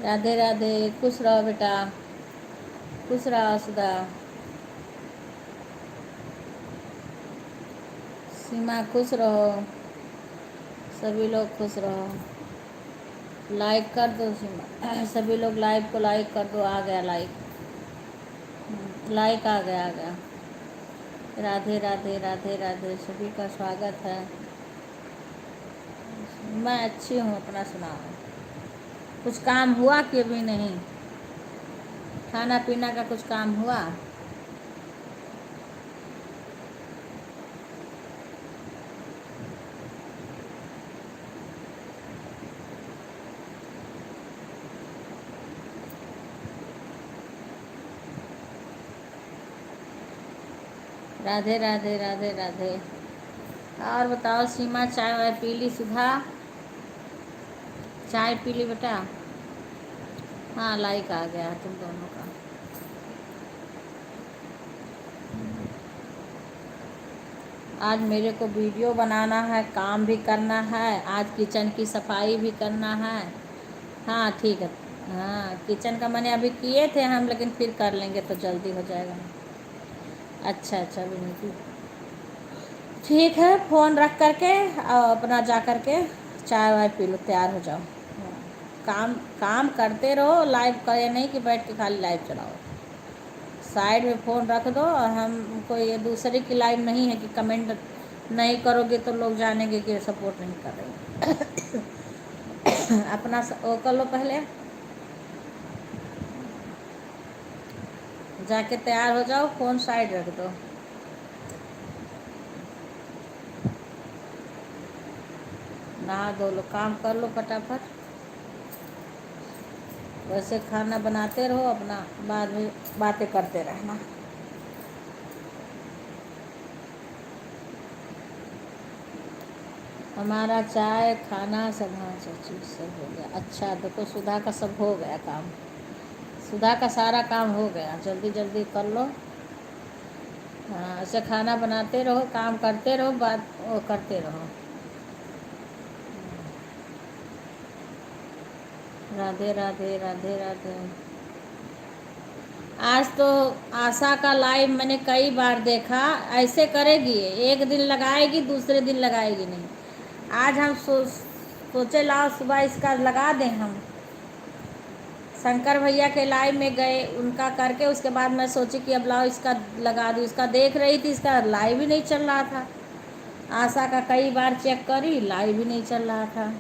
राधे राधे। खुश रहो बेटा, खुश रहो सुधा। सीमा खुश रहो, सभी लोग खुश रहो। लाइक कर दो सीमा, सभी लोग लाइव को लाइक कर दो। आ गया लाइक, लाइक आ गया, आ गया। राधे राधे राधे राधे, सभी का स्वागत है। मैं अच्छी हूँ, अपना सुनाओ। कुछ काम हुआ कि अभी नहीं? खाना पीना का कुछ काम हुआ? राधे राधे राधे राधे। और बताओ सीमा, चाय वाय पी ली? सुधा चाय पी ली बेटा? हाँ, लाइक आ गया तुम दोनों का। आज मेरे को वीडियो बनाना है, काम भी करना है, आज किचन की सफाई भी करना है। हाँ ठीक है। हाँ, किचन का मैंने अभी किए थे हम, लेकिन फिर कर लेंगे तो जल्दी हो जाएगा। अच्छा अच्छा, अभी नहीं की। ठीक है, फ़ोन रख करके अपना जा करके चाय वाय पी लो, तैयार हो जाओ। हाँ, काम काम करते रहो, लाइव का ये नहीं कि बैठ के खाली लाइव चलाओ। साइड में फ़ोन रख दो। और हमको ये दूसरे की लाइव नहीं है कि कमेंट नहीं करोगे तो लोग जानेंगे कि सपोर्ट नहीं कर रहे हो। अपना वो कर लो पहले, जाके तैयार हो जाओ, फ़ोन साइड रख दो। नहा धो लो, काम कर लो फटाफट। वैसे खाना बनाते रहो, अपना बाद में बातें करते रहना। हमारा चाय खाना सब, हाँ सब चीज़ सब हो गया। अच्छा, देखो सुधा का सब हो गया काम, सुधा का सारा काम हो गया। जल्दी जल्दी कर लो। हाँ, ऐसे खाना बनाते रहो, काम करते रहो, बात वो करते रहो। राधे राधे राधे राधे। आज तो आशा का लाइव मैंने कई बार देखा। ऐसे करेगी, एक दिन लगाएगी, दूसरे दिन लगाएगी नहीं। आज हम सोचे लाओ सुबह इसका लगा दें हम। शंकर भैया के लाइव में गए, उनका करके उसके बाद मैं सोची कि अब लाओ इसका लगा दूँ। इसका देख रही थी, इसका लाइव ही नहीं चल रहा था। आशा का कई बार चेक करी, लाइव ही नहीं चल रहा था।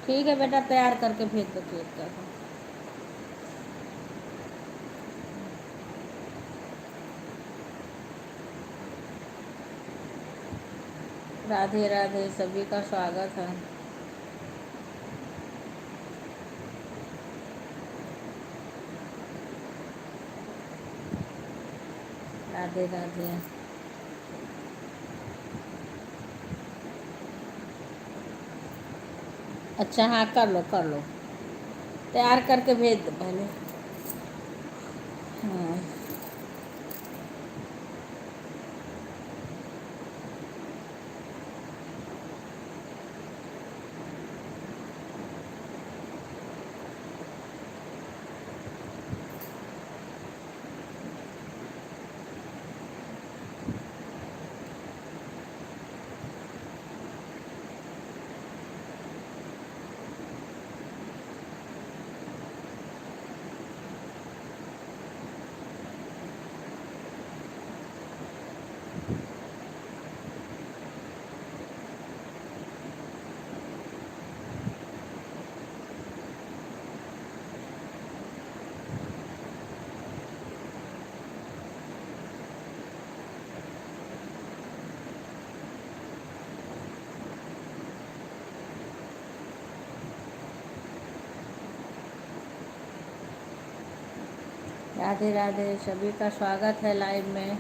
ठीक है बेटा, तैयार करके भेज दो केक का। राधे राधे, सभी का स्वागत है। राधे राधे। अच्छा हाँ, कर लो कर लो, तैयार करके भेज दो पहले। हाँ, राधे राधे, सभी का स्वागत है लाइव में।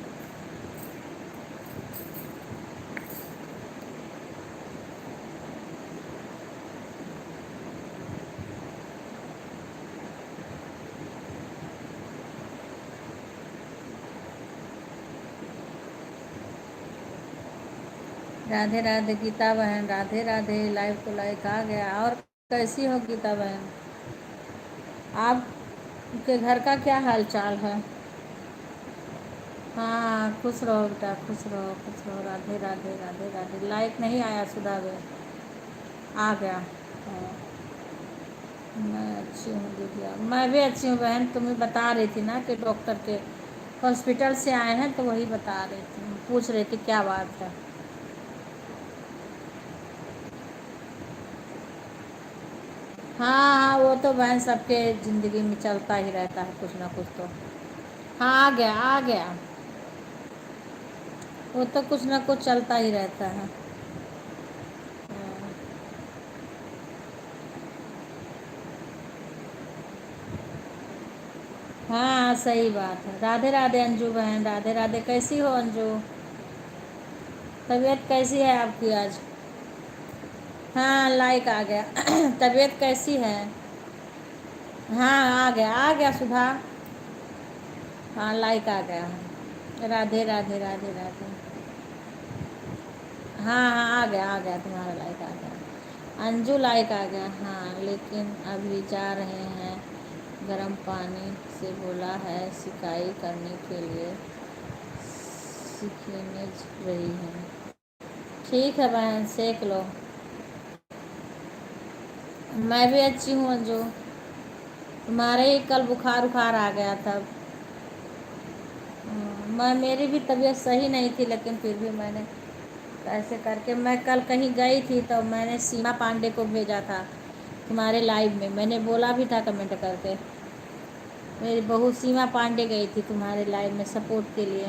राधे राधे गीता बहन, राधे राधे। लाइव को लाइक आ गया। और कैसी हो गीता बहन? आपके घर का क्या हाल चाल है? हाँ, खुश रहो बेटा, खुश रहो, खुश रहो। राधे राधे, राधे राधे। लाइक नहीं आया सुधा बहन, आ गया। हाँ, मैं अच्छी हूँ दीदी। मैं भी अच्छी हूँ बहन। तुम्हें बता रही थी ना कि डॉक्टर के हॉस्पिटल से आए हैं, तो वही बता रही थी, पूछ रही थी क्या बात है। हाँ हाँ, वो तो बहन सबके ज़िंदगी में चलता ही रहता है कुछ ना कुछ तो। हाँ, आ गया, आ गया। वो तो कुछ ना कुछ चलता ही रहता है। हाँ, सही बात है। राधे राधे अंजू बहन, राधे राधे। कैसी हो अंजू? तबीयत कैसी है आपकी आज? हाँ, लाइक आ गया। तबीयत कैसी है? हाँ, आ गया सुधा। हाँ, लाइक आ गया है। राधे राधे, राधे राधे। हाँ हाँ, आ गया तुम्हारा लाइक आ गया। अंजू लाइक आ गया। हाँ, लेकिन अभी जा रहे हैं गर्म पानी से, बोला है सिकाई करने के लिए, सीखने रही है। ठीक है बहन, सेक लो। मैं भी अच्छी हूँ अंजू। तुम्हारे ही कल बुखार उखार आ गया था। मैं, मेरी भी तबीयत सही नहीं थी, लेकिन फिर भी मैंने ऐसे करके, मैं कल कहीं गई थी तो मैंने सीमा पांडे को भेजा था तुम्हारे लाइव में। मैंने बोला भी था कमेंट करके। मेरी बहू सीमा पांडे गई थी तुम्हारे लाइव में सपोर्ट के लिए।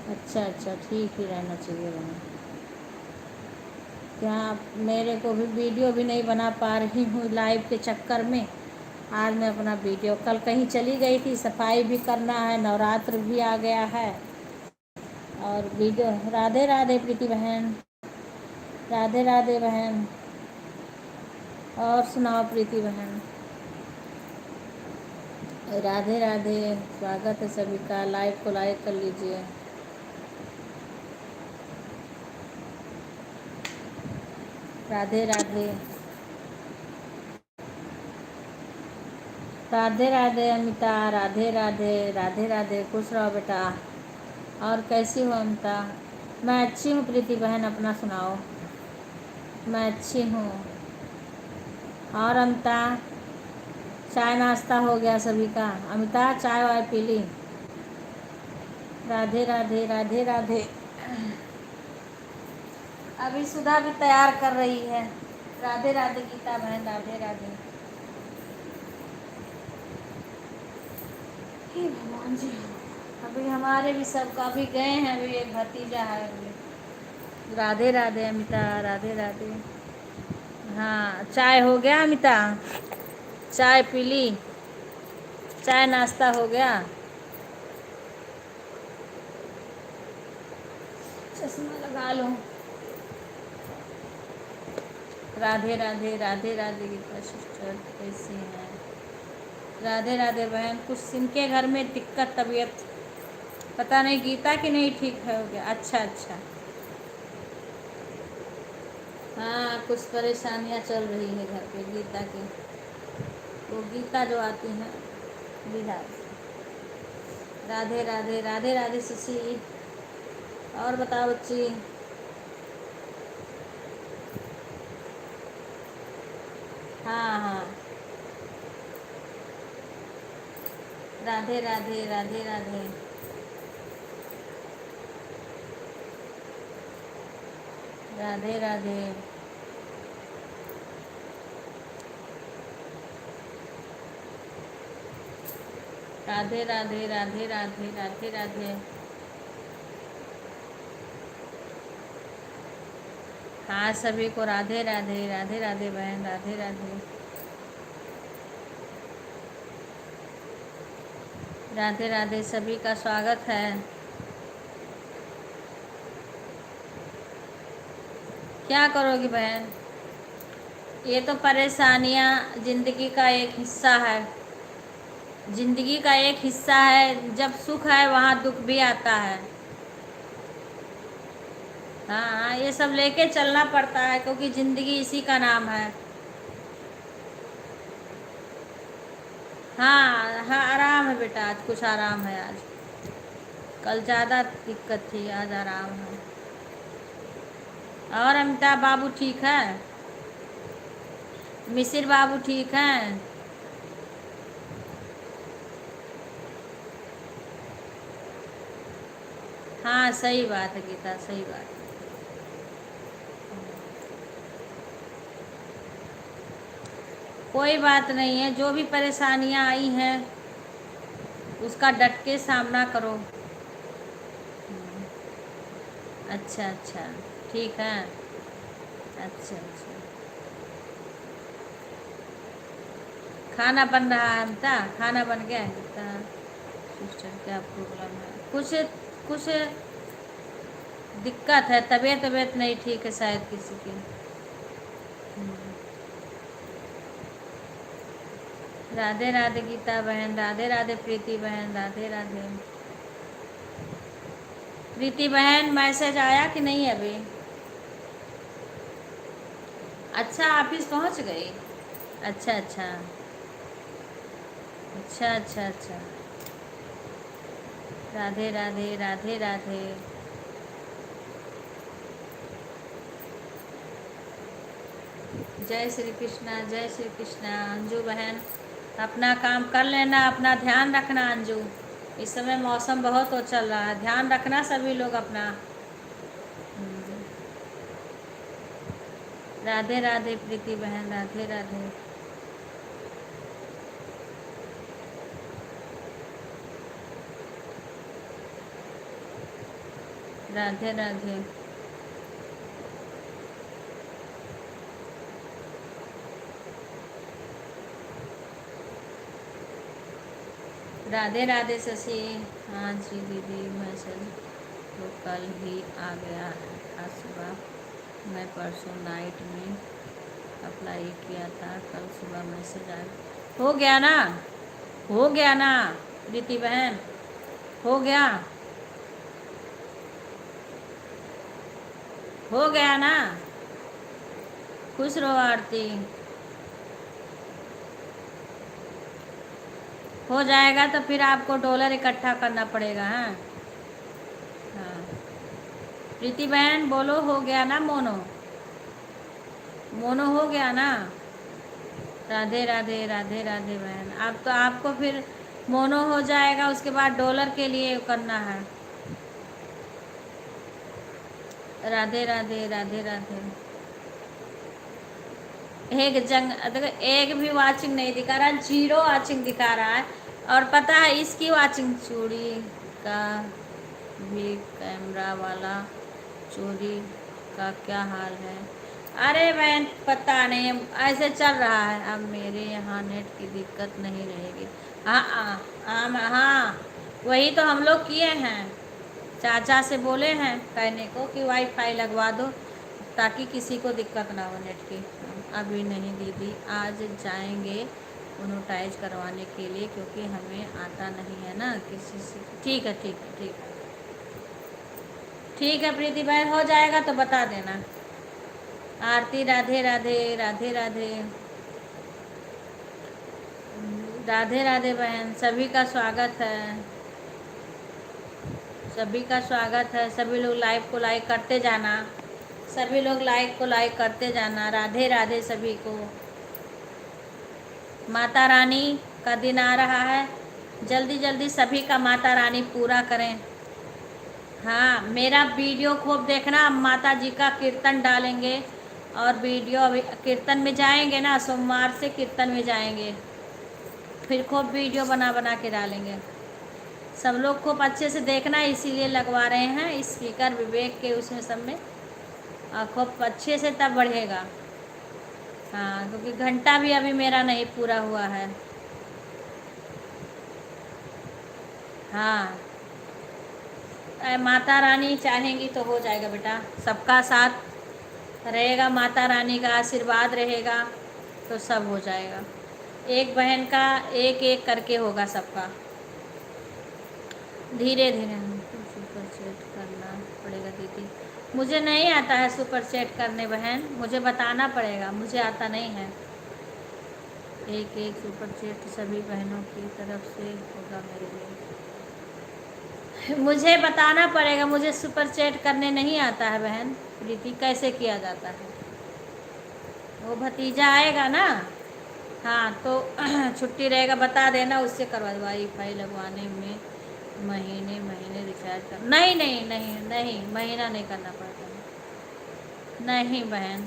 अच्छा अच्छा, ठीक ही रहना चाहिए बहन। क्या, मेरे को भी वीडियो भी नहीं बना पा रही हूँ लाइव के चक्कर में। आज मैं अपना वीडियो, कल कहीं चली गई थी, सफाई भी करना है, नवरात्र भी आ गया है, और वीडियो। राधे राधे प्रीति बहन, राधे राधे बहन। और सुनाओ प्रीति बहन। राधे राधे, स्वागत है सभी का। लाइव को लाइक कर लीजिए। राधे राधे, राधे राधे अमिता, राधे राधे, राधे राधे। खुश रहो बेटा। और कैसी हो अमिता? मैं अच्छी हूँ प्रीति बहन, अपना सुनाओ। मैं अच्छी हूँ। और अमिता, चाय नाश्ता हो गया सभी का? अमिता, चाय वाय पी ली? राधे राधे, राधे राधे। अभी सुधा भी तैयार कर रही है। राधे राधे गीता बहन, राधे राधे। हे भगवान जी। अभी हमारे भी सब काफ़ी गए हैं, अभी एक भतीजा है अभी। राधे राधे अमिता, राधे राधे। हाँ, चाय हो गया अमिता? चाय पी ली? चाय नाश्ता हो गया? चश्मा लगा लो। राधे राधे, राधे राधे गीता सिस्टर, कैसी हैं? राधे राधे बहन। कुछ इनके घर में दिक्कत, तबीयत पता नहीं गीता की नहीं ठीक है, हो गया। अच्छा अच्छा। हाँ, कुछ परेशानियाँ चल रही है घर पे गीता की। वो गीता जो आती हैं बिहार से। राधे राधे, राधे राधे शशि। और बताओ बच्ची। हाँ हाँ, राधे राधे, राधे राधे, राधे राधे। राधे राधे, राधे राधे, राधे राधे। हाँ, सभी को राधे राधे, राधे राधे बहन, राधे राधे। राधे राधे, सभी का स्वागत है। क्या करोगी बहन? ये तो परेशानियाँ ज़िंदगी का एक हिस्सा है। ज़िंदगी का एक हिस्सा है। जब सुख है वहाँ दुख भी आता है। हाँ हाँ, ये सब लेके चलना पड़ता है क्योंकि ज़िंदगी इसी का नाम है। हाँ हाँ, आराम है बेटा, आज कुछ आराम है आज। कल ज़्यादा दिक्कत थी, आज आराम है। और अमिताभ बाबू ठीक है? मिसिर बाबू ठीक हैं? हाँ सही बात है गीता, सही बात है। कोई बात नहीं है, जो भी परेशानियाँ आई हैं उसका डट के सामना करो। अच्छा अच्छा, ठीक है। अच्छा अच्छा, खाना बन रहा है अमिता? खाना बन गया है अमिता? सिस्टर क्या प्रॉब्लम है? कुछ कुछ दिक्कत है, तबीयत तबीयत नहीं ठीक है शायद किसी की। राधे राधे गीता बहन, राधे राधे प्रीति बहन, राधे राधे। प्रीति बहन मैसेज आया कि नहीं अभी? अच्छा, ऑफिस पहुंच गई? अच्छा अच्छा अच्छा अच्छा अच्छा। राधे राधे राधे राधे। जय श्री कृष्णा, जय श्री कृष्णा। अंजू बहन अपना काम कर लेना, अपना ध्यान रखना अंजू। इस समय मौसम बहुत वो चल रहा है, ध्यान रखना सभी लोग अपना। राधे राधे प्रीति बहन, राधे राधे। राधे राधे। राधे राधे शशि। हाँ जी दीदी, मैसेज तो कल ही आ गया है। आज सुबह मैं परसों नाइट में अप्लाई किया था, कल सुबह मैसेज आया। हो गया ना? हो गया ना प्रीति बहन? हो गया? हो गया ना? खुश रहो आरती। हो जाएगा तो फिर आपको डॉलर इकट्ठा करना पड़ेगा। हाँ हाँ, प्रीति बहन बोलो, हो गया ना मोनो? मोनो हो गया ना? राधे राधे राधे राधे बहन, अब तो आपको फिर मोनो हो जाएगा, उसके बाद डॉलर के लिए करना है। राधे राधे राधे राधे। एक जंग देखो, एक भी वाचिंग नहीं दिखा रहा, जीरो वाचिंग दिखा रहा है। और पता है इसकी वाचिंग, चूड़ी का भी कैमरा वाला चोरी का क्या हाल है? अरे बहन पता नहीं, ऐसे चल रहा है। अब मेरे यहाँ नेट की दिक्कत नहीं रहेगी। हाँ हाँ हाँ हाँ, वही तो हम लोग किए हैं, चाचा से बोले हैं कहने को कि वाईफाई लगवा दो ताकि किसी को दिक्कत ना हो नेट की। अभी नहीं दीदी, आज जाएंगे मोनेटाइज करवाने के लिए क्योंकि हमें आता नहीं है ना किसी से। ठीक है ठीक है ठीक है ठीक है प्रीति बहन, हो जाएगा तो बता देना। आरती राधे राधे राधे राधे। राधे राधे बहन, सभी का स्वागत है, सभी का स्वागत है। सभी लोग लाइव को लाइक करते जाना, सभी लोग लाइक को लाइक करते जाना। राधे राधे सभी को। माता रानी का दिन आ रहा है, जल्दी जल्दी सभी का माता रानी पूरा करें। हाँ, मेरा वीडियो खूब देखना, हम माता जी का कीर्तन डालेंगे और वीडियो अभी कीर्तन में जाएंगे ना, सोमवार से कीर्तन में जाएंगे, फिर खूब वीडियो बना बना के डालेंगे। सब लोग खूब अच्छे से देखना, इसीलिए लगवा रहे हैं स्पीकर विवेक के उसमें सब में, और खूब अच्छे से तब बढ़ेगा। हाँ, क्योंकि घंटा भी अभी मेरा नहीं पूरा हुआ है। हाँ, माता रानी चाहेंगी तो हो जाएगा बेटा, सबका साथ रहेगा, माता रानी का आशीर्वाद रहेगा तो सब हो जाएगा। एक बहन का एक एक करके होगा सबका, धीरे धीरे हमको सुपर सेट करना पड़ेगा दीदी। मुझे नहीं आता है सुपर चैट करने बहन, मुझे बताना पड़ेगा, मुझे आता नहीं है। एक एक सुपर चैट सभी बहनों की तरफ से होगा मेरे लिए। मुझे बताना पड़ेगा, मुझे सुपर चैट करने नहीं आता है बहन प्रीति, कैसे किया जाता है। वो भतीजा आएगा ना, हाँ तो छुट्टी रहेगा बता देना, उससे करवा दो। वाईफाई लगवाने में महीने महीने रिचार्ज कर, नहीं नहीं नहीं नहीं, महीना नहीं करना पड़ता। नहीं बहन,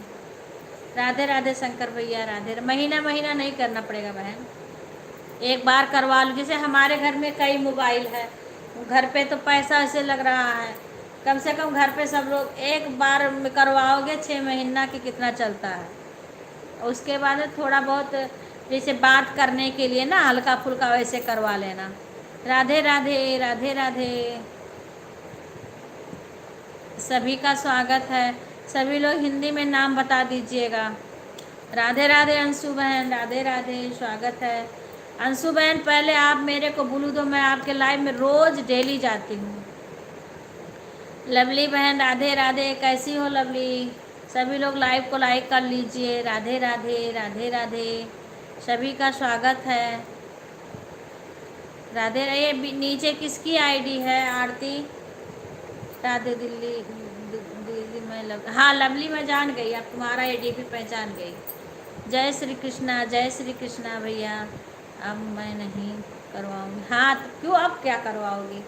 राधे राधे शंकर भैया, राधे। महीना महीना नहीं करना पड़ेगा बहन, एक बार करवा लो। जैसे हमारे घर में कई मोबाइल है, घर पे तो पैसा ऐसे लग रहा है, कम से कम घर पे सब लोग एक बार में करवाओगे 6 महीना की कितना चलता है। उसके बाद थोड़ा बहुत जैसे बात करने के लिए ना हल्का फुल्का वैसे करवा लेना। राधे राधे, राधे राधे, सभी का स्वागत है। सभी लोग हिंदी में नाम बता दीजिएगा। राधे राधे अंशु बहन, राधे राधे, स्वागत है। अंशु बहन पहले आप मेरे को बोलू दो, मैं आपके लाइव में रोज डेली जाती हूँ। लवली बहन राधे राधे, कैसी हो लवली? सभी लोग लाइव को लाइक कर लीजिए। राधे राधे, राधे राधे, सभी का स्वागत है। राधे ये नीचे किसकी आईडी है? आरती राधे दिल्ली दीदी मैं हाँ लवली मैं जान गई, अब तुम्हारा आईडी भी पहचान गई। जय श्री कृष्णा, जय श्री कृष्णा भैया। अब मैं नहीं करवाऊँगी। हाँ तो क्यों, अब क्या करवाओगी?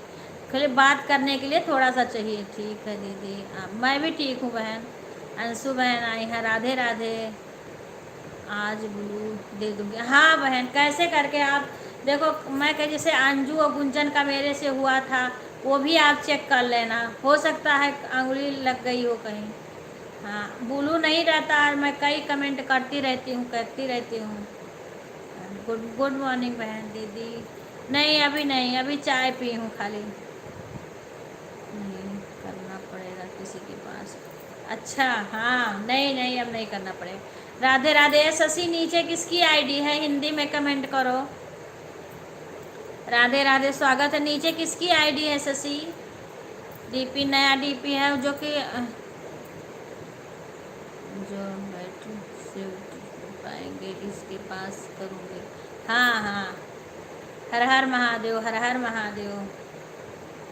खाली बात करने के लिए थोड़ा सा चाहिए। ठीक है दीदी, अब मैं भी ठीक हूँ बहन। अंशु बहन आई है, राधे राधे। आज ब्लू दे दूँगी। हाँ बहन, कैसे करके आप देखो, मैं कह जैसे अंजू और गुंजन का मेरे से हुआ था, वो भी आप चेक कर लेना, हो सकता है अंगुली लग गई हो कहीं। हाँ ब्लू नहीं रहता है, मैं कई कमेंट करती रहती हूँ, करती रहती हूँ। गुड गुड मॉर्निंग बहन दीदी। नहीं अभी नहीं, अभी चाय पी हूँ खाली। नहीं करना पड़ेगा किसी के पास। अच्छा हाँ, नहीं नहीं अब नहीं करना पड़ेगा। राधे राधे। शशि नीचे किसकी आईडी है? हिंदी में कमेंट करो। राधे राधे, स्वागत है। नीचे किसकी आईडी है शशि? डीपी नया डीपी है जो कि जो बैटरी से पाएंगे इसके पास करूँगी। हाँ हाँ, हर हर महादेव, हर हर महादेव।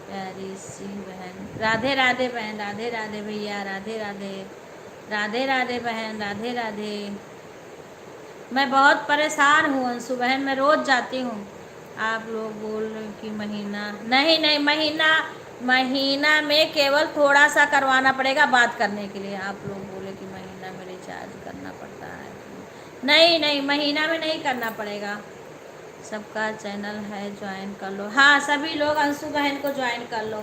प्यारी सी बहन, राधे राधे बहन, राधे राधे भैया, राधे राधे, राधे राधे बहन, राधे राधे। मैं बहुत परेशान हूँ अंशु बहन, मैं रोज़ जाती हूँ। आप लोग बोल रहे कि महीना नहीं नहीं, महीना महीना में केवल थोड़ा सा करवाना पड़ेगा बात करने के लिए। आप लोग बोले कि महीना में रिचार्ज करना पड़ता है। नहीं नहीं, महीना में नहीं करना पड़ेगा। सबका चैनल है, ज्वाइन कर लो। हाँ सभी लोग अंशु बहन को ज्वाइन कर लो।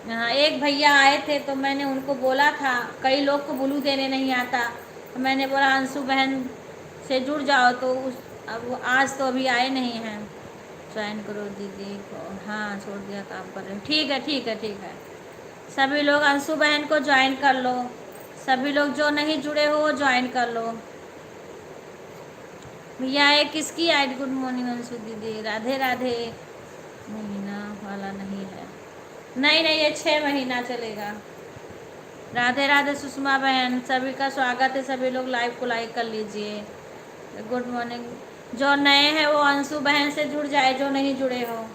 हाँ एक भैया आए थे तो मैंने उनको बोला था, कई लोग को ब्लू देने नहीं आता, तो मैंने बोला अंशु बहन से जुड़ जाओ, तो उस अब आज तो अभी आए नहीं हैं। ज्वाइन करो दीदी को। हाँ छोड़ दिया, काम कर रहे हो। ठीक है ठीक है ठीक है, सभी लोग अंशु बहन को ज्वाइन कर लो। सभी लोग जो नहीं जुड़े हो वो ज्वाइन कर लो। भैया ये किसकी आईडी? गुड मॉर्निंग अंशु दीदी, राधे राधे। महीना वाला नहीं है, नहीं नहीं ये 6 महीना चलेगा। राधे राधे सुषमा बहन, सभी का स्वागत है। सभी लोग लाइव को लाइक कर लीजिए। Good morning. जो नए हैं वो अंशु बहन से जुड़ जाए, जो नहीं जुड़े हो,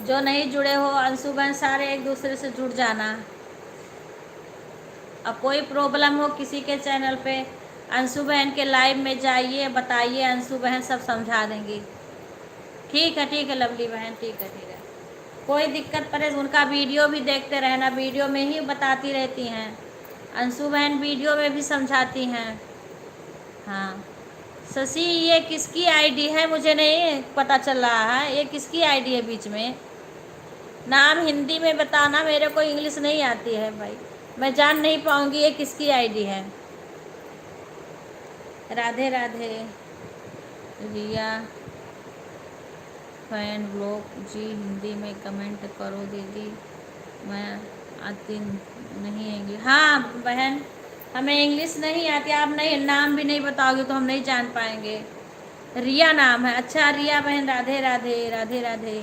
जो नहीं जुड़े हो अंशु बहन सारे एक दूसरे से जुड़ जाना। अब कोई प्रॉब्लम हो किसी के चैनल पे, अंशु बहन के लाइव में जाइए, बताइए, अंशु बहन सब समझा देंगी। ठीक है लवली बहन, ठीक है ठीक है। कोई दिक्कत पड़े उनका वीडियो भी देखते रहना, वीडियो में ही बताती रहती हैं अंशु बहन, वीडियो में भी समझाती हैं। हाँ शशि ये किसकी आईडी है? मुझे नहीं पता चल रहा है, ये किसकी आईडी है? बीच में नाम हिंदी में बताना, मेरे को इंग्लिश नहीं आती है भाई, मैं जान नहीं पाऊँगी ये किसकी आईडी है। राधे राधे। रिया फैन ब्लॉग जी, हिंदी में कमेंट करो दीदी, मैं आती नहीं है। हाँ बहन हमें इंग्लिश नहीं आती, आप नहीं नाम भी नहीं बताओगे तो हम नहीं जान पाएंगे। रिया नाम है? अच्छा रिया बहन, राधे राधे, राधे राधे।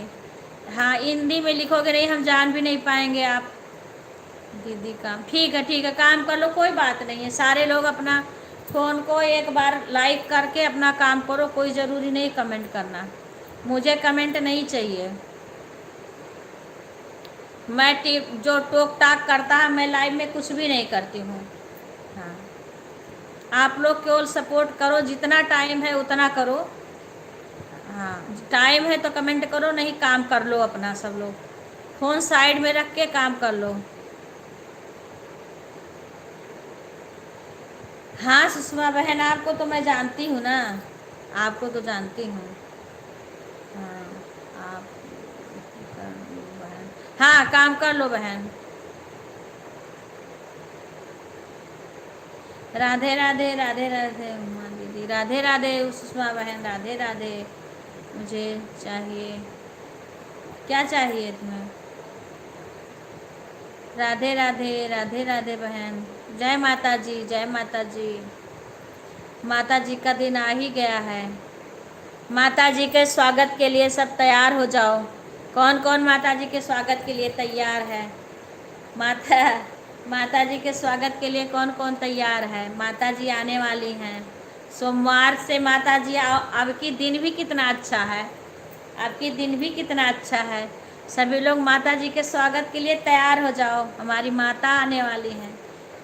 हाँ हिंदी में लिखोगे नहीं, हम जान भी नहीं पाएंगे आप। दीदी काम ठीक है, काम कर लो, कोई बात नहीं है। सारे लोग अपना फ़ोन को एक बार लाइक करके अपना काम करो, कोई ज़रूरी नहीं कमेंट करना, मुझे कमेंट नहीं चाहिए। मैं जो टोक टाक करता है, मैं लाइव में कुछ भी नहीं करती हूँ। हाँ, आप लोग केवल सपोर्ट करो, जितना टाइम है उतना करो। हाँ, टाइम है तो कमेंट करो, नहीं काम कर लो अपना। सब लोग फ़ोन साइड में रख के काम कर लो। हाँ सुषमा बहन, आपको तो मैं जानती हूँ ना, आपको तो जानती हूँ। हाँ, आप कर लो बहन, हाँ काम कर लो बहन। राधे राधे, राधे राधे उमा दीदी, राधे राधे सुषमा बहन, राधे राधे। मुझे चाहिए, क्या चाहिए तुम्हें? राधे राधे, राधे राधे बहन। जय माता जी, जय माता जी। माता जी का दिन आ ही गया है। माता जी के स्वागत के लिए सब तैयार हो जाओ। कौन कौन माता जी के स्वागत के लिए तैयार है? माता माता जी के स्वागत के लिए कौन कौन तैयार है? माता जी आने वाली हैं सोमवार से। माता जी आओ, आपकी दिन भी कितना अच्छा है, आपकी दिन भी कितना अच्छा है। सभी लोग माता जी के स्वागत के लिए तैयार हो जाओ, हमारी माता आने वाली हैं।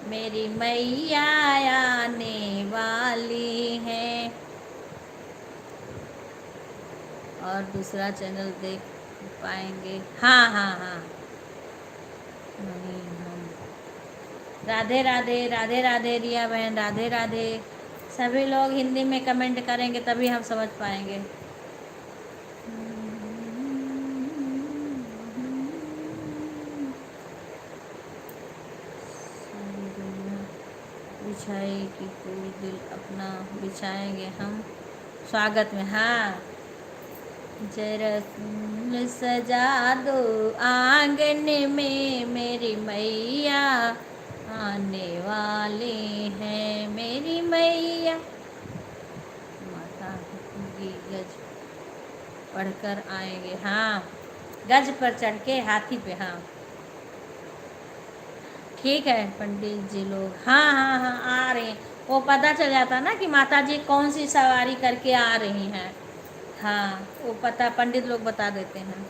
मेरी मैया आने वाली है। और दूसरा चैनल देख पाएंगे? हाँ हाँ हाँ, नहीं हम। राधे राधे, राधे राधे रिया बहन, राधे राधे। सभी लोग हिंदी में कमेंट करेंगे तभी हम समझ पाएंगे। सारी दुनिया बिछाएगी, कोई दिल अपना बिछाएंगे हम स्वागत में। हाँ, जरा सजा दो आंगन में, मेरी मैया आने वाली है, मेरी मैया। माता की गज पढ़कर आएंगे। हाँ, गज पर चढ़ के हाथी पे। हाँ ठीक है पंडित जी लोग, हाँ हाँ हाँ आ रहे हैं। वो पता चल जाता ना कि माता जी कौन सी सवारी करके आ रही हैं। हाँ, वो पता पंडित लोग बता देते हैं।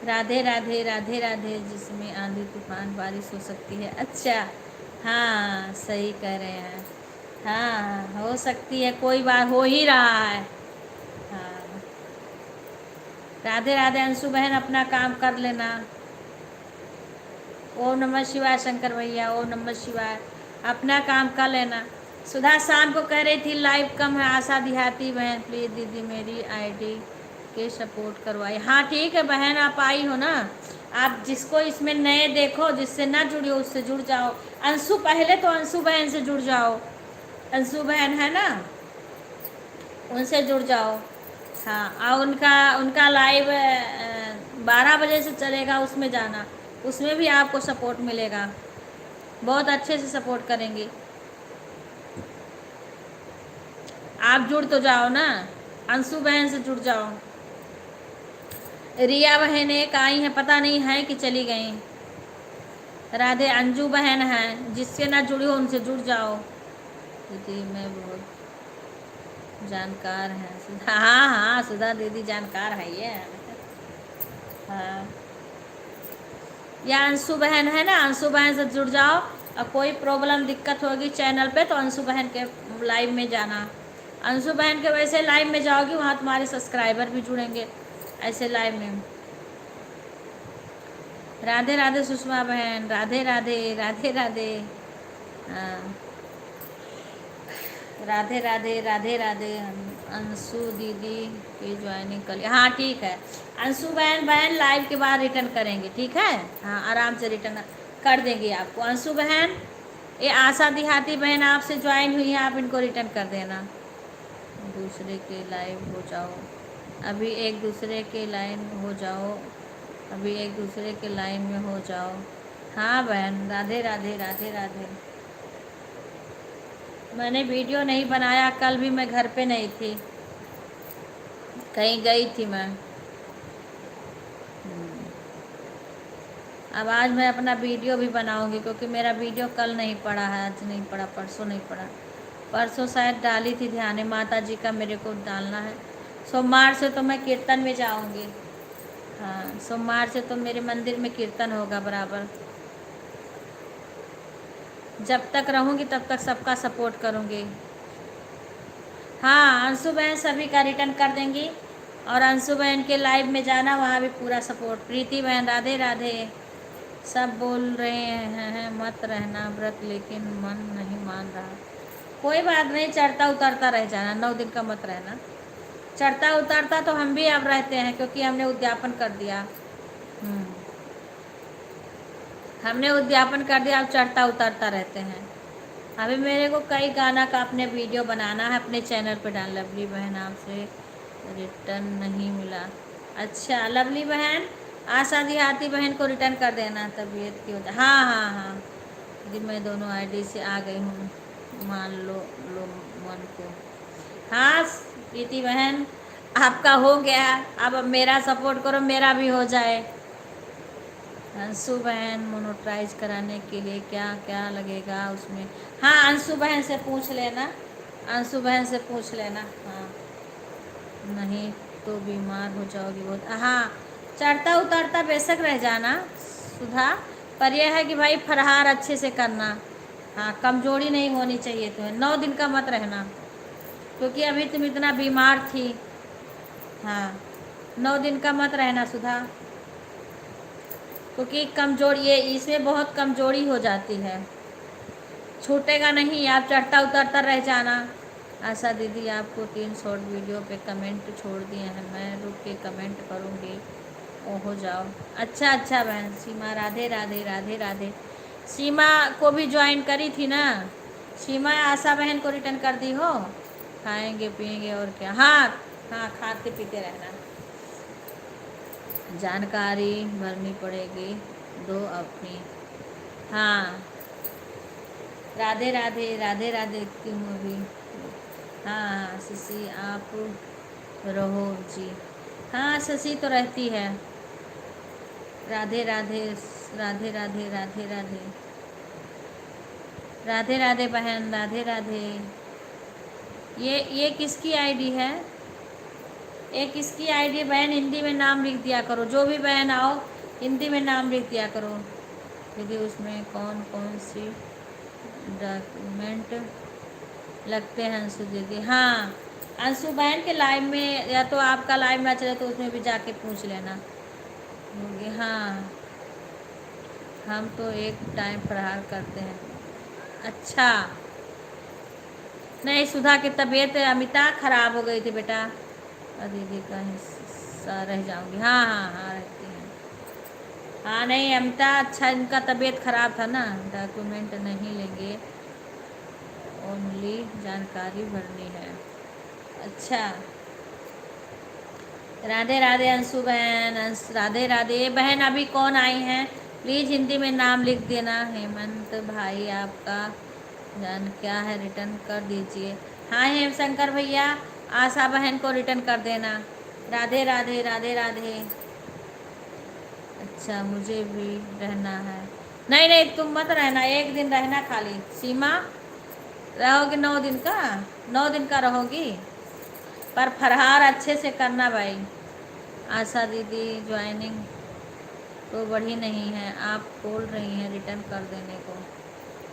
राधे राधे, राधे राधे। जिसमें आंधी तूफान बारिश हो सकती है। अच्छा, हाँ सही कह रहे हैं। हाँ हो सकती है, कोई बात हो ही रहा है। हाँ, राधे राधे अंशु बहन, अपना काम कर लेना। ओम नमः शिवाय शंकर भैया, ओम नमः शिवाय। अपना काम कर लेना। सुधा शाम को कह रही थी लाइव कम है। आशा देहाती बहन, प्लीज़ दीदी मेरी आईडी के सपोर्ट करवाइए। हाँ ठीक है बहन, आप आई हो ना। आप जिसको इसमें नए देखो, जिससे ना जुड़ी हो उससे जुड़ जाओ। अंशु, पहले तो अंशु बहन से जुड़ जाओ। अंशु बहन है ना, उनसे जुड़ जाओ। हाँ, और उनका उनका लाइव 12 बजे से चलेगा, उसमें जाना। उसमें भी आपको सपोर्ट मिलेगा, बहुत अच्छे से सपोर्ट करेंगी। आप जुड़ तो जाओ ना, अंशु बहन से जुड़ जाओ। रिया बहन एक आई हैं, पता नहीं है कि चली गई। राधे अंजू बहन है, जिससे ना जुड़ी हो उनसे जुड़ जाओ। दीदी मैं बहुत जानकार है। हाँ हाँ सुधा दीदी जानकार है ये। हाँ, या अंशु बहन है ना, अंशु बहन से जुड़ जाओ। और कोई प्रॉब्लम दिक्कत होगी चैनल पे तो अंशु बहन के लाइव में जाना। अंशु बहन के वैसे लाइव में जाओगी, वहाँ तुम्हारे सब्सक्राइबर भी जुड़ेंगे ऐसे लाइव में। राधे राधे सुषमा बहन, राधे राधे, राधे राधे। हाँ, राधे राधे, राधे राधे। अंशु दीदी की ज्वाइनिंग कर लिया। हाँ ठीक है अंशु बहन, बहन लाइव के बाद रिटर्न करेंगे, ठीक है। हाँ आराम से रिटर्न कर देंगे आपको। अंशु बहन, ये आशा देहाती बहन आपसे ज्वाइन हुई है, आप इनको रिटर्न कर देना। दूसरे के लाइव हो जाओ, अभी एक दूसरे के लाइन हो जाओ, अभी एक दूसरे के लाइन में हो जाओ। हाँ बहन, राधे राधे, राधे राधे। मैंने वीडियो नहीं बनाया, कल भी मैं घर पे नहीं थी, कहीं गई थी मैं। अब आज मैं अपना वीडियो भी बनाऊंगी, क्योंकि मेरा वीडियो कल नहीं पड़ा है, आज नहीं पड़ा, परसों नहीं पड़ा, परसों शायद डाली थी ध्यान, माता जी का मेरे को डालना है। सोमवार से तो मैं कीर्तन में जाऊंगी। हाँ, सोमवार से तो मेरे मंदिर में कीर्तन होगा बराबर। जब तक रहूँगी तब तक सबका सपोर्ट करूँगी। हाँ, अंशु बहन सभी का रिटर्न कर देंगी, और अंशु बहन के लाइव में जाना, वहाँ भी पूरा सपोर्ट। प्रीति बहन राधे राधे। सब बोल रहे हैं मत रहना व्रत, लेकिन मन नहीं मान रहा। कोई बात नहीं, चढ़ता उतरता रह जाना, 9 दिन का मत रहना। चढ़ता उतरता तो हम भी अब रहते हैं, क्योंकि हमने उद्यापन कर दिया। हमने उद्यापन कर दिया, अब चढ़ता उतरता रहते हैं। अभी मेरे को कई गाना का अपने वीडियो बनाना है, अपने चैनल पे डाल। लवली बहन आपसे रिटर्न नहीं मिला। अच्छा लवली बहन, आशा देहाती बहन को रिटर्न कर देना, तबीयत की होता। हाँ हाँ हाँ जी, मैं दोनों आईडी से आ गई हूँ, मान लो मन को। हाँ प्रीति बहन, आपका हो गया, अब मेरा सपोर्ट करो, मेरा भी हो जाए। अंशु बहन, मोनोटाइज कराने के लिए क्या क्या लगेगा उसमें? हाँ, अंशु बहन से पूछ लेना, अंशु बहन से पूछ लेना। हाँ, नहीं तो बीमार हो जाओगी बहुत। हाँ, चढ़ता उतरता बेशक रह जाना सुधा, पर यह है कि भाई फरहार अच्छे से करना। हाँ, कमजोरी नहीं होनी चाहिए तुम्हें। 9 दिन का मत रहना, क्योंकि अभी तुम इतना बीमार थी। हाँ, 9 दिन का मत रहना सुधा, क्योंकि कमजोर, ये इसमें बहुत कमजोरी हो जाती है, छूटेगा नहीं। आप चढ़ता उतरता रह जाना। आशा दीदी आपको 3 शॉर्ट वीडियो पे कमेंट छोड़ दिए हैं, मैं रुक के कमेंट करूँगी, ओ हो जाओ। अच्छा अच्छा बहन सीमा, राधे राधे राधे राधे। सीमा को भी ज्वाइन करी थी ना, सीमा आशा बहन को रिटर्न कर दी हो। खाएंगे पिएंगे और क्या। हाँ हाँ, खाते पीते रहना, जानकारी भरनी पड़ेगी दो अपनी। हाँ, राधे राधे राधे राधे क्यों अभी। हाँ हाँ शशि आप रहो जी। हाँ, शशि तो रहती है। राधे राधे राधे राधे राधे राधे राधे राधे बहन, राधे राधे। ये किसकी आईडी है? ये किसकी आईडी बहन? हिंदी में नाम लिख दिया करो, जो भी बहन आओ हिंदी में नाम लिख दिया करो। दीदी उसमें कौन कौन सी डॉक्यूमेंट लगते हैं अंशु दीदी? हाँ, अंशु बहन के लाइव में, या तो आपका लाइव ना चले तो उसमें भी जाके पूछ लेना होगी। हाँ, हम तो एक टाइम फरार करते हैं। अच्छा, नहीं सुधा की तबीयत अमिता ख़राब हो गई थी बेटा, और दीदी का हिस्सा रह जाऊंगी। हाँ हाँ हाँ रहती हैं। हाँ नहीं अमिता, अच्छा इनका तबीयत ख़राब था ना, डॉक्यूमेंट नहीं लेंगे, ओनली जानकारी भरनी है। अच्छा, राधे राधे अंशु बहन, राधे राधे। ये बहन अभी कौन आई हैं, प्लीज़ हिंदी में नाम लिख देना। हेमंत भाई आपका जान क्या है, रिटर्न कर दीजिए। हाँ हेम शंकर भैया, आशा बहन को रिटर्न कर देना। राधे राधे राधे राधे। अच्छा, मुझे भी रहना है। नहीं नहीं, तुम मत रहना, एक दिन रहना खाली। सीमा रहोगी 9 दिन का, 9 दिन का रहोगी, पर फरहार अच्छे से करना भाई। आशा दीदी ज्वाइनिंग तो बढ़ी नहीं है, आप बोल रही हैं रिटर्न कर देने को।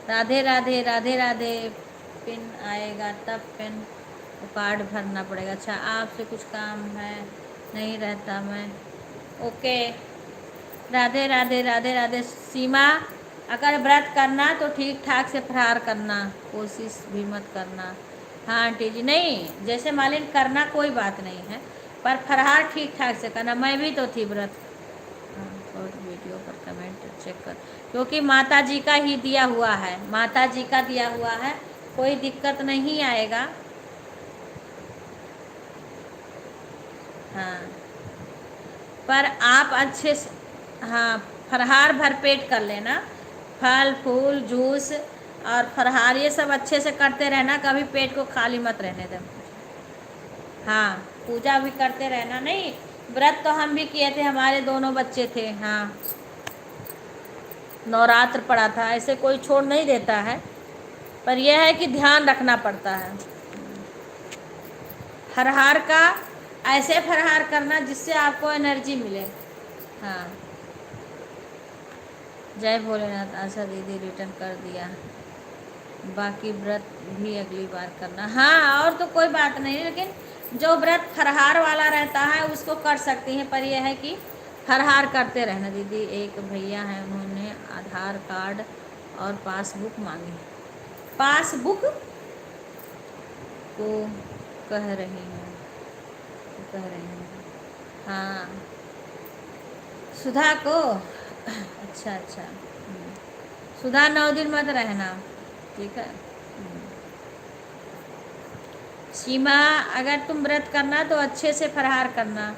राधे राधे राधे राधे। पिन आएगा तब पिन कार्ड भरना पड़ेगा। अच्छा, आपसे कुछ काम है, नहीं रहता मैं। ओके, राधे राधे राधे राधे। सीमा, अगर व्रत करना तो ठीक ठाक से फरार करना, कोशिश भी मत करना। हाँ आंटी जी, नहीं जैसे मालिन करना कोई बात नहीं है, पर फरार ठीक ठाक से करना। मैं भी तो थी व्रत। और वीडियो पर कमेंट चेक कर, क्योंकि माता जी का ही दिया हुआ है, माता जी का दिया हुआ है, कोई दिक्कत नहीं आएगा। हाँ, पर आप अच्छे से, हाँ फरहार भरपेट कर लेना, फल फूल जूस और फरहार ये सब अच्छे से करते रहना, कभी पेट को खाली मत रहने देना। हाँ, पूजा भी करते रहना। नहीं, व्रत तो हम भी किए थे, हमारे दोनों बच्चे थे। हाँ नवरात्र पड़ा था, ऐसे कोई छोड़ नहीं देता है, पर यह है कि ध्यान रखना पड़ता है। फरहार का ऐसे फरहार करना जिससे आपको एनर्जी मिले। हाँ, जय भोलेनाथ। आशा दीदी रिटर्न कर दिया, बाकी व्रत भी अगली बार करना। हाँ, और तो कोई बात नहीं, लेकिन जो व्रत फरहार वाला रहता है उसको कर सकती हैं, पर यह है कि फरहार करते रहना। दीदी एक भैया हैं, उन्होंने आधार कार्ड और पासबुक मांगी। पासबुक को कह रही हूँ, हाँ, सुधा को। अच्छा अच्छा, सुधा 9 दिन मत रहना, ठीक है। सीमा, अगर तुम व्रत करना तो अच्छे से फरहार करना।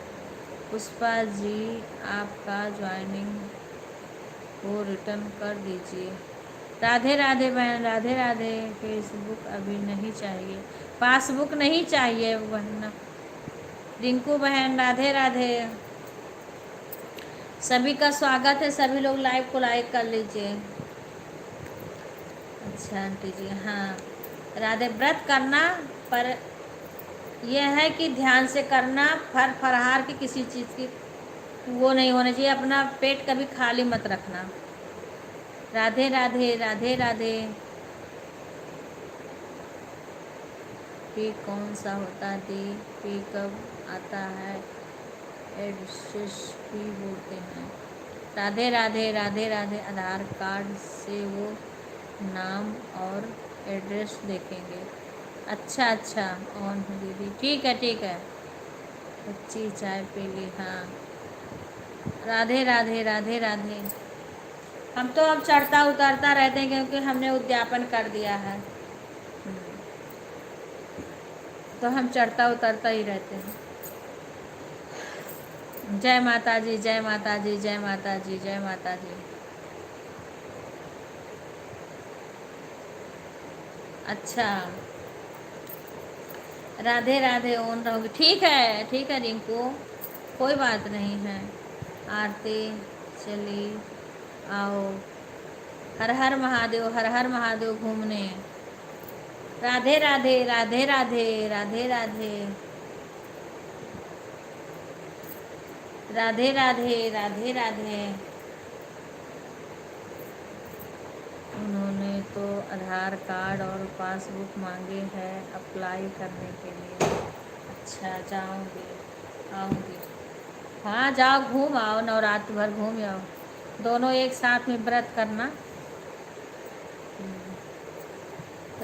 पुष्पा जी, आपका ज्वाइनिंग को रिटर्न कर दीजिए। राधे राधे बहन, राधे राधे। फेसबुक अभी नहीं चाहिए, पासबुक नहीं चाहिए बहन। रिंकू बहन, राधे राधे। सभी का स्वागत है, सभी लोग लाइव को लाइक कर लीजिए। अच्छा आंटी जी, हाँ, राधे। व्रत करना, पर यह है कि ध्यान से करना। फरहार की किसी चीज़ की वो नहीं होना चाहिए, अपना पेट कभी खाली मत रखना। राधे राधे, राधे राधे। पी कौन सा होता है दी? पी कब आता है? एडसिस पी बोलते हैं। राधे राधे, राधे राधे। आधार कार्ड से वो नाम और एड्रेस देखेंगे। अच्छा अच्छा, ऑन है दीदी, ठीक है ठीक है। अच्छी चाय पी ली, हाँ। राधे राधे, राधे राधे। हम तो अब चढ़ता उतरता रहते हैं, क्योंकि हमने उद्यापन कर दिया है, तो हम चढ़ता उतरता ही रहते हैं। जय माता जी, जय माता जी, जय माता जी, जय माता जी। अच्छा, राधे राधे, ऑन रहोगे, ठीक है ठीक है रिंकू, कोई बात नहीं है। आरती चली आओ। हर हर महादेव, हर हर महादेव घूमने। राधे राधे, राधे राधे, राधे राधे। राधे राधे, राधे राधे। उन्होंने तो आधार कार्ड और पासबुक मांगे हैं अप्लाई करने के लिए। अच्छा, जाऊंगी, आऊँगी। हाँ, जाओ, घूम आओ, नवरात्र भर घूम आओ, दोनों एक साथ में व्रत करना।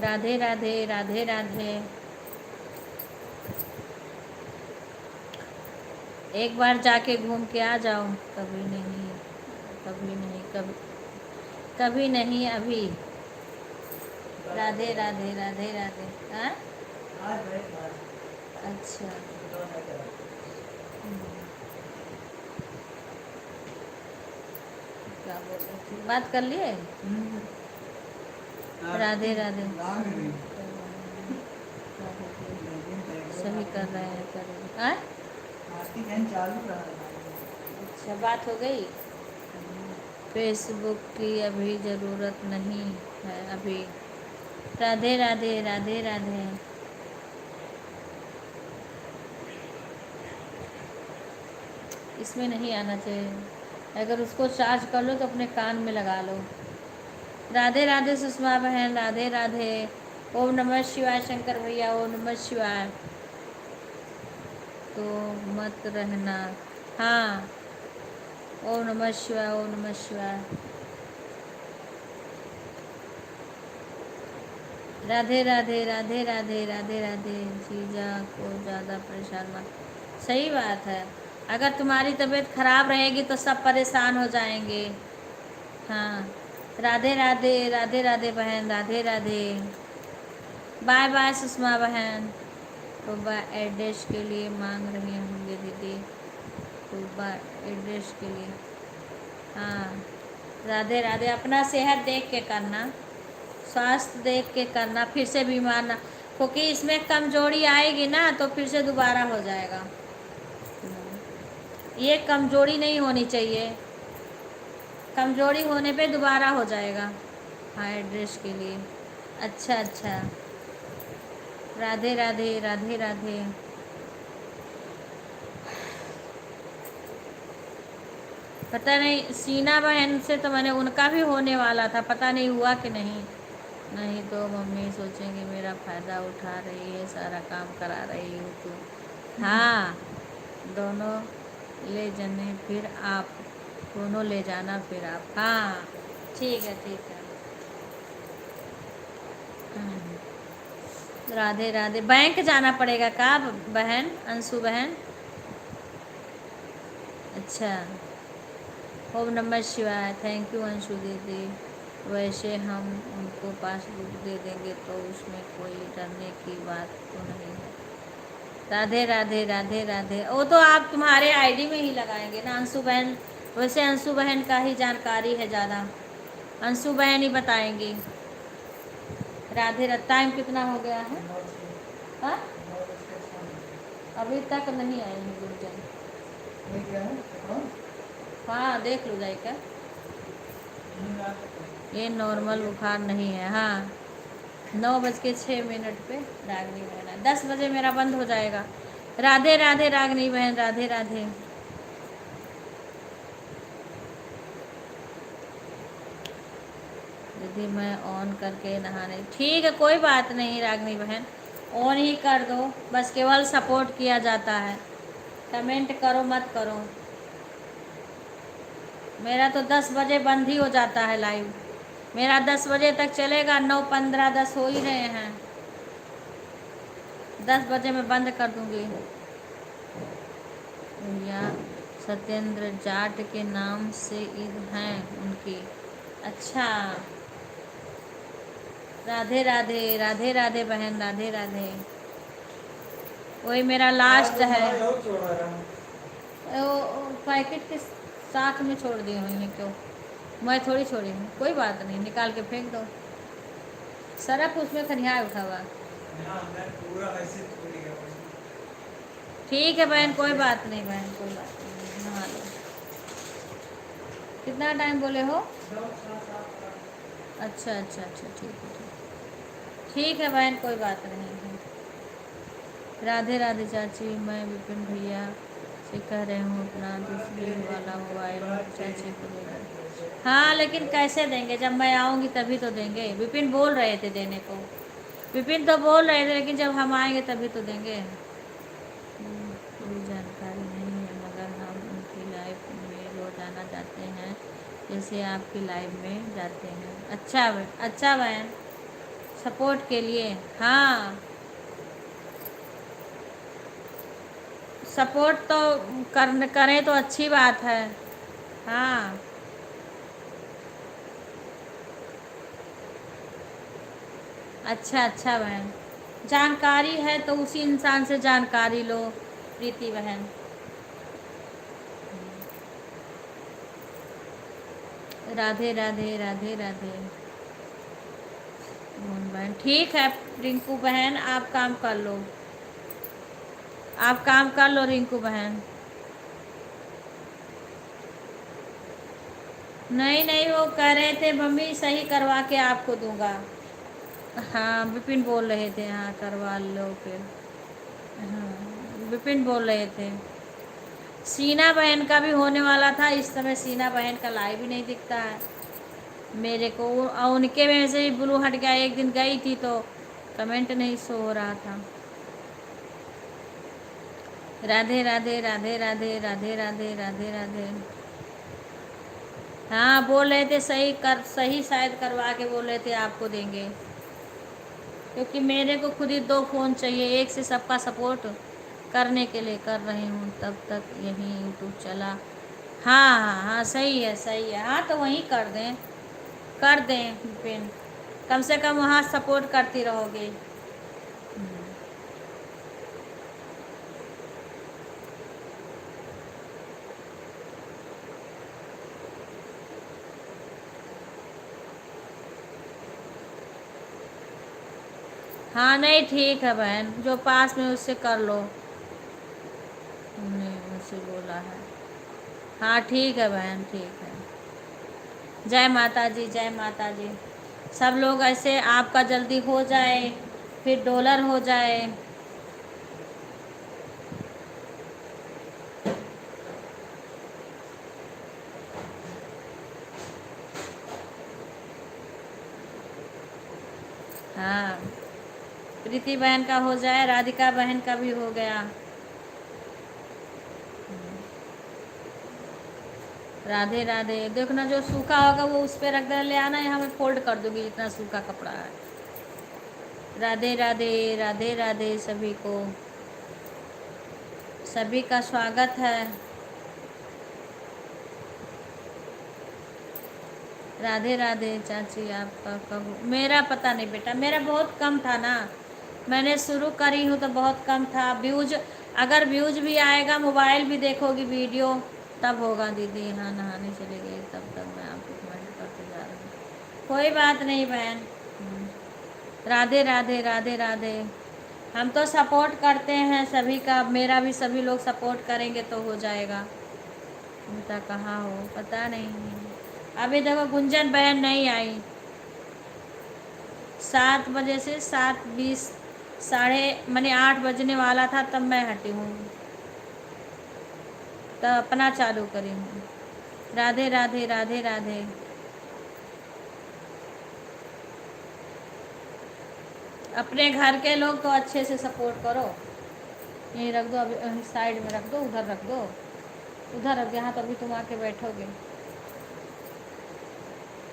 राधे राधे, राधे राधे। एक बार जाके घूम के आ जाओ। कभी नहीं, कभी नहीं, कभी कभी नहीं, अभी। राधे राधे, राधे राधे। हाँ, अच्छा, क्या बोल रही थी, बात कर लिए। राधे राधे। सही कर रहे हैं, करें। हाँ, अच्छा, बात हो गई। फेसबुक की अभी ज़रूरत नहीं है अभी। राधे राधे, राधे राधे। इसमें नहीं आना चाहिए, अगर उसको चार्ज कर लो तो अपने कान में लगा लो। राधे राधे सुषमा बहन, राधे राधे। ओम नमः शिवाय शंकर भैया, ओम नमः शिवाय। तो मत रहना, हाँ। ओम नमः शिवाय, ओम नमः शिवाय। राधे राधे, राधे राधे, राधे राधे। जीजा को ज़्यादा परेशान मत। सही बात है, अगर तुम्हारी तबीयत खराब रहेगी तो सब परेशान हो जाएंगे। हाँ, राधे राधे, राधे राधे बहन, राधे राधे। बाय बाय सुषमा बहन। तो एड्रेस के लिए मांग रही होंगे दीदी, तो एड्रेस के लिए। हाँ, राधे राधे। अपना सेहत देख के करना, स्वास्थ्य देख के करना, फिर से बीमार ना, क्योंकि इसमें कमजोरी आएगी ना तो फिर से दोबारा हो जाएगा। ये कमजोरी नहीं होनी चाहिए। कमजोरी होने पे दोबारा हो जाएगा। हाँ, एड्रेस के लिए। अच्छा अच्छा। राधे राधे राधे राधे। पता नहीं, सीना बहन से तो मैंने, उनका भी होने वाला था, पता नहीं हुआ कि नहीं। नहीं तो मम्मी सोचेंगे मेरा फ़ायदा उठा रही है, सारा काम करा रही हूँ तो। हाँ, दोनों ले जाने फिर आप, दोनों ले जाना फिर आप। हाँ ठीक है ठीक है। राधे राधे। बैंक जाना पड़ेगा का बहन, अंशु बहन? अच्छा। ओम नमः शिवाय। थैंक यू अंशु दीदी। वैसे हम उनको पासबुक दे देंगे तो उसमें कोई डरने की बात तो नहीं है। राधे राधे राधे राधे। वो तो आप तुम्हारे आईडी में ही लगाएंगे ना अंशु बहन। वैसे अंशु बहन का ही जानकारी है ज़्यादा, अंशु बहन ही बताएंगी। राधे राधे। टाइम कितना हो गया है? हाँ, अभी तक नहीं आए हैं गुरुजन। हाँ देख लो जाएगा। ये नॉर्मल बुखार नहीं है। हाँ, 9:06 पे रागनी बहन है। 10 बजे मेरा बंद हो जाएगा। राधे राधे रागनी बहन, राधे राधे। दीदी मैं ऑन करके नहाने, ठीक है कोई बात नहीं रागनी बहन, ऑन ही कर दो, बस केवल सपोर्ट किया जाता है, कमेंट करो मत करो। मेरा तो 10 बजे बंद ही हो जाता है लाइव। मेरा 10 बजे तक चलेगा, 9:15 10 हो ही रहे हैं। 10 बजे मैं बंद कर दूंगी। भैया सत्येंद्र जाट के नाम से ईद हैं उनकी। अच्छा। राधे राधे राधे राधे बहन, राधे राधे। वही मेरा लास्ट है। वो पैकेट के साथ में छोड़ दी हुई है क्यों? मैं थोड़ी छोड़ी हूँ, कोई बात नहीं, निकाल के फेंक दो। सरफ उसमें खनिया उठा हुआ। ठीक है बहन, कोई बात नहीं बहन, कोई बात नहीं, नहा लो। कितना टाइम बोले हो? अच्छा अच्छा अच्छा, ठीक है ठीक है बहन, कोई बात नहीं है। राधे राधे चाची। मैं विपिन भैया से कह रही हूँ अपना दूसरी वाला मोबाइल चाची को दे दें। हाँ लेकिन कैसे देंगे, जब मैं आऊँगी तभी तो देंगे। विपिन बोल रहे थे देने को, विपिन तो बोल रहे थे, लेकिन जब हम आएंगे तभी तो देंगे। कोई जानकारी नहीं है, मगर हम उनकी लाइफ में रोजाना जाते हैं, जैसे आपकी लाइफ में जाते हैं। अच्छा अच्छा बहन, सपोर्ट के लिए। हाँ, सपोर्ट तो करें तो अच्छी बात है। हाँ अच्छा अच्छा बहन, जानकारी है तो उसी इंसान से जानकारी लो प्रीति बहन। राधे राधे राधे राधे। मोहन बहन ठीक है। रिंकू बहन आप काम कर लो, आप काम कर लो रिंकू बहन। नहीं नहीं, वो कह रहे थे मम्मी सही करवा के आपको दूंगा। हाँ विपिन बोल रहे थे, हाँ करवा लो फिर। हाँ विपिन बोल रहे थे। सीना बहन का भी होने वाला था, इस समय सीना बहन का लाइव भी नहीं दिखता है मेरे को। उनके में से ही ब्लू हट गया, एक दिन गई थी तो कमेंट नहीं शो हो रहा था। राधे राधे राधे राधे राधे राधे राधे राधे। हाँ बोल रहे थे सही शायद करवा के बोल रहे थे आपको देंगे, क्योंकि मेरे को खुद ही 2 फ़ोन चाहिए, एक से सबका सपोर्ट करने के लिए कर रही हूँ, तब तक यहीं यूट्यूब चला। हाँ हाँ हाँ सही है सही है। हाँ तो वहीं कर दें, कर दें पिन, कम से कम वहाँ सपोर्ट करती रहोगे। हाँ नहीं ठीक है बहन, जो पास में उससे कर लो, हमने मुझसे बोला है। हाँ ठीक है बहन, ठीक है। जय माता जी, जय माता जी। सब लोग ऐसे आपका जल्दी हो जाए, फिर डॉलर हो जाए। हाँ, प्रीति बहन का हो जाए, राधिका बहन का भी हो गया। राधे राधे। देखना जो सूखा होगा वो उस पे रख दे, ले आना, यहाँ मैं फोल्ड कर दूंगी जितना सूखा कपड़ा है। राधे राधे, राधे राधे सभी को, सभी का स्वागत है। राधे राधे चाची, आपका कब? मेरा पता नहीं बेटा, मेरा बहुत कम था ना, मैंने शुरू करी हूँ तो बहुत कम था व्यूज। अगर व्यूज भी आएगा, मोबाइल भी देखोगी वीडियो, तब होगा दीदी। हाँ, नहाने चली गई, तब तक मैं आपको कमेंट करते जा रही हूँ। कोई बात नहीं बहन। राधे राधे, राधे राधे। हम तो सपोर्ट करते हैं सभी का, मेरा भी सभी लोग सपोर्ट करेंगे तो हो जाएगा। बेटा कहाँ हो? पता नहीं। अभी देखो गुंजन बहन नहीं आई, 7 बजे से 7:20, साढ़े मैंने 8 बजने वाला था तब मैं हटी हूँ, तब अपना चालू करी हूँ। राधे राधे, राधे राधे। अपने घर के लोग तो अच्छे से सपोर्ट करो। यहीं रख दो, अभी साइड में रख दो, उधर रख दो, उधर रख दो, यहाँ तो अभी तुम आके बैठोगे।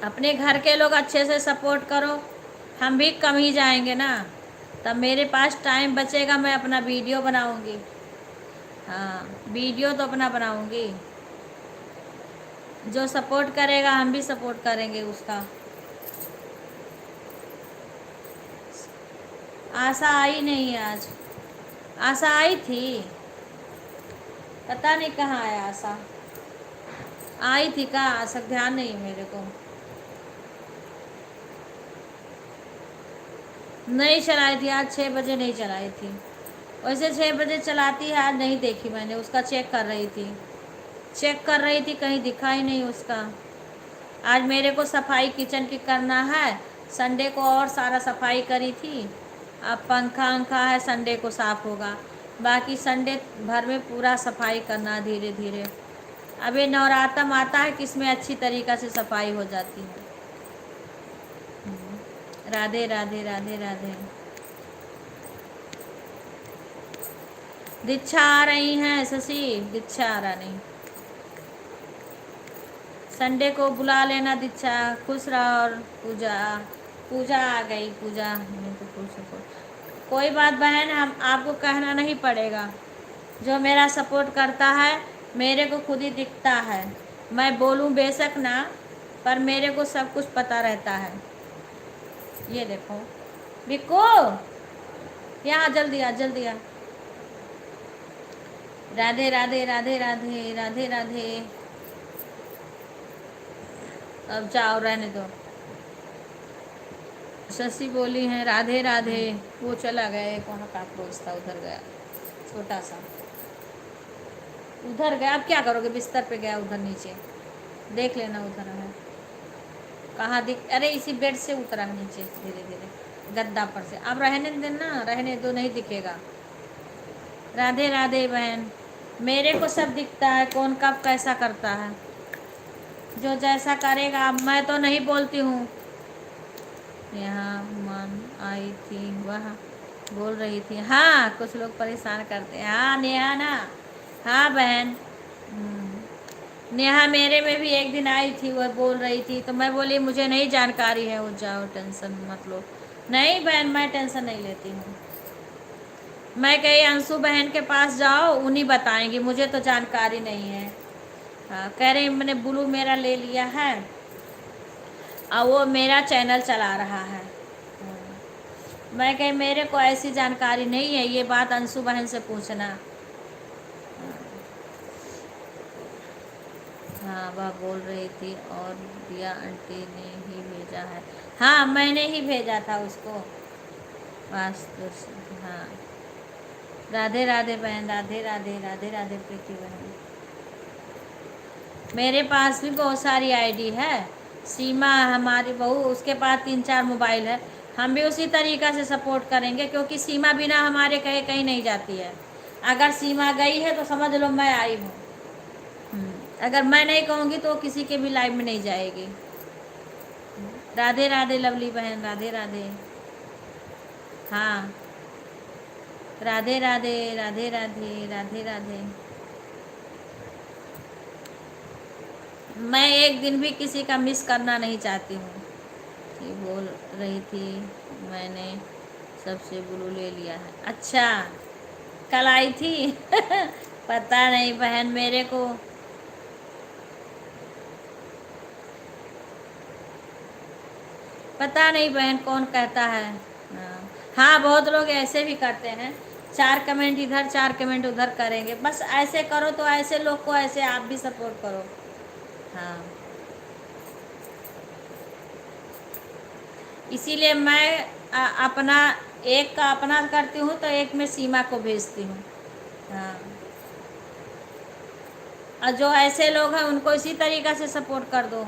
अपने घर के लोग अच्छे से सपोर्ट करो, हम भी कम ही जाएंगे ना, तब मेरे पास टाइम बचेगा, मैं अपना वीडियो बनाऊंगी। हाँ, वीडियो तो अपना बनाऊंगी। जो सपोर्ट करेगा हम भी सपोर्ट करेंगे उसका। आशा आई नहीं आज, आशा आई थी, पता नहीं कहाँ है आशा। आई थी का आशा? ध्यान नहीं है मेरे को। नहीं चलाई थी आज, 6 बजे नहीं चलाई थी। वैसे 6 बजे चलाती है, आज नहीं देखी मैंने, उसका चेक कर रही थी, चेक कर रही थी, कहीं दिखा ही नहीं उसका। आज मेरे को सफाई किचन की करना है, संडे को और सारा सफाई करी थी। अब पंखा वंखा है, संडे को साफ़ होगा, बाकी संडे भर में पूरा सफाई करना धीरे धीरे। अब ये नवरात्र आता है किसमें अच्छी तरीक़ा से सफाई हो जाती है। राधे राधे, राधे राधे। दीक्षा आ रही हैं शशि, दीक्षा आ रहा नहीं, संडे को बुला लेना दीक्षा। खुश रहो। और पूजा, पूजा आ गई, पूजा नहीं तो फुल सपोर्ट। कोई बात बहन, हम आपको कहना नहीं पड़ेगा, जो मेरा सपोर्ट करता है मेरे को खुद ही दिखता है। मैं बोलूं बेशक ना, पर मेरे को सब कुछ पता रहता है। ये देखो बिको, यहाँ जल्दी आ, जल्दी आ। राधे राधे, राधे राधे, राधे राधे। अब जाओ, रहने दो। शशि बोली हैं राधे राधे, वो चला गया, एक वहाँ काकरोच था उधर गया, छोटा सा उधर गया। अब क्या करोगे, बिस्तर पे गया उधर नीचे, देख लेना उधर है कहाँ दिख। अरे इसी बेड से उतरा नीचे धीरे धीरे, गद्दा पर से। अब रहने देना, रहने दो, नहीं दिखेगा। राधे राधे बहन, मेरे को सब दिखता है, कौन कब कैसा करता है, जो जैसा करेगा। अब मैं तो नहीं बोलती हूँ। यहाँ मन आई थी, वह बोल रही थी। हाँ, कुछ लोग परेशान करते हैं। हाँ नेहा ना, हाँ बहन। नेहा मेरे में भी एक दिन आई थी, वह बोल रही थी, तो मैं बोली मुझे नहीं जानकारी है, वो जाओ टेंशन मत लो। नहीं बहन, मैं टेंशन नहीं लेती हूँ। मैं कही अंशु बहन के पास जाओ, उन्हीं बताएंगी, मुझे तो जानकारी नहीं है। हाँ, कह रही मैंने ब्लू मेरा ले लिया है और वो मेरा चैनल चला रहा है। मैं कही मेरे को ऐसी जानकारी नहीं है, ये बात अंशु बहन से पूछना। हाँ, वह बोल रही थी, और दिया आंटी ने ही भेजा है। हाँ, मैंने ही भेजा था उसको वास्तु से। हाँ, राधे राधे बहन, राधे राधे, राधे राधे प्रीति बहन। मेरे पास भी बहुत सारी आईडी है, सीमा हमारी बहू, उसके पास 3-4 मोबाइल है। हम भी उसी तरीक़ा से सपोर्ट करेंगे, क्योंकि सीमा बिना हमारे कहे कहीं नहीं जाती है। अगर सीमा गई है तो समझ लो मैं आई हूँ। अगर मैं नहीं कहूँगी तो किसी के भी लाइव में नहीं जाएगी। राधे राधे लवली बहन, राधे राधे। हाँ, राधे राधे राधे राधे राधे राधे। मैं एक दिन भी किसी का मिस करना नहीं चाहती हूँ। ये बोल रही थी मैंने सबसे ब्लू ले लिया है। अच्छा, कल आई थी पता नहीं बहन मेरे को। पता नहीं बहन कौन कहता है। हाँ, हाँ, बहुत लोग ऐसे भी करते हैं, 4 कमेंट इधर 4 कमेंट उधर करेंगे। बस ऐसे करो तो ऐसे लोग को ऐसे आप भी सपोर्ट करो। हाँ, इसीलिए मैं अपना एक का अपना करती हूँ तो एक में सीमा को भेजती हूँ। हाँ, और जो ऐसे लोग हैं उनको इसी तरीक़ा से सपोर्ट कर दो।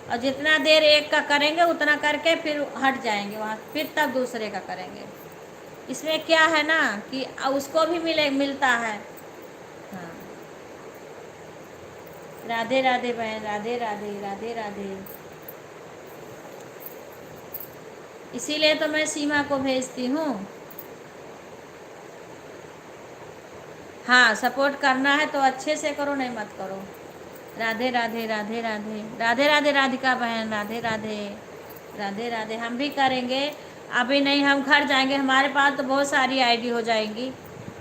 और जितना देर एक का करेंगे उतना करके फिर हट जाएंगे वहाँ, फिर तब दूसरे का करेंगे। इसमें क्या है ना कि उसको भी मिलता है। हाँ, राधे राधे बहन, राधे राधे राधे राधे। इसीलिए तो मैं सीमा को भेजती हूँ। हाँ, सपोर्ट करना है तो अच्छे से करो, नहीं मत करो। राधे राधे राधे राधे राधे राधे राधिका बहन, राधे राधे राधे राधे। हम भी करेंगे, अभी नहीं, हम घर जाएंगे। हमारे पास तो बहुत सारी आईडी हो जाएंगी,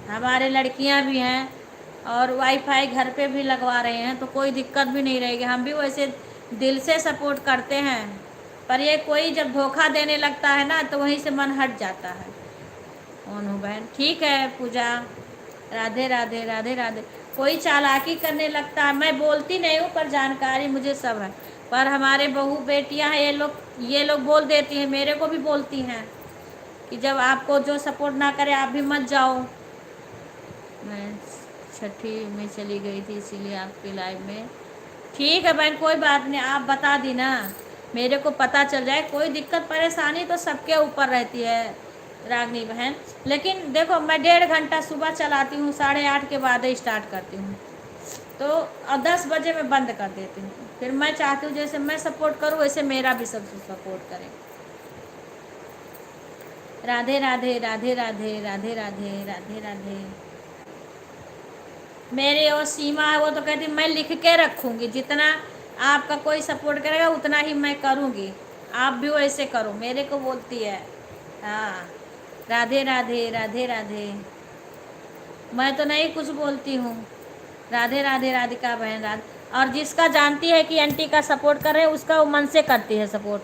हमारे लड़कियां भी हैं और वाईफाई घर पे भी लगवा रहे हैं, तो कोई दिक्कत भी नहीं रहेगी। हम भी वैसे दिल से सपोर्ट करते हैं, पर ये कोई जब धोखा देने लगता है ना तो वहीं से मन हट जाता है। ओनू बहन ठीक है। पूजा, राधे राधे राधे राधे। कोई चालाकी करने लगता है, मैं बोलती नहीं हूँ पर जानकारी मुझे सब है। पर हमारे बहू बेटियां हैं, ये लोग बोल देती हैं, मेरे को भी बोलती हैं कि जब आपको जो सपोर्ट ना करे आप भी मत जाओ। मैं छठी में चली गई थी इसीलिए आपके लाइव में। ठीक है बहन, कोई बात नहीं, आप बता दी ना, मेरे को पता चल जाए। कोई दिक्कत परेशानी तो सबके ऊपर रहती है रागनी बहन। लेकिन देखो, मैं 1.5 घंटा सुबह चलाती हूँ, 8:30 के बाद ही स्टार्ट करती हूँ, तो अब 10 बजे मैं बंद कर देती हूँ। फिर मैं चाहती हूँ जैसे मैं सपोर्ट करूँ वैसे मेरा भी सब सपोर्ट करें। राधे राधे राधे राधे राधे राधे राधे राधे। मेरी और सीमा है, वो तो कहती मैं लिख के रखूँगी, जितना आपका कोई सपोर्ट करेगा उतना ही मैं करूँगी, आप भी वैसे करो, मेरे को बोलती है। हाँ, राधे राधे राधे राधे। मैं तो नहीं कुछ बोलती हूँ। राधे राधे राधिका बहन, राधे। और जिसका जानती है कि आंटी का सपोर्ट कर रहे हैं उसका वो मन से करती है सपोर्ट।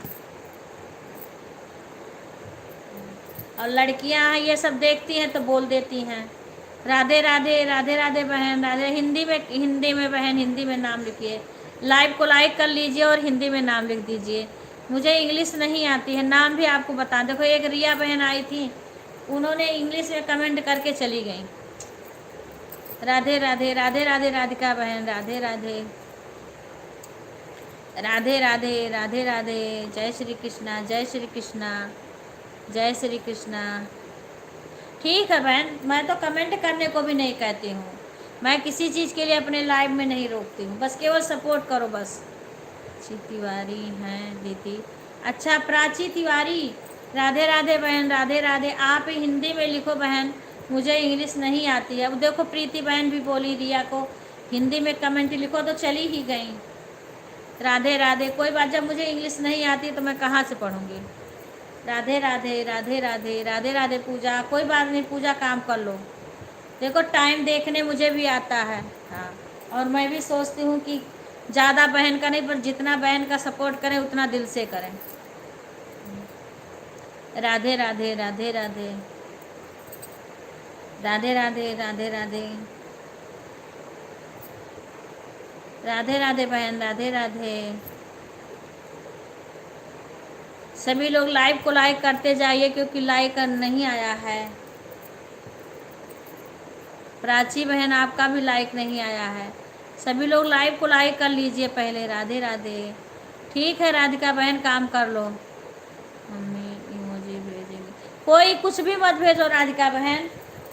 और लड़कियां हैं ये सब देखती हैं तो बोल देती हैं। राधे राधे राधे राधे बहन, राधे। हिंदी में बहन, हिंदी में नाम लिखिए। लाइव को लाइक कर लीजिए और हिंदी में नाम लिख दीजिए। मुझे इंग्लिश नहीं आती है, नाम भी आपको बता। देखो, एक रिया बहन आई थी, उन्होंने इंग्लिश में कमेंट करके चली गई। राधे राधे राधे राधे राधिका बहन, राधे राधे राधे राधे राधे राधे। जय श्री कृष्णा, जय श्री कृष्णा, जय श्री कृष्णा। ठीक है बहन, मैं तो कमेंट करने को भी नहीं कहती हूँ। मैं किसी चीज़ के लिए अपने लाइव में नहीं रोकती हूँ, बस केवल सपोर्ट करो बस। तिवारी हैं दीदी। अच्छा, प्राची तिवारी, राधे राधे बहन, राधे राधे। आप हिंदी में लिखो बहन, मुझे इंग्लिश नहीं आती है। अब देखो, प्रीति बहन भी बोली रिया को हिंदी में कमेंट लिखो, तो चली ही गई। राधे राधे। कोई बात, जब मुझे इंग्लिश नहीं आती तो मैं कहाँ से पढ़ूँगी। राधे राधे राधे राधे राधे राधे। पूजा, कोई बात नहीं पूजा, काम कर लो। देखो, टाइम देखने मुझे भी आता है। हाँ, और मैं भी सोचती हूँ कि ज़्यादा बहन का नहीं, पर जितना बहन का सपोर्ट करें उतना दिल से करें। राधे राधे राधे राधे राधे राधे राधे राधे राधे राधे बहन, राधे राधे। सभी लोग लाइव को लाइक करते जाइए, क्योंकि लाइक नहीं आया है। प्राची बहन, आपका भी लाइक नहीं आया है। सभी लोग लाइव को लाइक कर लीजिए पहले। राधे राधे ठीक है राधिका बहन, काम कर लो। मम्मी इमोजी भेजेंगे, कोई कुछ भी मत भेजो राधिका बहन,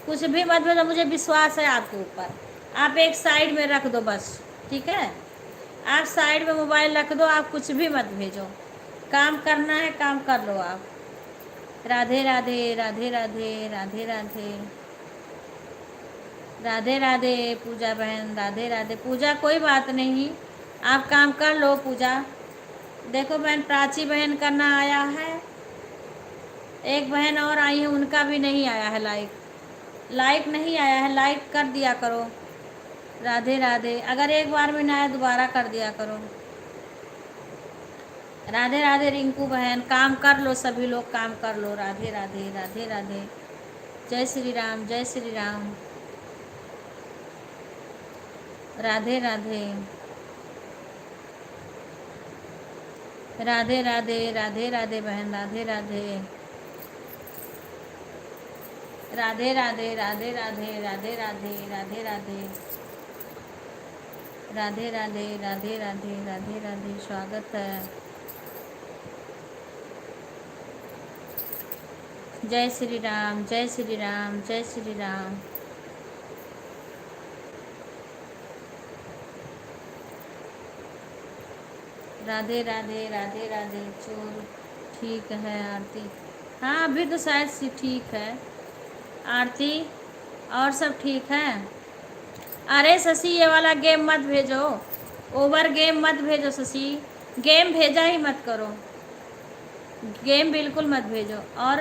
कुछ भी मत भेजो, मुझे विश्वास है आपके ऊपर। आप एक साइड में रख दो बस, ठीक है? आप साइड में मोबाइल रख दो, आप कुछ भी मत भेजो। काम करना है, काम कर लो आप। राधे राधे राधे राधे राधे राधे राधे राधे पूजा बहन, राधे राधे पूजा। कोई बात नहीं, आप काम कर लो पूजा। देखो बहन, प्राची बहन करना आया है, एक बहन और आई है, उनका भी नहीं आया है लाइक। लाइक नहीं आया है, लाइक कर दिया करो। राधे राधे, अगर एक बार में ना आया दोबारा कर दिया करो। राधे राधे रिंकू बहन, काम कर लो, सभी लोग काम कर लो। राधे राधे राधे राधे, जय श्री राम, जय श्री राम। राधे राधे राधे राधे राधे राधे बहन, राधे राधे राधे राधे राधे राधे राधे राधे राधे राधे राधे राधे राधे राधे राधे राधे, स्वागत है। जय श्री राम, जय श्री राम, जय श्री राम। राधे राधे राधे राधे। चोर ठीक है आरती? हाँ अभी तो शायद से ठीक है आरती, और सब ठीक है। अरे शशि ये वाला गेम मत भेजो, ओवर गेम मत भेजो शशि, गेम भेजा ही मत करो, गेम बिल्कुल मत भेजो। और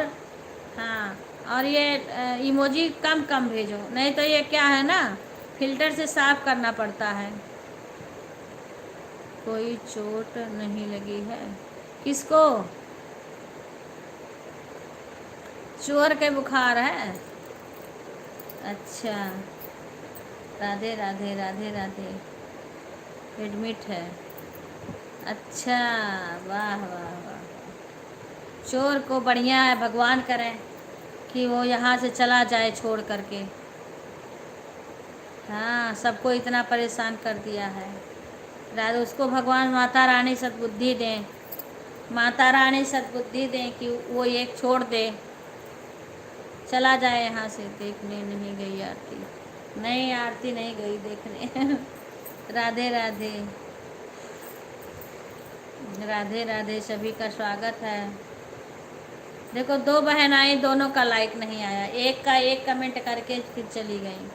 हाँ, और ये इमोजी कम कम भेजो, नहीं तो ये क्या है ना, फिल्टर से साफ करना पड़ता है। कोई चोट नहीं लगी है? किसको? चोर के बुखार है? अच्छा, राधे राधे राधे राधे, एडमिट है? अच्छा, वाह वाह वाह। चोर को बढ़िया है, भगवान करें कि वो यहाँ से चला जाए छोड़ करके। हाँ, सबको इतना परेशान कर दिया है। राधे, उसको भगवान माता रानी सद्बुद्धि दें, माता रानी सद्बुद्धि दें कि वो एक छोड़ दे, चला जाए यहाँ से। देखने नहीं गई आरती? नहीं, आरती नहीं गई देखने। राधे राधे राधे राधे, सभी का स्वागत है। देखो दो बहन आई, दोनों का लाइक नहीं आया, एक का एक कमेंट करके फिर चली गई,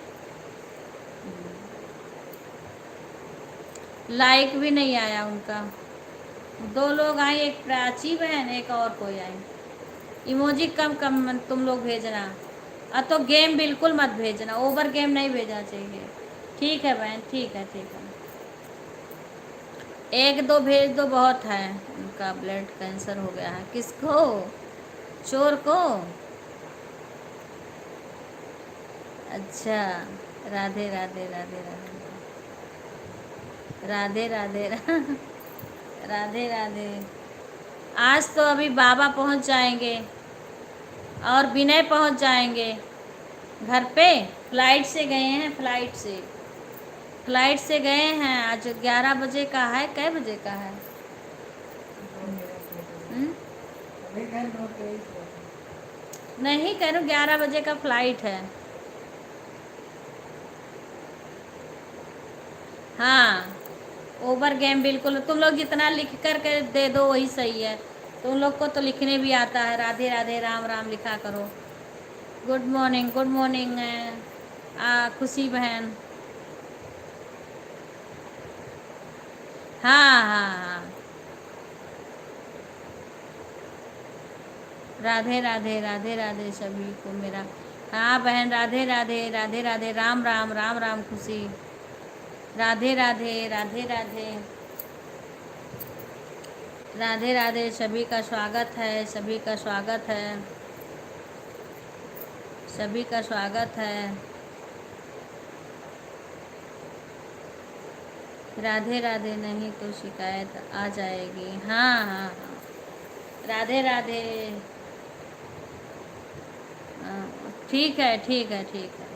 लाइक भी नहीं आया उनका। दो लोग आई, एक प्राची बहन, एक और कोई आई। इमोजी कम कम तुम लोग भेजना, और तो गेम बिल्कुल मत भेजना, ओवर गेम नहीं भेजना चाहिए। ठीक है बहन, ठीक है ठीक है। एक दो भेज दो, बहुत है। उनका ब्लड कैंसर हो गया है। किसको? चोर को? अच्छा, राधे राधे राधे राधे राधे राधे राधे राधे। आज तो अभी बाबा पहुंच जाएंगे और विनय पहुंच जाएंगे घर पे। फ्लाइट से गए हैं, फ्लाइट से गए हैं। आज 11 बजे का है, कै बजे का है? नहीं कह रहा, 11 बजे का फ्लाइट है। हाँ, ओवर गेम बिल्कुल, तुम लोग जितना लिख कर के दे दो वही सही है। तुम लोग को तो लिखने भी आता है, राधे राधे राम राम लिखा करो। गुड मॉर्निंग, गुड मॉर्निंग खुशी बहन। हाँ हाँ हाँ, राधे राधे राधे राधे सभी को मेरा। हाँ बहन, राधे राधे राधे राधे, राम राम राम राम खुशी। राधे राधे राधे राधे राधे राधे, सभी का स्वागत है, सभी का स्वागत है, सभी का स्वागत है। राधे राधे, नहीं तो शिकायत आ जाएगी। हाँ हाँ हाँ, राधे राधे। ठीक है ठीक है ठीक है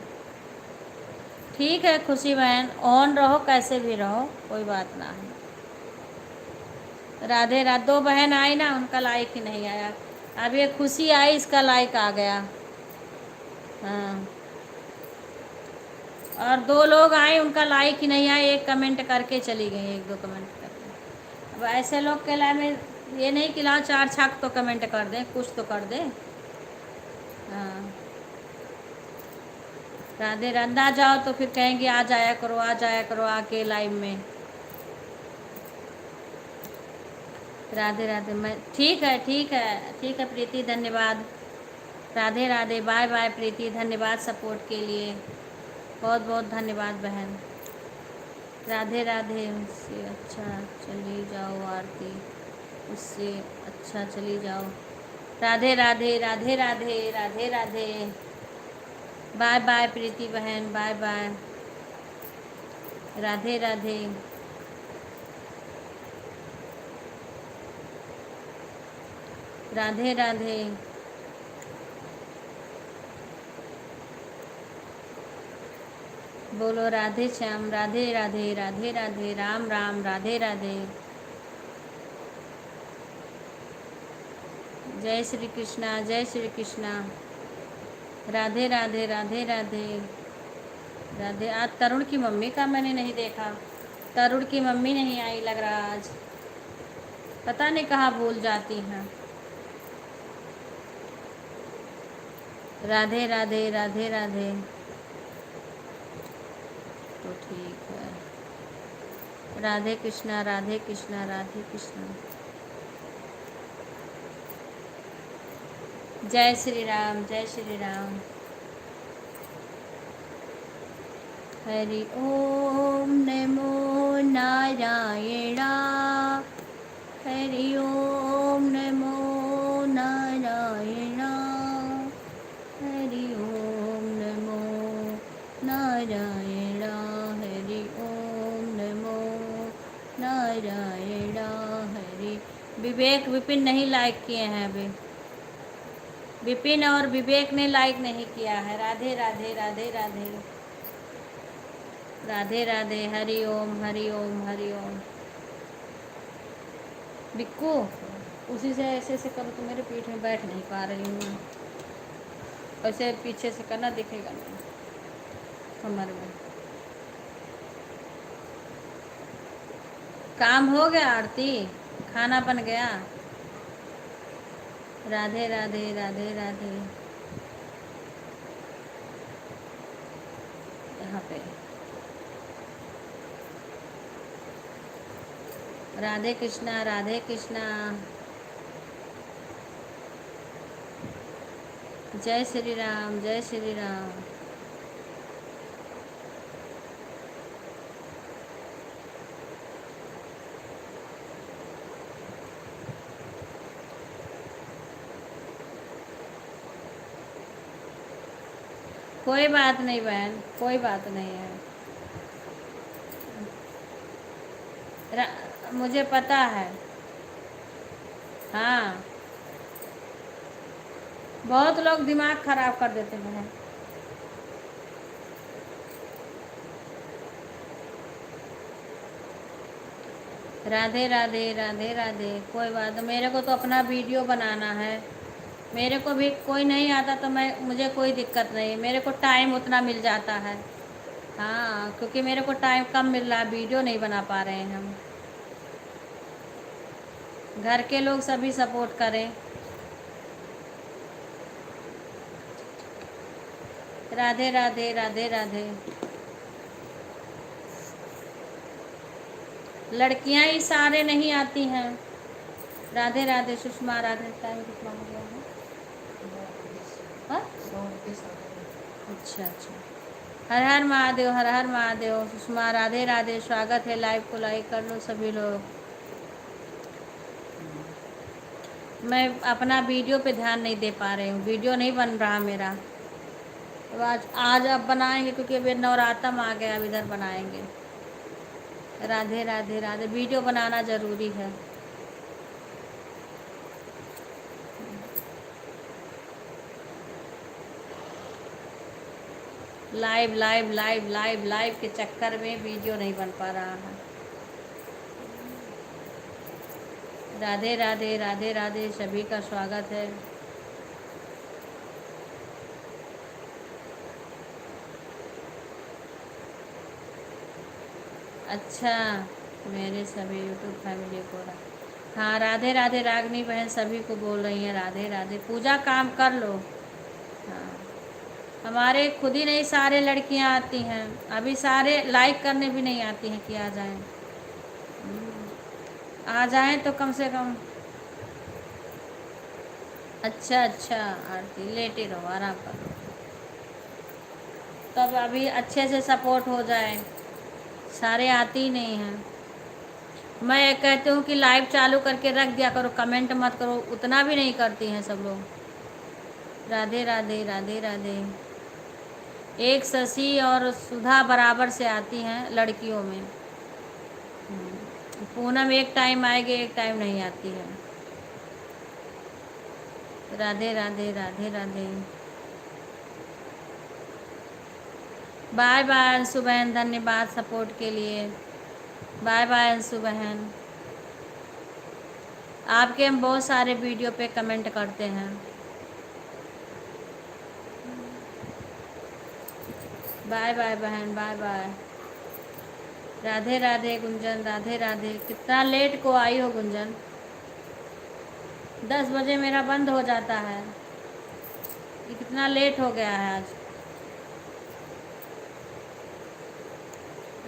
ठीक है खुशी बहन, ऑन रहो, कैसे भी रहो, कोई बात ना है। राधे राधे। दो बहन आई ना, उनका लाइक ही नहीं आया। अब ये खुशी आई, इसका लाइक आ गया। हाँ, और दो लोग आए, उनका लाइक ही नहीं आया, एक कमेंट करके चली गई, एक दो कमेंट करके। अब ऐसे लोग के लिए में ये नहीं कि लाओ चार छाक तो कमेंट कर दें, कुछ तो कर दे। हाँ, राधे रंदा जाओ तो फिर कहेंगे आ जाया करो, आ जाया करो आके लाइव में। राधे राधे। मैं ठीक है, ठीक है, ठीक है प्रीति, धन्यवाद। राधे राधे, बाय बाय प्रीति, धन्यवाद सपोर्ट के लिए, बहुत बहुत धन्यवाद बहन। राधे राधे। उससे अच्छा चली जाओ आरती, उससे अच्छा चली जाओ। राधे राधे, राधे राधे, राधे राधे, बाय बाय प्रीति बहन, बाय बाय। राधे राधे। राधे राधे। बोलो राधे श्याम, राधे राधे, राधे राधे, राम राम, राधे राधे। जय श्री कृष्णा, जय श्री कृष्णा। राधे राधे, राधे राधे, राधे। आज तरुण की मम्मी का मैंने नहीं देखा, तरुण की मम्मी नहीं आई लग रहा आज, पता नहीं कहाँ भूल जाती हैं। राधे राधे, राधे राधे। तो ठीक है। राधे कृष्णा, राधे कृष्णा, राधे कृष्णा। जय श्री राम, जय श्री राम। हरि ओम नमो नारायणा, हरि ओम नमो नारायणा, हरि ओम नमो नारायणा, हरि ओम नमो नारायणा, हरि। विवेक विपिन नहीं लाइक किए हैं अभी, विपिन और विवेक ने लाइक नहीं किया है। राधे राधे, राधे राधे, राधे राधे, हरि ओम, हरि ओम, हरि ओम। बिक्कू, उसी से ऐसे ऐसे करो तो मेरे पीठ में बैठ नहीं पा रही हूँ मैं, ऐसे पीछे से करना दिखेगा नहीं कमर में। काम हो गया आरती, खाना बन गया। राधे राधे, राधे राधे। यहाँ पे राधे कृष्णा, राधे कृष्णा। जय श्री राम, जय श्री राम। कोई बात नहीं बहन, कोई बात नहीं है। मुझे पता है। हाँ, बहुत लोग दिमाग खराब कर देते हैं। राधे राधे, राधे राधे। कोई बात, मेरे को तो अपना वीडियो बनाना है, मेरे को भी कोई नहीं आता तो मैं, मुझे कोई दिक्कत नहीं, मेरे को टाइम उतना मिल जाता है। हाँ, क्योंकि मेरे को टाइम कम मिल रहा है, वीडियो नहीं बना पा रहे हैं हम। घर के लोग सभी सपोर्ट करें। राधे राधे, राधे राधे। लड़कियां ही सारे नहीं आती हैं। राधे राधे सुषमा, राधे। टाइम कितना हो गया है? हाँ? अच्छा अच्छा। हर हर महादेव, हर हर महादेव। सुषमा, राधे राधे, स्वागत है। लाइव को लाइक कर लो सभी लोग। मैं अपना वीडियो पे ध्यान नहीं दे पा रही हूँ, वीडियो नहीं बन रहा मेरा। तो आज आज अब बनाएंगे, क्योंकि अभी नवरातम आ गया, अब इधर बनाएंगे। राधे राधे, राधे। वीडियो बनाना ज़रूरी है। Live live live live live के चक्कर में वीडियो नहीं बन पा रहा है। राधे राधे राधे राधे, सभी का स्वागत है। अच्छा, मेरे सभी यूट्यूब फैमिली को हाँ राधे राधे, रागनी बहन सभी को बोल रही हैं राधे राधे। पूजा काम कर लो। हाँ, हमारे खुद ही नहीं सारे लड़कियां आती हैं, अभी सारे लाइक करने भी नहीं आती हैं कि आ जाएं। आ जाएं तो कम से कम। अच्छा अच्छा आरती, लेटे रहो, आराम करो, तब अभी अच्छे से सपोर्ट हो जाए। सारे आती ही नहीं हैं। मैं ये कहती हूँ कि लाइव चालू करके रख दिया करो, कमेंट मत करो, उतना भी नहीं करती हैं सब लोग। राधे राधे राधे राधे। एक शशि और सुधा बराबर से आती हैं लड़कियों में। पूनम एक टाइम आएगी, एक टाइम नहीं आती है। राधे राधे राधे राधे। बाय बाय अंशु बहन, धन्यवाद सपोर्ट के लिए। बाय बाय अंशु बहन। आपके हम बहुत सारे वीडियो पे कमेंट करते हैं। बाय बाय बहन, बाय बाय। राधे राधे गुंजन, राधे राधे। कितना लेट को आई हो गुंजन? 10 बजे मेरा बंद हो जाता है, ये कितना लेट हो गया है आज।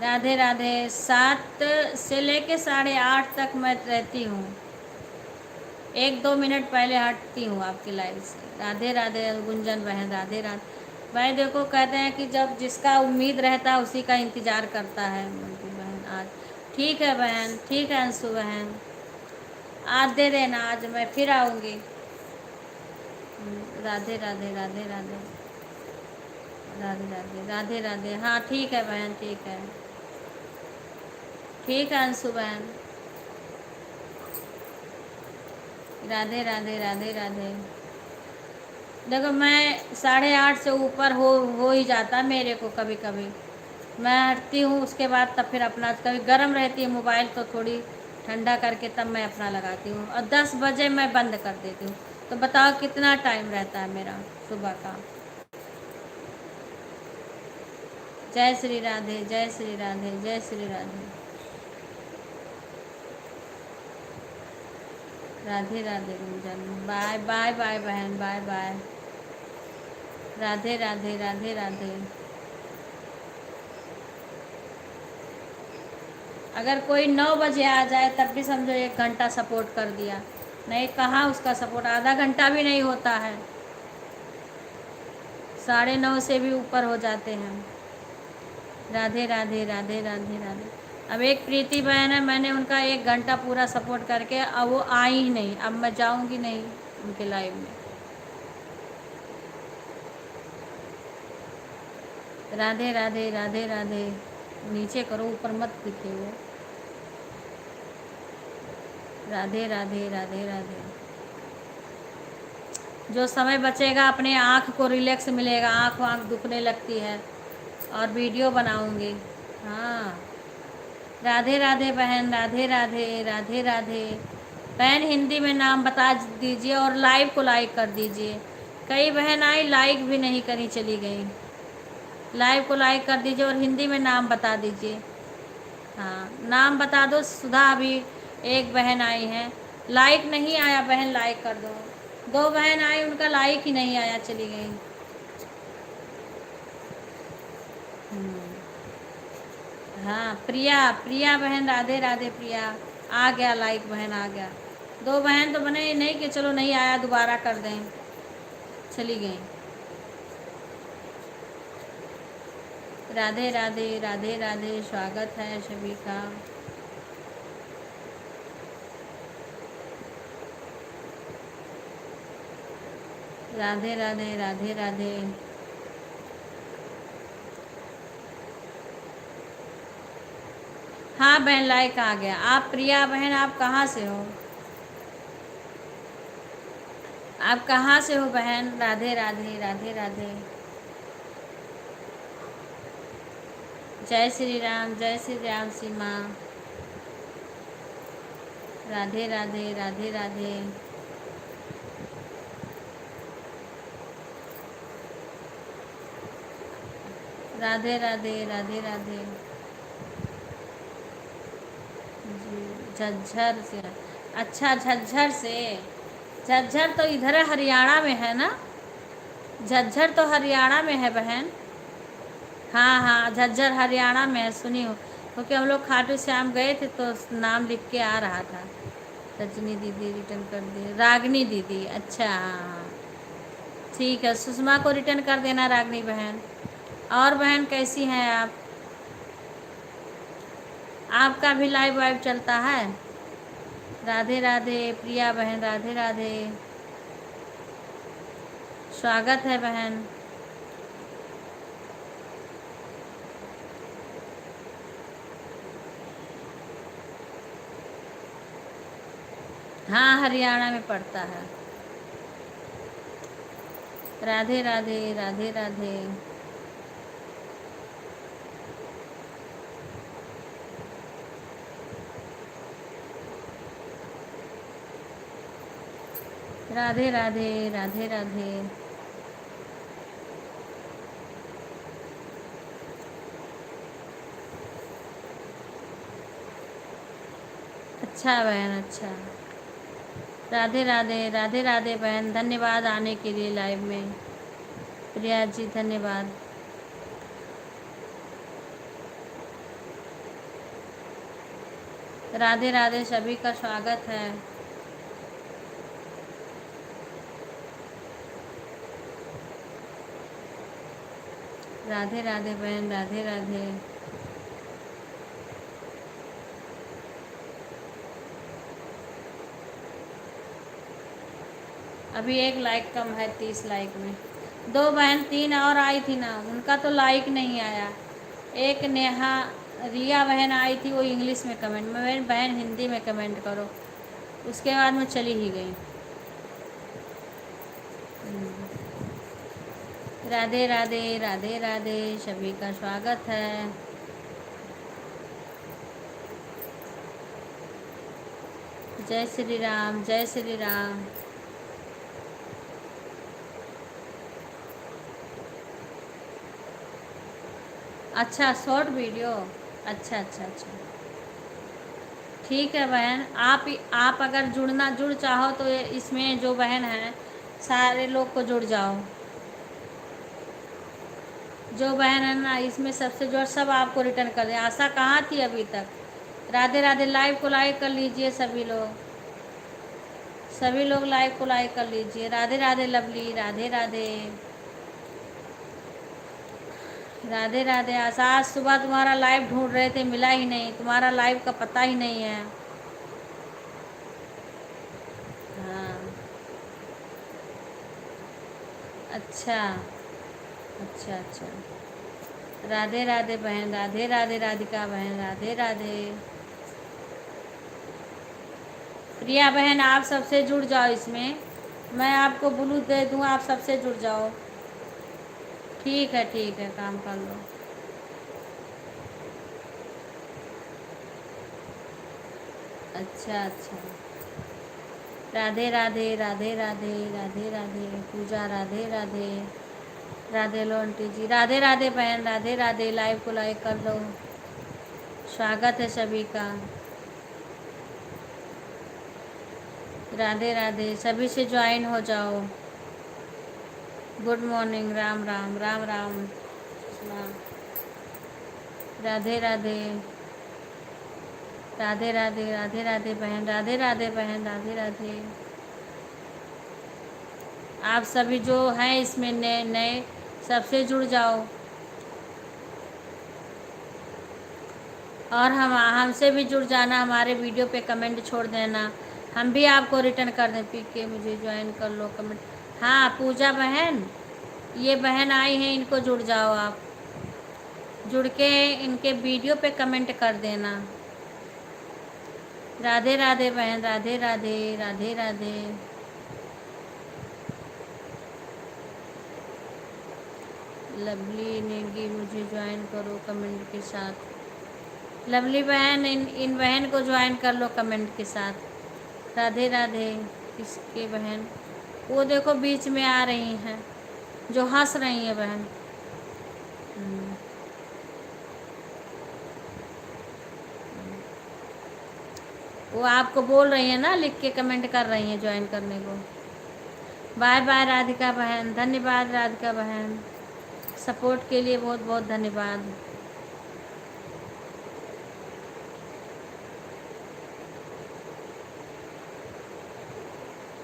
राधे राधे। 7 से लेके 8:30 तक मैं रहती हूँ, 1-2 मिनट पहले हटती हूँ आपकी लाइव से। राधे राधे गुंजन बहन, राधे राधे। भाई देखो, कहते हैं कि जब जिसका उम्मीद रहता है उसी का इंतज़ार करता है। मंटू बहन आज ठीक है बहन, ठीक है अंशु बहन, आज दे देना, आज मैं फिर आऊँगी। राधे राधे राधे राधे राधे राधे राधे राधे। हाँ ठीक है बहन, ठीक है, ठीक है अंशु बहन। राधे राधे राधे राधे। देखो मैं 8:30 से ऊपर हो ही जाता मेरे को, कभी कभी मैं हटती हूँ, उसके बाद तब फिर अपना, कभी गर्म रहती है मोबाइल तो थोड़ी ठंडा करके तब मैं अपना लगाती हूँ, और 10 बजे मैं बंद कर देती हूँ। तो बताओ कितना टाइम रहता है मेरा सुबह का। जय श्री राधे, जय श्री राधे, जय Shri Radhe. Radhe Radhe Gunjan, bye bye bye बहन, बाय बाय। राधे राधे राधे राधे। अगर कोई 9 बजे आ जाए तब भी समझो 1 घंटा सपोर्ट कर दिया, नहीं कहाँ उसका सपोर्ट, आधा घंटा भी नहीं होता है, 9:30 से भी ऊपर हो जाते हैं। राधे राधे राधे राधे राधे। अब एक प्रीति बहन है, मैंने उनका 1 घंटा पूरा सपोर्ट करके, अब वो आई ही नहीं, अब मैं जाऊंगी नहीं उनके लाइव में। राधे राधे राधे राधे। नीचे करो, ऊपर मत दिखे वो। राधे राधे राधे राधे। जो समय बचेगा अपने आँख को रिलैक्स मिलेगा, आँख वाँख दुखने लगती है, और वीडियो बनाऊंगी। हाँ राधे राधे बहन, राधे राधे राधे राधे। बहन हिंदी में नाम बता दीजिए और लाइव को लाइक कर दीजिए। कई बहन आई लाइक भी नहीं करी, चली गई। लाइव को लाइक कर दीजिए और हिंदी में नाम बता दीजिए। हाँ नाम बता दो। सुधा अभी एक बहन आई हैं, लाइक नहीं आया बहन, लाइक कर दो। 2 बहन आई, उनका लाइक ही नहीं आया, चली गई। हाँ प्रिया, प्रिया बहन, राधे राधे प्रिया। आ गया लाइक बहन, आ गया। 2 बहन तो बने नहीं कि चलो नहीं आया दोबारा कर दें, चली गई। राधे राधे राधे राधे, स्वागत है सभी का। राधे राधे राधे राधे। हाँ बहन लाइक आ गया। आप प्रिया बहन, आप कहाँ से हो? आप कहाँ से हो बहन? राधे राधे राधे राधे। जय श्री राम, जय श्री राम सीमा। राधे राधे राधे राधे। राधे राधे राधे राधे। जी, झज्जर से। अच्छा, झज्जर से। झज्जर तो इधर है, हरियाणा में है ना? झज्जर तो हरियाणा में है बहन। हाँ हाँ, झज्जर हरियाणा में है, सुनी हूँ। क्योंकि हम लोग खाटू श्याम गए थे तो नाम लिख के आ रहा था। रजनी दीदी रिटर्न कर दी, रागनी दीदी, अच्छा हाँ हाँ। ठीक है, सुषमा को रिटर्न कर देना रागनी बहन। और बहन कैसी हैं आप? आपका भी लाइव वाइव चलता है? राधे राधे प्रिया बहन, राधे राधे। स्वागत है बहन। हाँ, हरियाणा में पड़ता है। राधे राधे राधे राधे। राधे राधे राधे राधे। अच्छा बहन, अच्छा। राधे राधे राधे राधे बहन, धन्यवाद आने के लिए लाइव में। प्रिया जी धन्यवाद। राधे राधे, सभी का स्वागत है। राधे राधे बहन, राधे राधे। अभी एक लाइक कम है 30 लाइक में। दो बहन, तीन और आई थी ना, उनका तो लाइक नहीं आया। एक नेहा, रिया बहन आई थी, वो इंग्लिश में कमेंट में, मेरी बहन हिंदी में कमेंट करो। उसके बाद मैं चली ही गई। राधे राधे राधे राधे, सभी का स्वागत है। जय श्री राम, जय श्री राम। अच्छा, शॉर्ट वीडियो। अच्छा अच्छा अच्छा। ठीक है बहन, आप अगर जुड़ चाहो तो इसमें जो बहन है सारे लोग को जुड़ जाओ। जो बहन है ना इसमें सबसे जो सब आपको रिटर्न कर दें। आशा कहाँ थी अभी तक? राधे राधे, लाइव को लाइक कर लीजिए सभी लोग। सभी लोग लाइव को लाइक कर लीजिए। राधे राधे लवली, राधे राधे राधे राधे। आशा, आज सुबह तुम्हारा लाइव ढूंढ रहे थे, मिला ही नहीं, तुम्हारा लाइव का पता ही नहीं है। हाँ, अच्छा अच्छा अच्छा। राधे राधे बहन, राधे राधे राधिका बहन, राधे राधे। प्रिया बहन, आप सबसे जुड़ जाओ इसमें। मैं आपको ब्लू दे दूँ, आप सबसे जुड़ जाओ। ठीक है, काम कर लो। अच्छा अच्छा। राधे राधे राधे राधे राधे राधे। पूजा राधे राधे। राधे लो आंटी जी, राधे राधे बहन, राधे राधे। लाइव को लाइक कर दो। स्वागत है सभी का। राधे राधे, सभी से ज्वाइन हो जाओ। Good morning, Ram Ram Ram Ram. राम। राधे राधे राधे राधे राधे राधे बहन, राधे राधे बहन, राधे राधे। आप सभी जो हैं इसमें नए नए, सबसे जुड़ जाओ। और हम हमसे भी जुड़ जाना, हमारे वीडियो पे कमेंट छोड़ देना, हम भी आपको रिटर्न कर दें। पी के मुझे ज्वाइन कर लो, कमेंट। हाँ पूजा बहन, ये बहन आई हैं, इनको जुड़ जाओ आप। जुड़ के इनके वीडियो पे कमेंट कर देना। राधे राधे बहन, राधे राधे राधे राधे। लवली नेगी, मुझे ज्वाइन करो कमेंट के साथ। लवली बहन, इन बहन को ज्वाइन कर लो कमेंट के साथ। राधे राधे। किसके बहन? वो देखो बीच में आ रही हैं जो हंस रही है बहन। वो आपको बोल रही है ना, लिख के कमेंट कर रही हैं ज्वाइन करने को। बाय बाय राधिका बहन, धन्यवाद राधिका बहन, सपोर्ट के लिए बहुत बहुत धन्यवाद।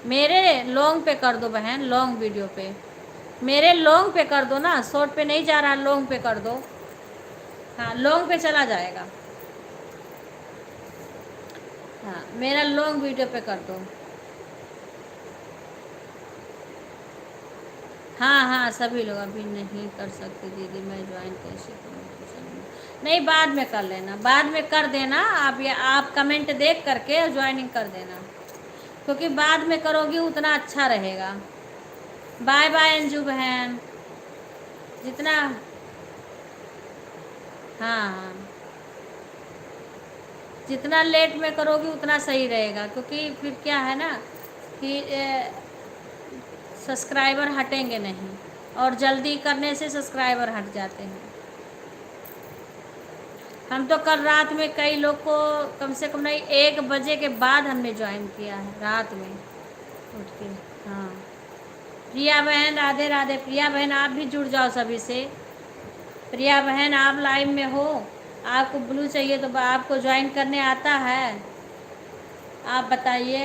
मेरे लॉन्ग पे कर दो बहन, लॉन्ग वीडियो पे। मेरे लॉन्ग पे कर दो ना, शॉर्ट पे नहीं जा रहा, लॉन्ग पे कर दो। हाँ लॉन्ग पे चला जाएगा। हाँ मेरा लॉन्ग वीडियो पे कर दो। हाँ हाँ सभी लोग। अभी नहीं कर सकते दीदी, मैं ज्वाइन कैसे करूँ? नहीं बाद में कर लेना, बाद में कर देना आप। ये आप कमेंट देख करके ज्वाइनिंग कर देना, क्योंकि बाद में करोगी उतना अच्छा रहेगा। बाय बाय अंजू बहन। जितना हाँ हाँ जितना लेट में करोगी उतना सही रहेगा, क्योंकि फिर क्या है ना कि सब्सक्राइबर हटेंगे नहीं, और जल्दी करने से सब्सक्राइबर हट जाते हैं। हम तो कल रात में कई लोग को कम से कम नहीं 1 बजे के बाद हमने ज्वाइन किया है, रात में उठ के। हाँ प्रिया बहन राधे राधे। प्रिया बहन आप भी जुड़ जाओ सभी से। प्रिया बहन आप लाइव में हो, आपको ब्लू चाहिए तो आपको ज्वाइन करने आता है? आप बताइए।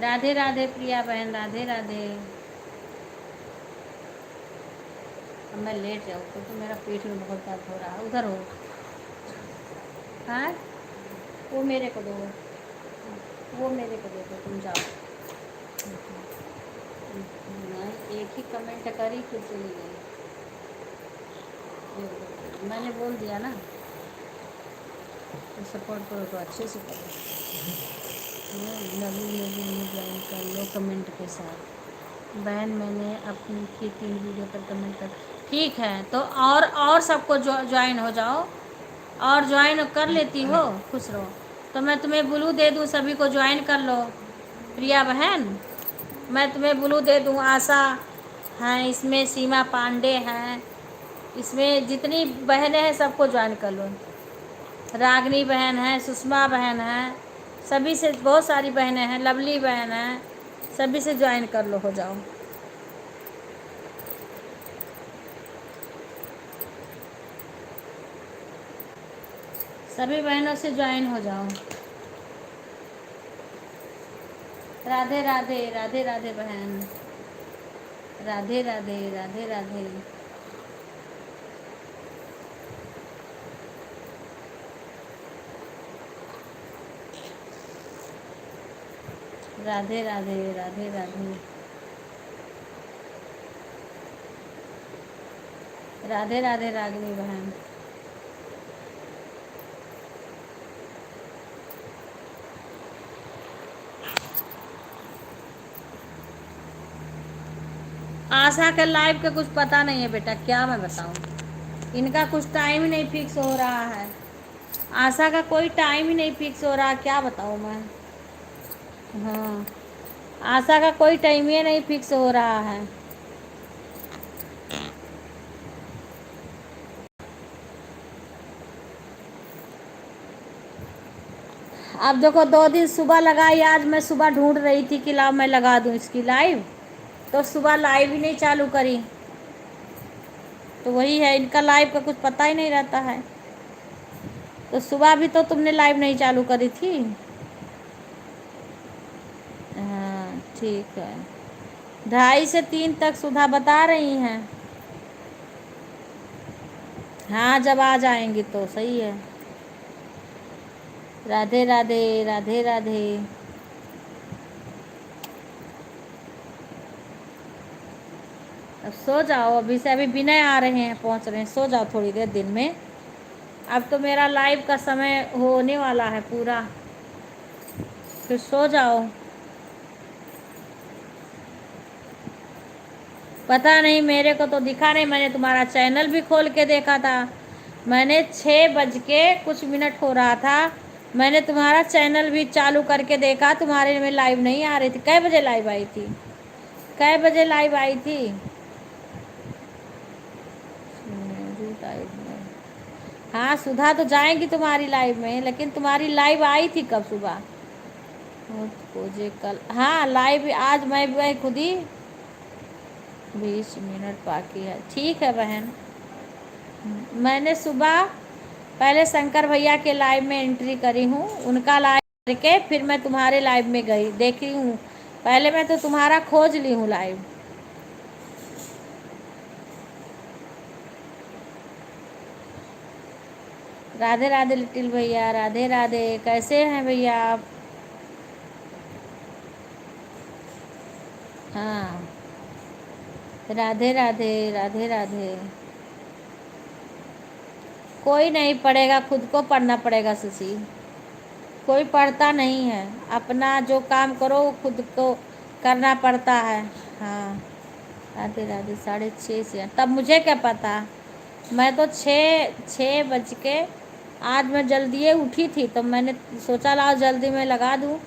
राधे राधे प्रिया बहन, राधे राधे। अब मैं लेट जाऊँ क्योंकि मेरा पेट में बहुत दर्द हो रहा है। उधर हो। हाँ वो मेरे को दो, वो मेरे को दे दो, तुम जाओ। मैं एक ही कमेंट करी फिर चली गई। मैंने बोल दिया ना, तो सपोर्ट करो तो अच्छे से करो। नवी नवी ज्वाइन कर लो कमेंट के साथ। बहन मैंने अपनी की 3 वीडियो पर कमेंट कर। ठीक है तो और सबको ज्वाइन हो जाओ, और ज्वाइन कर लेती हो, खुश रहो। तो मैं तुम्हें ब्लू दे दूँ, सभी को ज्वाइन कर लो। प्रिया बहन मैं तुम्हें ब्लू दे दूँ। आशा हैं इसमें, सीमा पांडे हैं इसमें, जितनी बहनें हैं सबको ज्वाइन कर लो। रागनी बहन है, सुषमा बहन है, सभी से बहुत सारी बहनें हैं, लवली बहन है, सभी से ज्वाइन कर लो, हो जाओ। सभी बहनों से ज्वाइन हो जाओ। राधे राधे, राधे राधे बहन, राधे राधे, राधे राधे। राधे राधे, राधे राधे, राधे राधे रागिनी बहन। आशा के लाइव का कुछ पता नहीं है बेटा, क्या मैं बताऊं। इनका कुछ टाइम ही नहीं फिक्स हो रहा है। आशा का कोई टाइम ही नहीं फिक्स हो रहा, क्या बताऊं मैं। हाँ आशा का कोई टाइम ही नहीं फिक्स हो रहा है। अब देखो 2 दिन सुबह लगाई, आज मैं सुबह ढूंढ रही थी कि लाओ मैं लगा दूं इसकी लाइव, तो सुबह लाइव ही नहीं चालू करी। तो वही है, इनका लाइव का कुछ पता ही नहीं रहता है। तो सुबह भी तो तुमने लाइव नहीं चालू करी थी। हाँ ठीक है, 2:30 से 3 तक सुधा बता रही हैं। हाँ जब आ जाएंगी तो सही है। राधे राधे, राधे राधे। अब सो जाओ, अभी से अभी विनय आ रहे हैं, पहुंच रहे हैं, सो जाओ थोड़ी देर दिन में। अब तो मेरा लाइव का समय होने वाला है पूरा, फिर सो जाओ। पता नहीं, मेरे को तो दिखा नहीं, मैंने तुम्हारा चैनल भी खोल के देखा था। मैंने 6 बज के कुछ मिनट हो रहा था मैंने तुम्हारा चैनल भी चालू करके देखा, तुम्हारे में लाइव नहीं आ रही थी। कै बजे लाइव आई थी? कै बजे लाइव आई थी? मेरी लाइव में, हाँ सुधा तो जाएंगी तुम्हारी लाइव में, लेकिन तुम्हारी लाइव आई थी कब? सुबह मुझे कल, हाँ लाइव आज मैं खुद ही 20 मिनट बाकी है। ठीक है बहन। मैंने सुबह पहले शंकर भैया के लाइव में एंट्री करी हूँ, उनका लाइव करके फिर मैं तुम्हारे लाइव में गई, देखी हूँ। पहले मैं तो तुम्हारा खोज ली हूँ लाइव। राधे राधे लिटिल भैया, राधे राधे। कैसे हैं भैया आप? हाँ राधे राधे, राधे राधे। कोई नहीं पढ़ेगा, खुद को पढ़ना पड़ेगा सुशी। कोई पढ़ता नहीं है, अपना जो काम करो वो खुद को करना पड़ता है। हाँ राधे राधे। 6:30 से तब मुझे क्या पता, मैं तो 6 बज के, आज मैं जल्दी उठी थी तो मैंने सोचा लाओ जल्दी में लगा दूँ,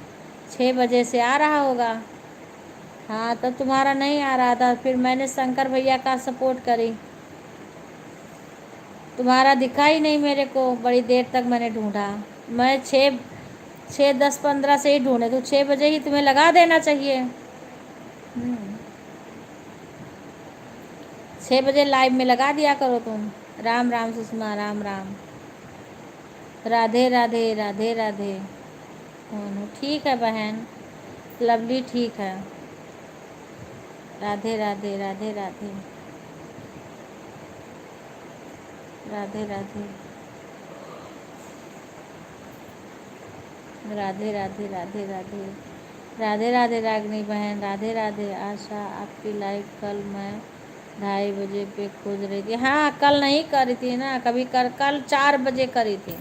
6 बजे से आ रहा होगा। हाँ तो तुम्हारा नहीं आ रहा था, फिर मैंने शंकर भैया का सपोर्ट करी, तुम्हारा दिखा ही नहीं मेरे को। बड़ी देर तक मैंने ढूंढा, मैं 6:10-15 से ही ढूंढे, तो 6 बजे ही तुम्हें लगा देना चाहिए। 6 बजे लाइव में लगा दिया करो तुम। राम राम सुषमा, राम राम। राधे राधे, राधे राधे। ठीक है बहन, लवली ठीक है। राधे राधे, राधे राधे, राधे राधे, राधे राधे, राधे राधे, राधे राधे। रागनी बहन राधे राधे। आशा आपकी लाइव कल मैं 2:30 बजे पे खोज रही थी। हाँ कल नहीं करी थी ना, कभी कल 4 बजे करी थी।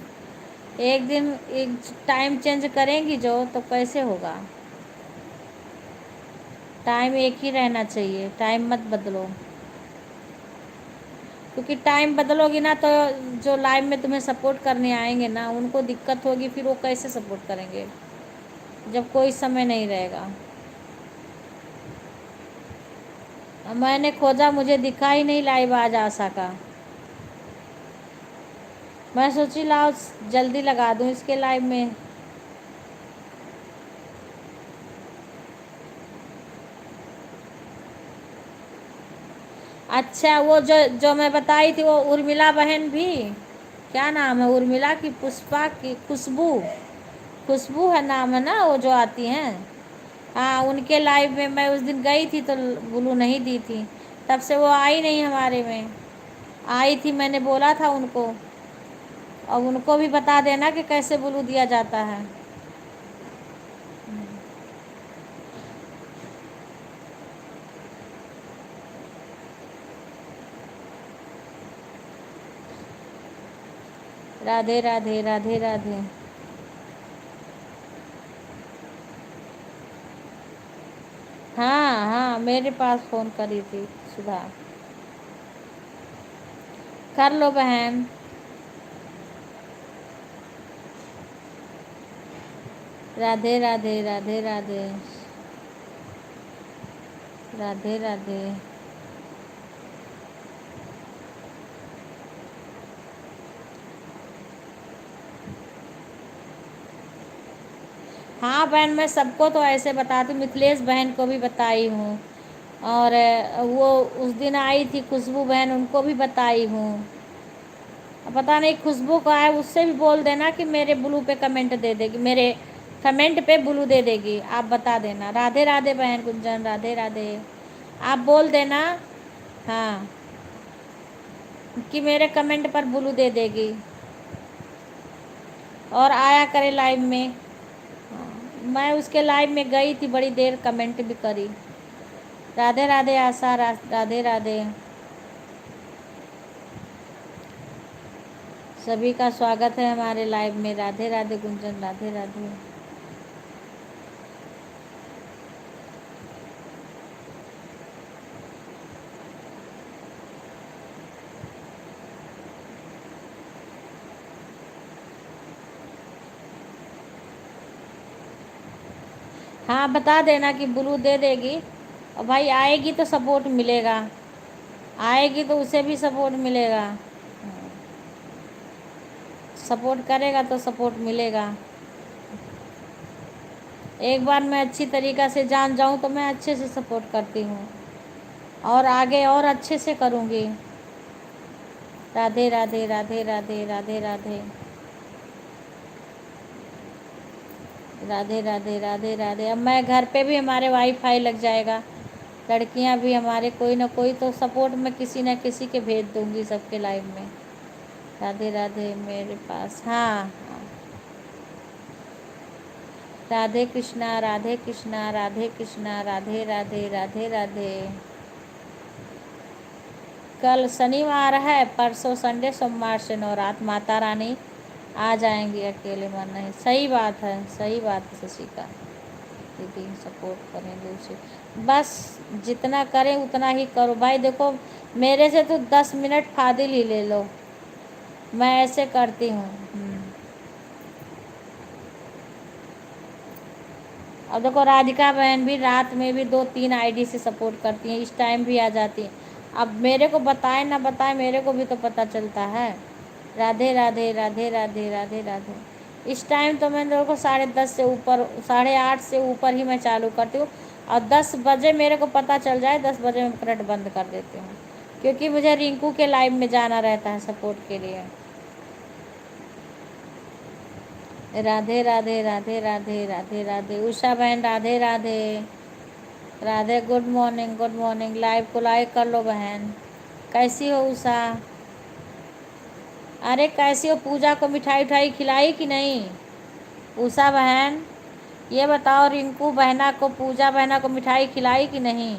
एक दिन एक टाइम चेंज करेंगी जो, तो कैसे होगा? टाइम एक ही रहना चाहिए, टाइम मत बदलो, क्योंकि टाइम बदलोगी ना तो जो लाइव में तुम्हें सपोर्ट करने आएंगे ना, उनको दिक्कत होगी, फिर वो कैसे सपोर्ट करेंगे जब कोई समय नहीं रहेगा। मैंने खोजा, मुझे दिखा ही नहीं लाइव आज आशा का। मैं सोची लाओ जल्दी लगा दूं इसके लाइव में। अच्छा वो जो जो मैं बताई थी, वो उर्मिला बहन भी, क्या नाम है उर्मिला की, पुष्पा की, खुशबू, खुशबू है नाम है ना वो जो आती हैं। हाँ उनके लाइव में मैं उस दिन गई थी तो ब्लू नहीं दी थी, तब से वो आई नहीं हमारे में। आई थी, मैंने बोला था उनको, और उनको भी बता देना कि कैसे ब्लू दिया जाता है। राधे राधे, राधे राधे। हाँ हाँ मेरे पास फ़ोन करी थी सुधा। कर लो बहन। राधे राधे, राधे राधे, राधे राधे। हाँ बहन मैं सबको तो ऐसे बताती, मिथिलेश बहन को भी बताई हूँ, और वो उस दिन आई थी खुशबू बहन, उनको भी बताई हूँ। अब पता नहीं खुशबू का है, उससे भी बोल देना कि मेरे ब्लू पे कमेंट दे देगी, मेरे कमेंट पे ब्लू दे देगी, आप बता देना। राधे राधे बहन गुंजन, राधे राधे। आप बोल देना हाँ कि मेरे कमेंट पर ब्लू दे देगी, और आया करे लाइव में। मैं उसके लाइव में गई थी, बड़ी देर कमेंट भी करी। राधे राधे आशा, राधे राधे। सभी का स्वागत है हमारे लाइव में। राधे राधे गुंजन, राधे राधे। हाँ बता देना कि ब्लू दे देगी, और भाई आएगी तो सपोर्ट मिलेगा, आएगी तो उसे भी सपोर्ट मिलेगा, सपोर्ट करेगा तो सपोर्ट मिलेगा। एक बार मैं अच्छी तरीक़ा से जान जाऊँ तो मैं अच्छे से सपोर्ट करती हूँ, और आगे और अच्छे से करूँगी। राधे राधे राधे राधे राधे राधे राधे राधे राधे राधे। अब मैं घर पे भी हमारे वाईफाई लग जाएगा, लड़कियां भी हमारे कोई ना कोई तो सपोर्ट में किसी न किसी के भेज दूँगी सबके लाइव में। राधे राधे मेरे पास, हाँ हाँ। राधे कृष्णा राधे कृष्णा राधे कृष्णा राधे राधे राधे राधे। कल शनिवार है, परसों संडे, सोमवार से नवरात, माता रानी आ जाएंगी, अकेले मन नहीं। सही बात है, सही बात है शशिका दीदी, सपोर्ट करेंगे उसे, बस जितना करें उतना ही करो भाई। देखो मेरे से तो 10 मिनट फादिल ही ले लो, मैं ऐसे करती हूँ। अब देखो राधिका बहन भी रात में भी 2-3 आईडी से सपोर्ट करती हैं, इस टाइम भी आ जाती हैं। अब मेरे को बताए ना बताए, मेरे को भी तो पता चलता है। राधे राधे राधे राधे राधे राधे। इस टाइम तो मैं लोगों को 10:30 से ऊपर, 8:30 से ऊपर ही मैं चालू करती हूँ, और 10 बजे मेरे को पता चल जाए, 10 बजे मैं करंट बंद कर देती हूँ, क्योंकि मुझे रिंकू के लाइव में जाना रहता है सपोर्ट के लिए। राधे राधे राधे राधे राधे राधे। उषा बहन Radhe Radhe Radhe. Good morning, good morning. Live को लाइक कर लो बहन। कैसी हो उषा? अरे कैसी हो? पूजा को मिठाई उठाई खिलाई कि नहीं? उषा बहन ये बताओ, रिंकू बहना को, पूजा बहना को मिठाई खिलाई कि नहीं?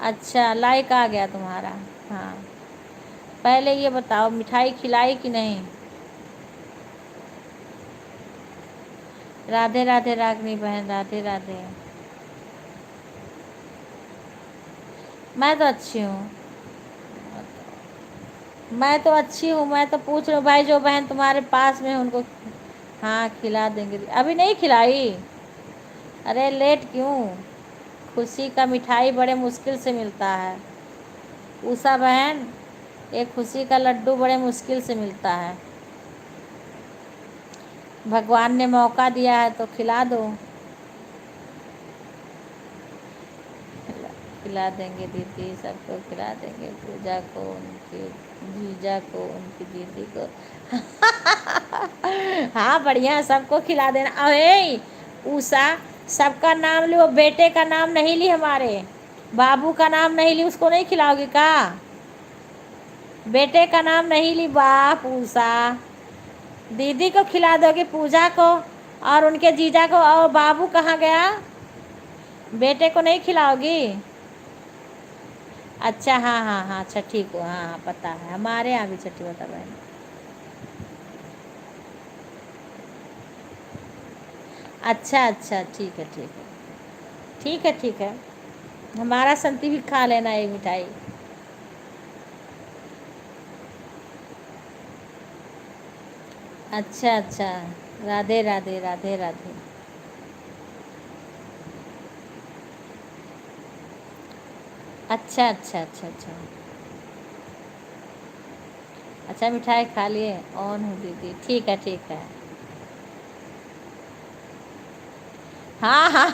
अच्छा लाइक आ गया तुम्हारा, हाँ। पहले ये बताओ मिठाई खिलाई कि नहीं? राधे राधे रागनी बहन, राधे राधे। मैं तो अच्छी हूँ, मैं तो अच्छी हूँ, मैं तो पूछ रही हूँ भाई, जो बहन तुम्हारे पास में है उनको। हाँ खिला देंगे। अभी नहीं खिलाई? अरे लेट क्यों? खुशी का मिठाई बड़े मुश्किल से मिलता है उषा बहन, एक खुशी का लड्डू बड़े मुश्किल से मिलता है। भगवान ने मौका दिया है तो खिला दो। खिला देंगे दीदी, सबको खिला देंगे, पूजा को, उनके जीजा को, उनकी दीदी को। हाँ बढ़िया, सबको खिला देना। अरे उषा, सबका नाम ली, वो बेटे का नाम नहीं ली, हमारे बाबू का नाम नहीं ली, उसको नहीं खिलाओगी का? बेटे का नाम नहीं ली बाप। उषा दीदी को खिला दोगी, पूजा को और उनके जीजा को, और बाबू कहाँ गया? बेटे को नहीं खिलाओगी? अच्छा हाँ हाँ हाँ, अच्छा ठीक हो, हाँ हाँ पता है, हमारे यहाँ भी छठी होता बहन। अच्छा अच्छा ठीक है ठीक है ठीक है ठीक है, हमारा संती भी खा लेना ये मिठाई। अच्छा अच्छा, राधे राधे राधे राधे। अच्छा अच्छा अच्छा अच्छा अच्छा, मिठाई खा लिए, ऑन हूँ दीदी, ठीक है ठीक है। हाँ हाँ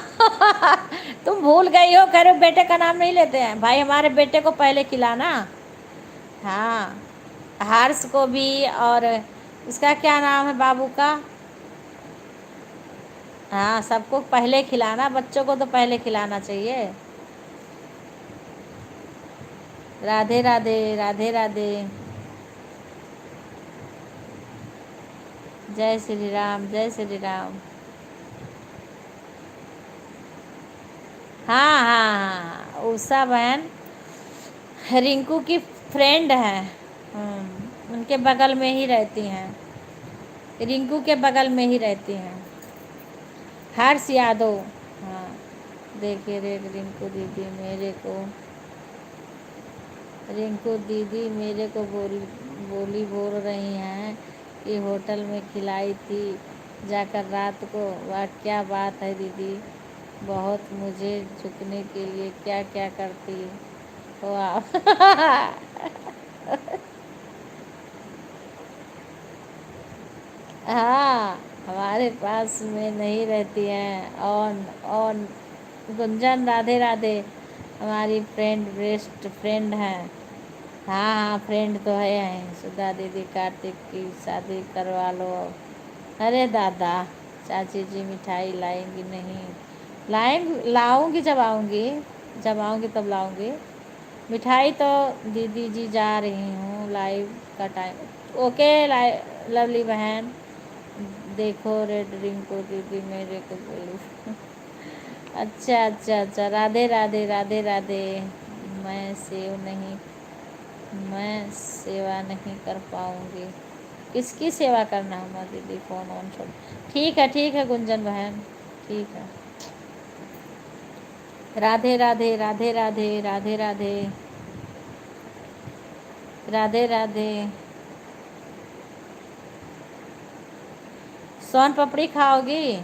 तुम भूल गई हो, कह रहे हो बेटे का नाम नहीं लेते हैं, भाई हमारे बेटे को पहले खिलाना। हाँ हर्ष को भी, और उसका क्या नाम है बाबू का? हाँ सबको पहले खिलाना, बच्चों को तो पहले खिलाना चाहिए। राधे राधे राधे राधे। जय श्री राम, जय श्री राम। हाँ हाँ हाँ, उषा बहन रिंकू की फ्रेंड है, उनके बगल में ही रहती हैं, रिंकू के बगल में ही रहती हैं। हर्ष यादव, हाँ। देखिए रे रिंकू दीदी मेरे को, रिंकू दीदी मेरे को बोली बोल रही हैं कि होटल में खिलाई थी, जाकर रात को। वाह क्या बात है दीदी, बहुत मुझे झुकने के लिए क्या क्या करती हो आप। हाँ, हमारे पास में नहीं रहती हैं। और गुंजन राधे राधे, हमारी फ्रेंड, बेस्ट फ्रेंड है। हाँ हाँ, फ्रेंड तो है। सुधा दीदी कार्तिक की शादी करवा लो। अरे दादा, चाची जी मिठाई लाएंगी नहीं? लाएंगी, लाऊंगी जब आऊंगी। जब आऊंगी तब लाऊंगी मिठाई तो। दीदी जी जा रही हूँ, लाइव का टाइम। ओके लवली बहन, देखो रेड रिंग को दीदी मेरे को बोली। अच्छा अच्छा अच्छा, राधे राधे राधे राधे। मैं सेव नहीं, मैं सेवा नहीं कर पाऊँगी। किसकी सेवा करना है दीदी, फ़ोन ऑन छोड़। ठीक है गुंजन बहन, ठीक है। राधे राधे राधे राधे राधे राधे राधे राधे। सोन पपड़ी खाओगी?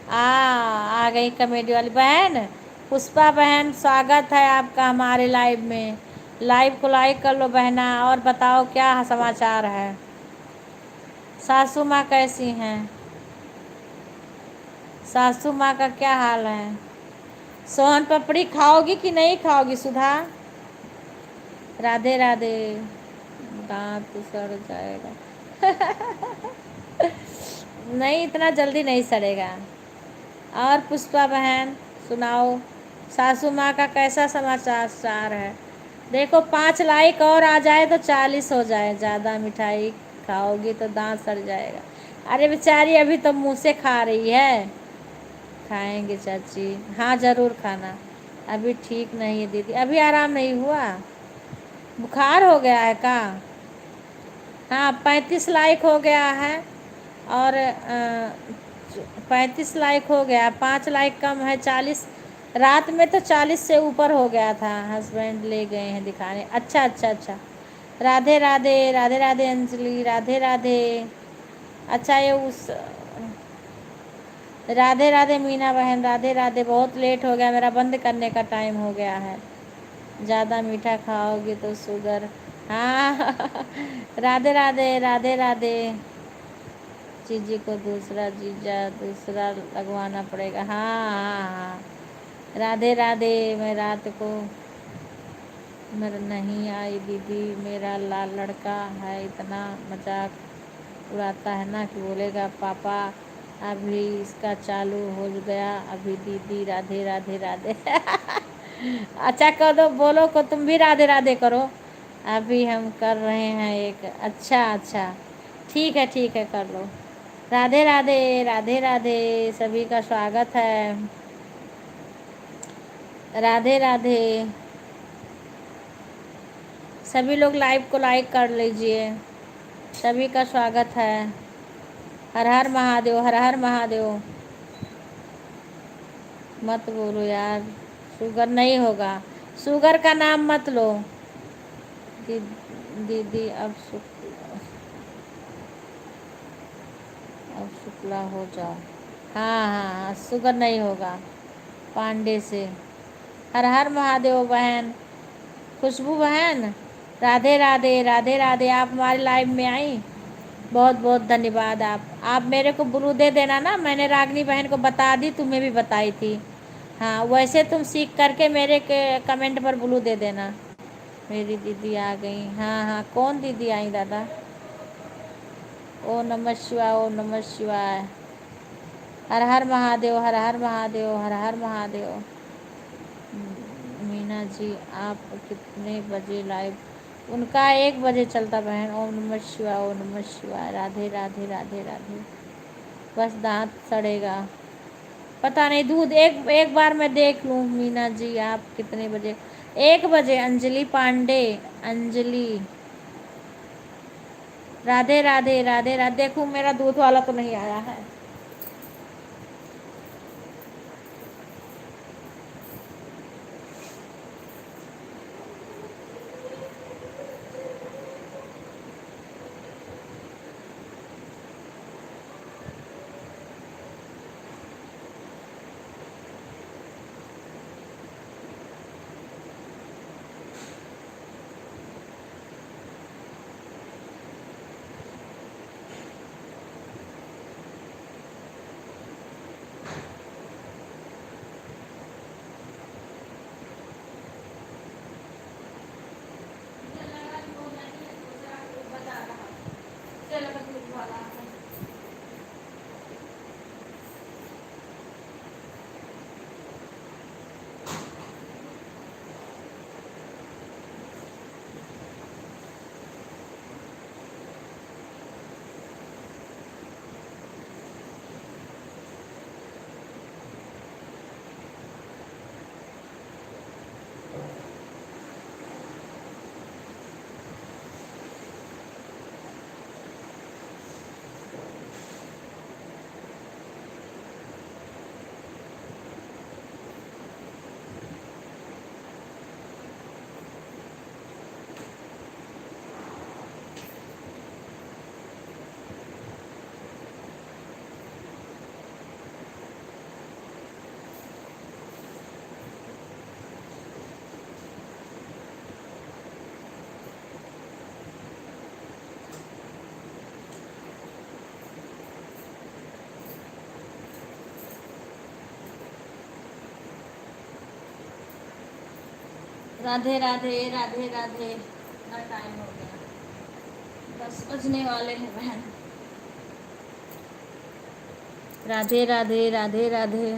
आ गई कॉमेडी वाली बहन। पुष्पा बहन, स्वागत है आपका हमारे लाइव में। लाइव को लाइक कर लो बहना, और बताओ क्या समाचार है। सासू माँ कैसी हैं? सासू माँ का क्या हाल है? सोन पपड़ी खाओगी कि नहीं खाओगी सुधा? राधे राधे। दांत सड़ जाएगा। नहीं, इतना जल्दी नहीं सड़ेगा। और पुष्पा बहन सुनाओ, सासू माँ का कैसा समाचार है? देखो 5 लाइक और आ जाए तो 40 हो जाए। ज़्यादा मिठाई खाओगी तो दांत सड़ जाएगा। अरे बेचारी अभी तो मुँह से खा रही है। खाएंगे चाची, हाँ ज़रूर खाना। अभी ठीक नहीं है दीदी, अभी आराम नहीं हुआ, बुखार हो गया है का? हाँ, 35 लाइक हो गया है। और 35 लाइक हो गया, 5 लाइक कम है, 40। रात में तो 40 से ऊपर हो गया था। हस्बैंड ले गए हैं दिखाने। अच्छा अच्छा अच्छा। राधे राधे राधे राधे अंजलि, राधे राधे। अच्छा, ये उस राधे राधे मीना बहन, राधे राधे। बहुत लेट हो गया, मेरा बंद करने का टाइम हो गया है। ज़्यादा मीठा खाओगे तो शुगर। हाँ। राधे राधे राधे राधे। जीजी को दूसरा जीजा दूसरा लगवाना पड़ेगा। हाँ हाँ हाँ। राधे राधे। मैं रात को मेरा नहीं आई दीदी, मेरा लाल लड़का है, इतना मजाक उड़ाता है ना कि बोलेगा पापा अभी इसका चालू हो गया। अभी दीदी राधे राधे राधे। अच्छा कर दो, बोलो को तुम भी राधे राधे करो। अभी हम कर रहे हैं एक। अच्छा अच्छा, ठीक है कर लो। राधे राधे राधे राधे, सभी का स्वागत है। राधे राधे। सभी लोग लाइव को लाइक कर लीजिए, सभी का स्वागत है। हर हर महादेव, हर हर महादेव। मत बोलो यार, शुगर नहीं होगा। शुगर का नाम मत लो। दी, दीदी अब शुक्ला हो जाओ। हाँ हाँ हाँ, शुगर नहीं होगा। पांडे से। हर हर महादेव बहन। खुशबू बहन, राधे राधे राधे राधे। आप हमारे लाइव में आई, बहुत बहुत धन्यवाद। आप मेरे को ब्लू दे देना ना, मैंने रागनी बहन को बता दी, तुम्हें भी बताई थी। हाँ, वैसे तुम सीख करके मेरे के कमेंट पर ब्लू दे देना। मेरी दीदी आ गई। हाँ हाँ, कौन दीदी आई दादा? ओ नमः शिवाय, ओ नमः शिवाय। हर हर महादेव, हर हर महादेव, हर हर महादेव। मीना जी आप कितने बजे लाइव? उनका 1 बजे चलता बहन। ओम नमः शिवाय, ओम नमः शिवाय। राधे राधे राधे राधे। बस दांत सड़ेगा, पता नहीं। दूध एक एक बार मैं देख लूँ। मीना जी आप कितने बजे? 1 बजे। अंजलि पांडे, अंजलि। राधे राधे राधे राधे। देखूँ मेरा दूध वाला तो नहीं आया है। राधे राधे राधे राधे। इतना टाइम हो गया, 10 बजने वाले हैं बहन। राधे राधे राधे राधे।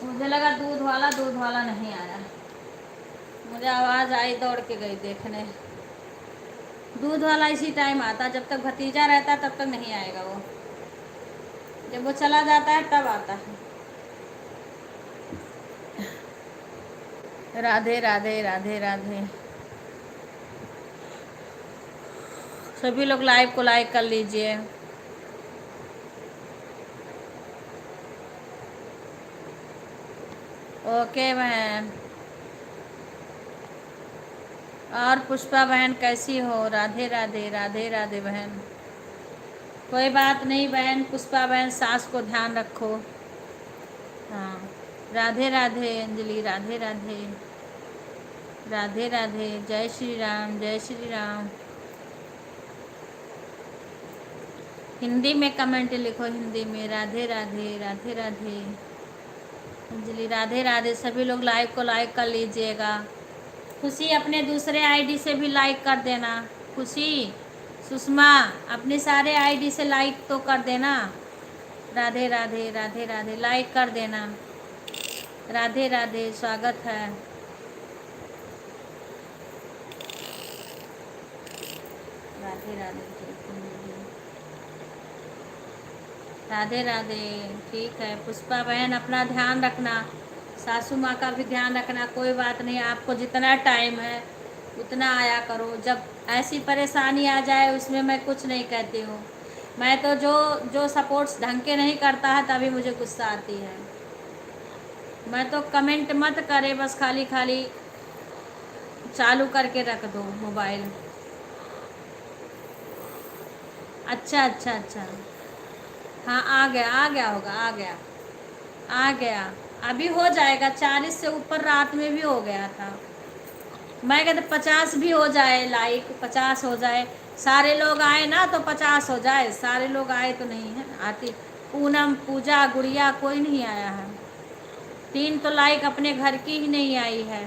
मुझे लगा दूध वाला नहीं आया। मुझे आवाज़ आई, दौड़ के गई देखने। दूध वाला इसी टाइम आता, जब तक भतीजा रहता तब तक नहीं आएगा वो। जब वो चला जाता है तब आता है। राधे राधे राधे राधे। सभी लोग लाइव को लाइक कर लीजिए। ओके बहन। और पुष्पा बहन कैसी हो? राधे राधे राधे राधे बहन। कोई बात नहीं बहन, पुष्पा बहन सास को ध्यान रखो। हाँ, राधे राधे अंजलि, राधे राधे राधे राधे। जय श्री राम, जय श्री राम। हिंदी में कमेंट लिखो, हिंदी में। राधे राधे राधे राधे अंजलि, राधे राधे। सभी लोग लाइव को लाइक कर लीजिएगा। खुशी अपने दूसरे आईडी से भी लाइक कर देना। खुशी, सुषमा, अपने सारे आईडी से लाइक तो कर देना। राधे राधे राधे राधे, लाइक कर देना। राधे राधे, स्वागत है। राधे राधे राधे राधे। ठीक है पुष्पा बहन, अपना ध्यान रखना, सासू माँ का भी ध्यान रखना। कोई बात नहीं, आपको जितना टाइम है उतना आया करो। जब ऐसी परेशानी आ जाए उसमें मैं कुछ नहीं कहती हूँ। मैं तो जो सपोर्ट्स ढंग के नहीं करता है तभी मुझे गुस्सा आती है। मैं तो कमेंट मत करे, बस खाली खाली चालू करके रख दो मोबाइल। अच्छा अच्छा अच्छा। हाँ आ गया होगा, आ गया। अभी हो जाएगा, 40 से ऊपर रात में भी हो गया था। मैं कहते 50 भी हो जाए, लाइक 50 हो जाए, सारे लोग आए ना तो 50 हो जाए। सारे लोग आए तो नहीं है आती। पूनम, पूजा, गुड़िया, कोई नहीं आया है। 3 तो लाइक अपने घर की ही नहीं आई है।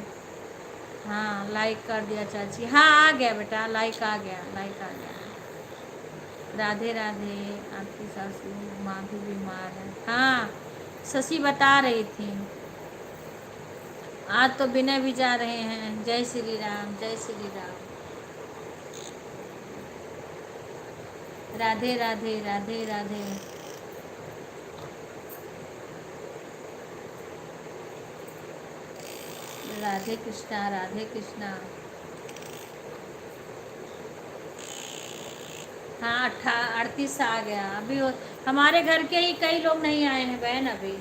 हाँ लाइक कर दिया चाची। हाँ आ गया बेटा, लाइक आ गया, लाइक आ गया। राधे राधे। आपकी सासू माँ भी बीमार है। हाँ शशि बता रही थी। आज तो बिना भी जा रहे हैं। जय श्री राम, जय श्री राम। राधे राधे राधे राधे। राधे कृष्णा, राधे कृष्णा। हाँ 38 आ गया अभी। हमारे घर के ही कई लोग नहीं आए हैं बहन अभी।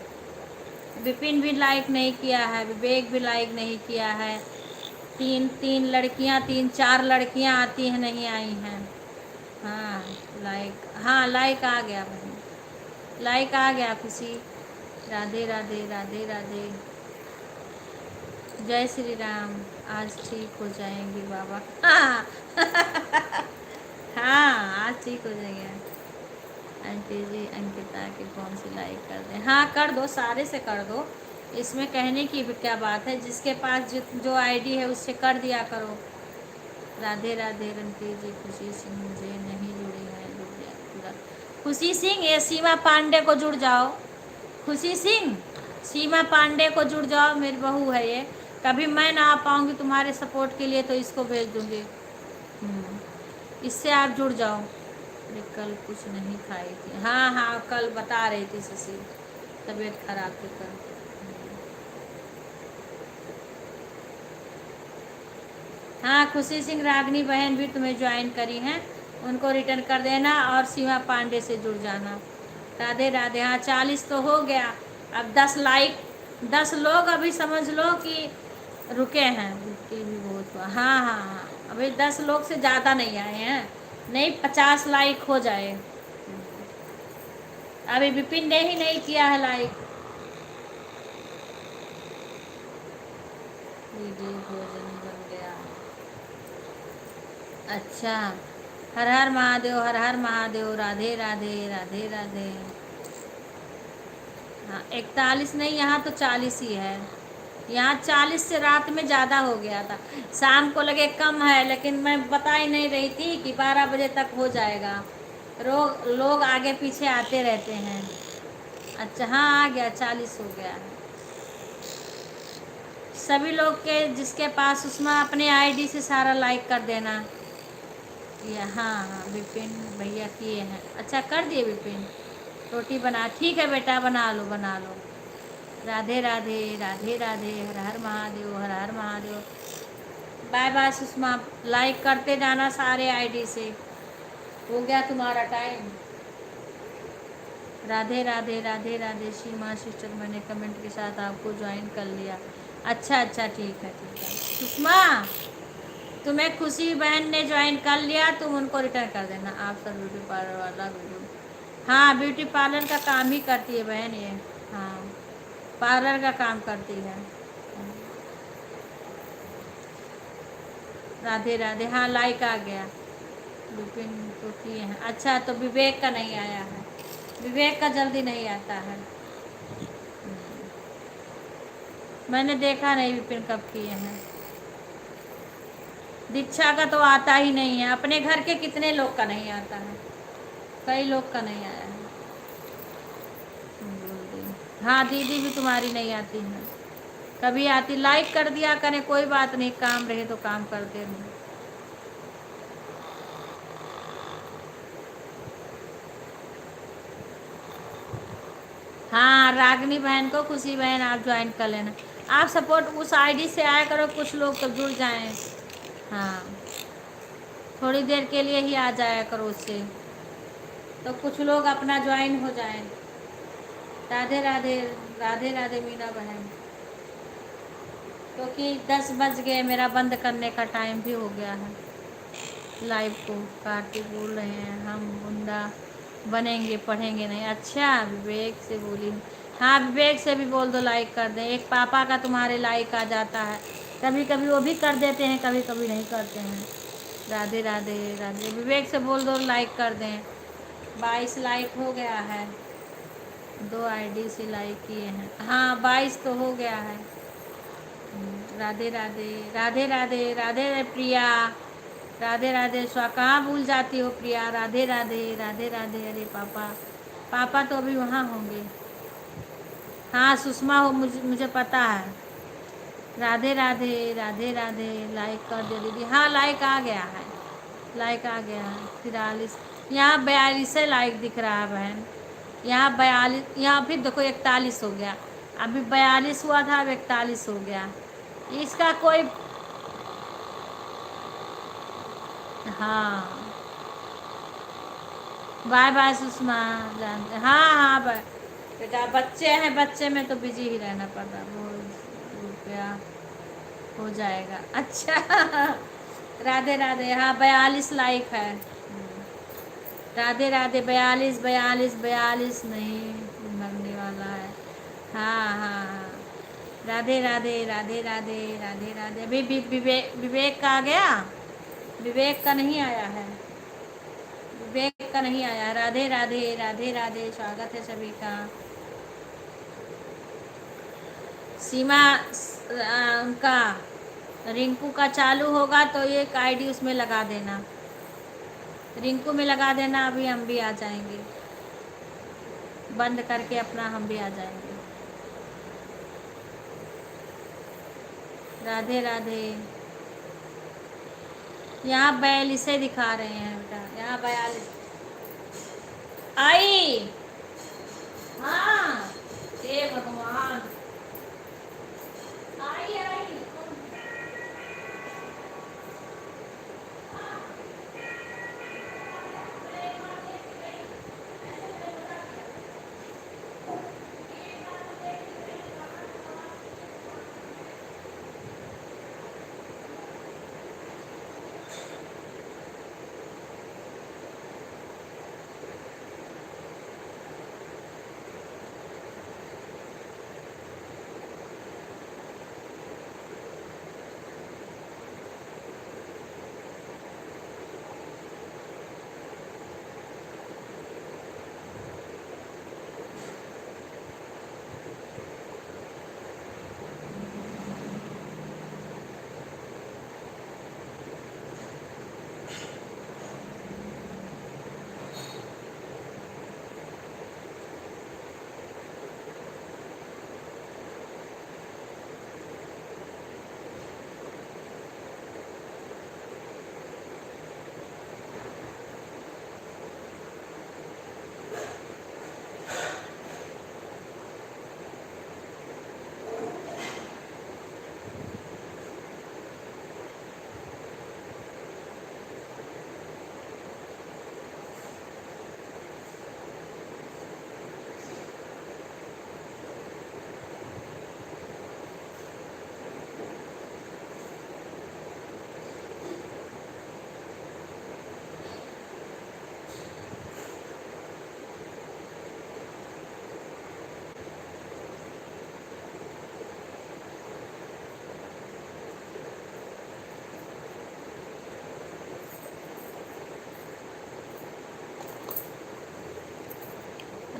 विपिन भी लाइक नहीं किया है, विवेक भी लाइक नहीं किया है। तीन लड़कियां, 3-4 लड़कियां आती हैं, नहीं आई हैं। हाँ लाइक, हाँ लाइक आ गया बहन, लाइक आ गया खुशी। राधे राधे राधे राधे। जय श्री राम। आज ठीक हो जाएंगी बाबा। हाँ हाँ आज ठीक हो जाएंगे। आंटी जी अंकिता की कौन सी लाइक कर दें? हाँ कर दो, सारे से कर दो। इसमें कहने की भी क्या बात है, जिसके पास जो आईडी है उससे कर दिया करो। राधे राधे रंटी जी। खुशी सिंह मुझे नहीं जुड़ी है, जुड़ गया पूरा। खुशी सिंह, ये सीमा पांडे को जुड़ जाओ। खुशी सिंह, सीमा पांडे को जुड़ जाओ, मेरी बहू है ये। कभी मैं ना आ पाऊँगी तुम्हारे सपोर्ट के लिए तो इसको भेज दूँगी। इससे आप जुड़ जाओ। मैं कल कुछ नहीं खाई थी। हाँ हाँ कल बता रही थी शशि, तबीयत खराब थी कल। हाँ खुशी सिंह, रागनी बहन भी तुम्हें ज्वाइन करी हैं, उनको रिटर्न कर देना और सीमा पांडे से जुड़ जाना। राधे राधे। हाँ 40 तो हो गया, अब 10 लाइक, 10 लोग अभी समझ लो कि रुके हैं। रुके भी बहुत हुआ। हाँ हाँ हाँ अभी 10 लोग से ज़्यादा नहीं आए हैं। नहीं 50 लाइक हो जाए। अभी विपिन ने ही नहीं किया है लाइक। दीदी भोजन बन गया। अच्छा, हर हर महादेव, हर हर महादेव, राधे राधे, राधे राधे। हाँ, 41 नहीं, यहाँ तो 40 ही है। यहाँ 40 से रात में ज़्यादा हो गया था। शाम को लगे कम है, लेकिन मैं बता ही नहीं रही थी कि 12 बजे तक हो जाएगा। लोग आगे पीछे आते रहते हैं। अच्छा, हाँ आ गया, 40 हो गया है। सभी लोग के जिसके पास उसमें अपने आईडी से सारा लाइक कर देना। ये हाँ हाँ, विपिन भैया किए हैं। अच्छा कर दिए विपिन। रोटी बना, ठीक है बेटा, बना लो बना लो। राधे राधे, राधे राधे, हर हर महादेव, हर हर Mahadev. Bye bye Sushma, like करते जाना सारे आईडी से। हो गया तुम्हारा टाइम। राधे राधे, राधे राधे। सीमा सिस्टर, मैंने कमेंट के साथ आपको ज्वाइन कर लिया। अच्छा अच्छा, ठीक है ठीक है। सुषमा, तुम्हें खुशी बहन ने ज्वाइन कर लिया, तुम उनको रिटर्न कर देना। आप सब ब्यूटी पार्लर वाला वीडियो, हाँ ब्यूटी पार्लर का काम ही करती है बहन ये। हाँ, पार्लर का काम करती है। राधे राधे, हाँ लाइक आ गया। विपिन तो किए हैं। अच्छा, तो विवेक का नहीं आया है। विवेक का जल्दी नहीं आता है। मैंने देखा नहीं विपिन कब किए हैं। दीक्षा का तो आता ही नहीं है। अपने घर के कितने लोग का नहीं आता है, कई लोग का नहीं आया है। हाँ दीदी भी तुम्हारी नहीं आती है। कभी आती, लाइक कर दिया करें, कोई बात नहीं, काम रहे तो काम करते रहो। हाँ, रागनी बहन को, खुशी बहन आप ज्वाइन कर लेना। आप सपोर्ट उस आईडी से आया करो, कुछ लोग तो जुड़ जाएं। हाँ, थोड़ी देर के लिए ही आ जाया करो उससे, तो कुछ लोग अपना ज्वाइन हो जाएं। राधे राधे, राधे राधे मीना बहन। क्योंकि 10 बज गए, मेरा बंद करने का टाइम भी हो गया है। लाइव को कार्तिक बोल रहे हैं हम बुंदा बनेंगे, पढ़ेंगे नहीं। अच्छा, विवेक से बोली। हाँ, विवेक से भी बोल दो लाइक कर दें। एक पापा का तुम्हारे लाइक आ जाता है, कभी कभी वो भी कर देते हैं, कभी कभी नहीं करते हैं। राधे राधे, राधे। विवेक से बोल दो लाइक कर दें। 22 लाइक हो गया है। 2 आईडी से लाइक किए हैं। हाँ 22 तो हो गया है। राधे राधे, राधे राधे, राधे राधे प्रिया। राधे राधे स्वा, कहाँ भूल जाती हो प्रिया। राधे राधे, राधे राधे। अरे पापा, पापा तो अभी वहाँ होंगे। हाँ सुषमा हो, मुझे पता है। राधे राधे, राधे राधे। लाइक कर दे दीदी। हाँ लाइक आ गया है, लाइक आ गया है। 43, यहाँ 42 से लाइक दिख रहा है बहन। यहाँ 42, यहाँ फिर देखो 41 हो गया। अभी 42 हुआ था, अब 41 हो गया। इसका कोई, हाँ बाय बाय सुषमा, जानते हाँ हाँ बाय। बेटा बच्चे हैं, बच्चे में तो बिजी ही रहना पड़ता है। वो रुपया हो जाएगा। अच्छा राधे राधे, हाँ 42 लाइक है। राधे राधे, 42 42 42 नहीं मरने वाला है। हाँ हाँ हाँ, राधे राधे, राधे राधे, राधे राधे। अभी विवेक का आ गया, विवेक का नहीं आया है। विवेक का नहीं आया। राधे राधे, राधे राधे, स्वागत है सभी का। सीमा उनका रिंकू का चालू होगा तो ये एक आईडी उसमें लगा देना, रिंकू में लगा देना। अभी हम भी आ जाएंगे, बंद करके अपना हम भी आ जाएंगे। राधे राधे। यहाँ 42 दिखा रहे हैं बेटा, यहाँ 42 आई। हाँ, हे भगवान, आई आई।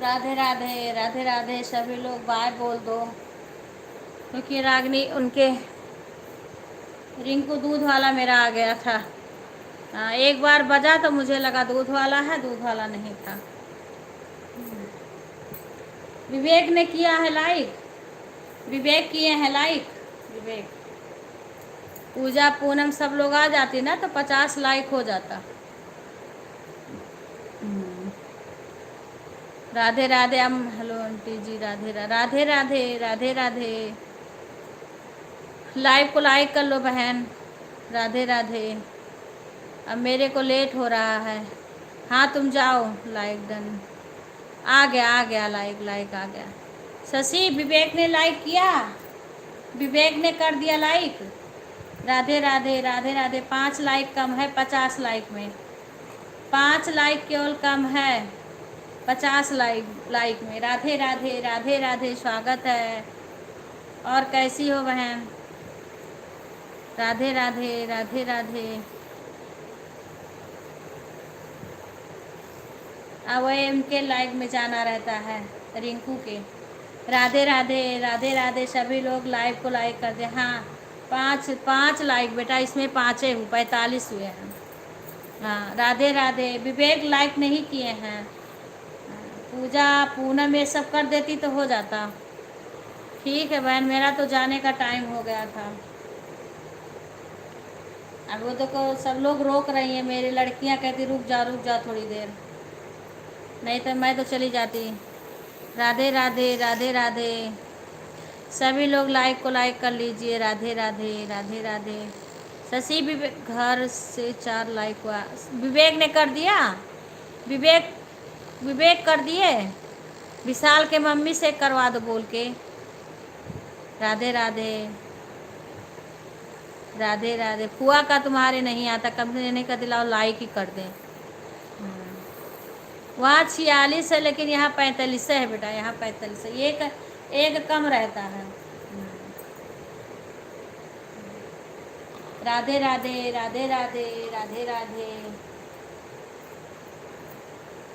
राधे राधे, राधे राधे। सभी लोग बाय बोल दो, क्योंकि रागनी उनके रिंकू दूध वाला मेरा आ गया था। हाँ, एक बार बजा तो मुझे लगा दूध वाला है, दूध वाला नहीं था। विवेक ने किया है लाइक, विवेक किए हैं लाइक, विवेक। पूजा पूनम सब लोग आ जाती ना तो 50 लाइक हो जाता। राधे राधे। हेलो आंटी जी, राधे राधे राधे राधे राधे। लाइव को लाइक कर लो बहन। राधे राधे। अब मेरे को लेट हो रहा है। हाँ तुम जाओ, लाइक डन। आ गया आ गया, लाइक लाइक आ गया। शशि, विवेक ने लाइक किया, विवेक ने कर दिया लाइक। राधे राधे राधे राधे। 5 लाइक कम है 50 लाइक में, 5 लाइक केवल कम है 50 लाइक में। राधे राधे राधे राधे, स्वागत है। और कैसी हो बहन? राधे राधे राधे राधे। अब इनके लाइक में जाना रहता है, रिंकू के। राधे राधे राधे राधे। सभी लोग लाइव को लाइक कर दे। हाँ, 5 लाइक बेटा, इसमें 5 हूँ, 45 हुए हैं। हाँ राधे राधे। विवेक लाइक नहीं किए हैं। पूजा पूनम ये सब कर देती तो हो जाता। ठीक है बहन, मेरा तो जाने का टाइम हो गया था। अब वो देखो सब लोग रोक रही हैं, मेरी लड़कियां कहती रुक जा थोड़ी देर, नहीं तो मैं तो चली जाती। राधे राधे राधे राधे। सभी लोग लाइक को लाइक कर लीजिए। राधे राधे राधे राधे। शशि विवेक घर से 4 लाइक हुआ। विवेक ने कर दिया, विवेक विवेक कर दिए। विशाल के मम्मी से करवा दो बोल के। राधे राधे राधे राधे। फुआ का तुम्हारे नहीं आता, कब देने का दिलाओ, लाइक ही कर दें। वहाँ 46 है लेकिन यहाँ 45 है बेटा, यहाँ 45 है, एक कम रहता है। राधे राधे राधे राधे राधे राधे।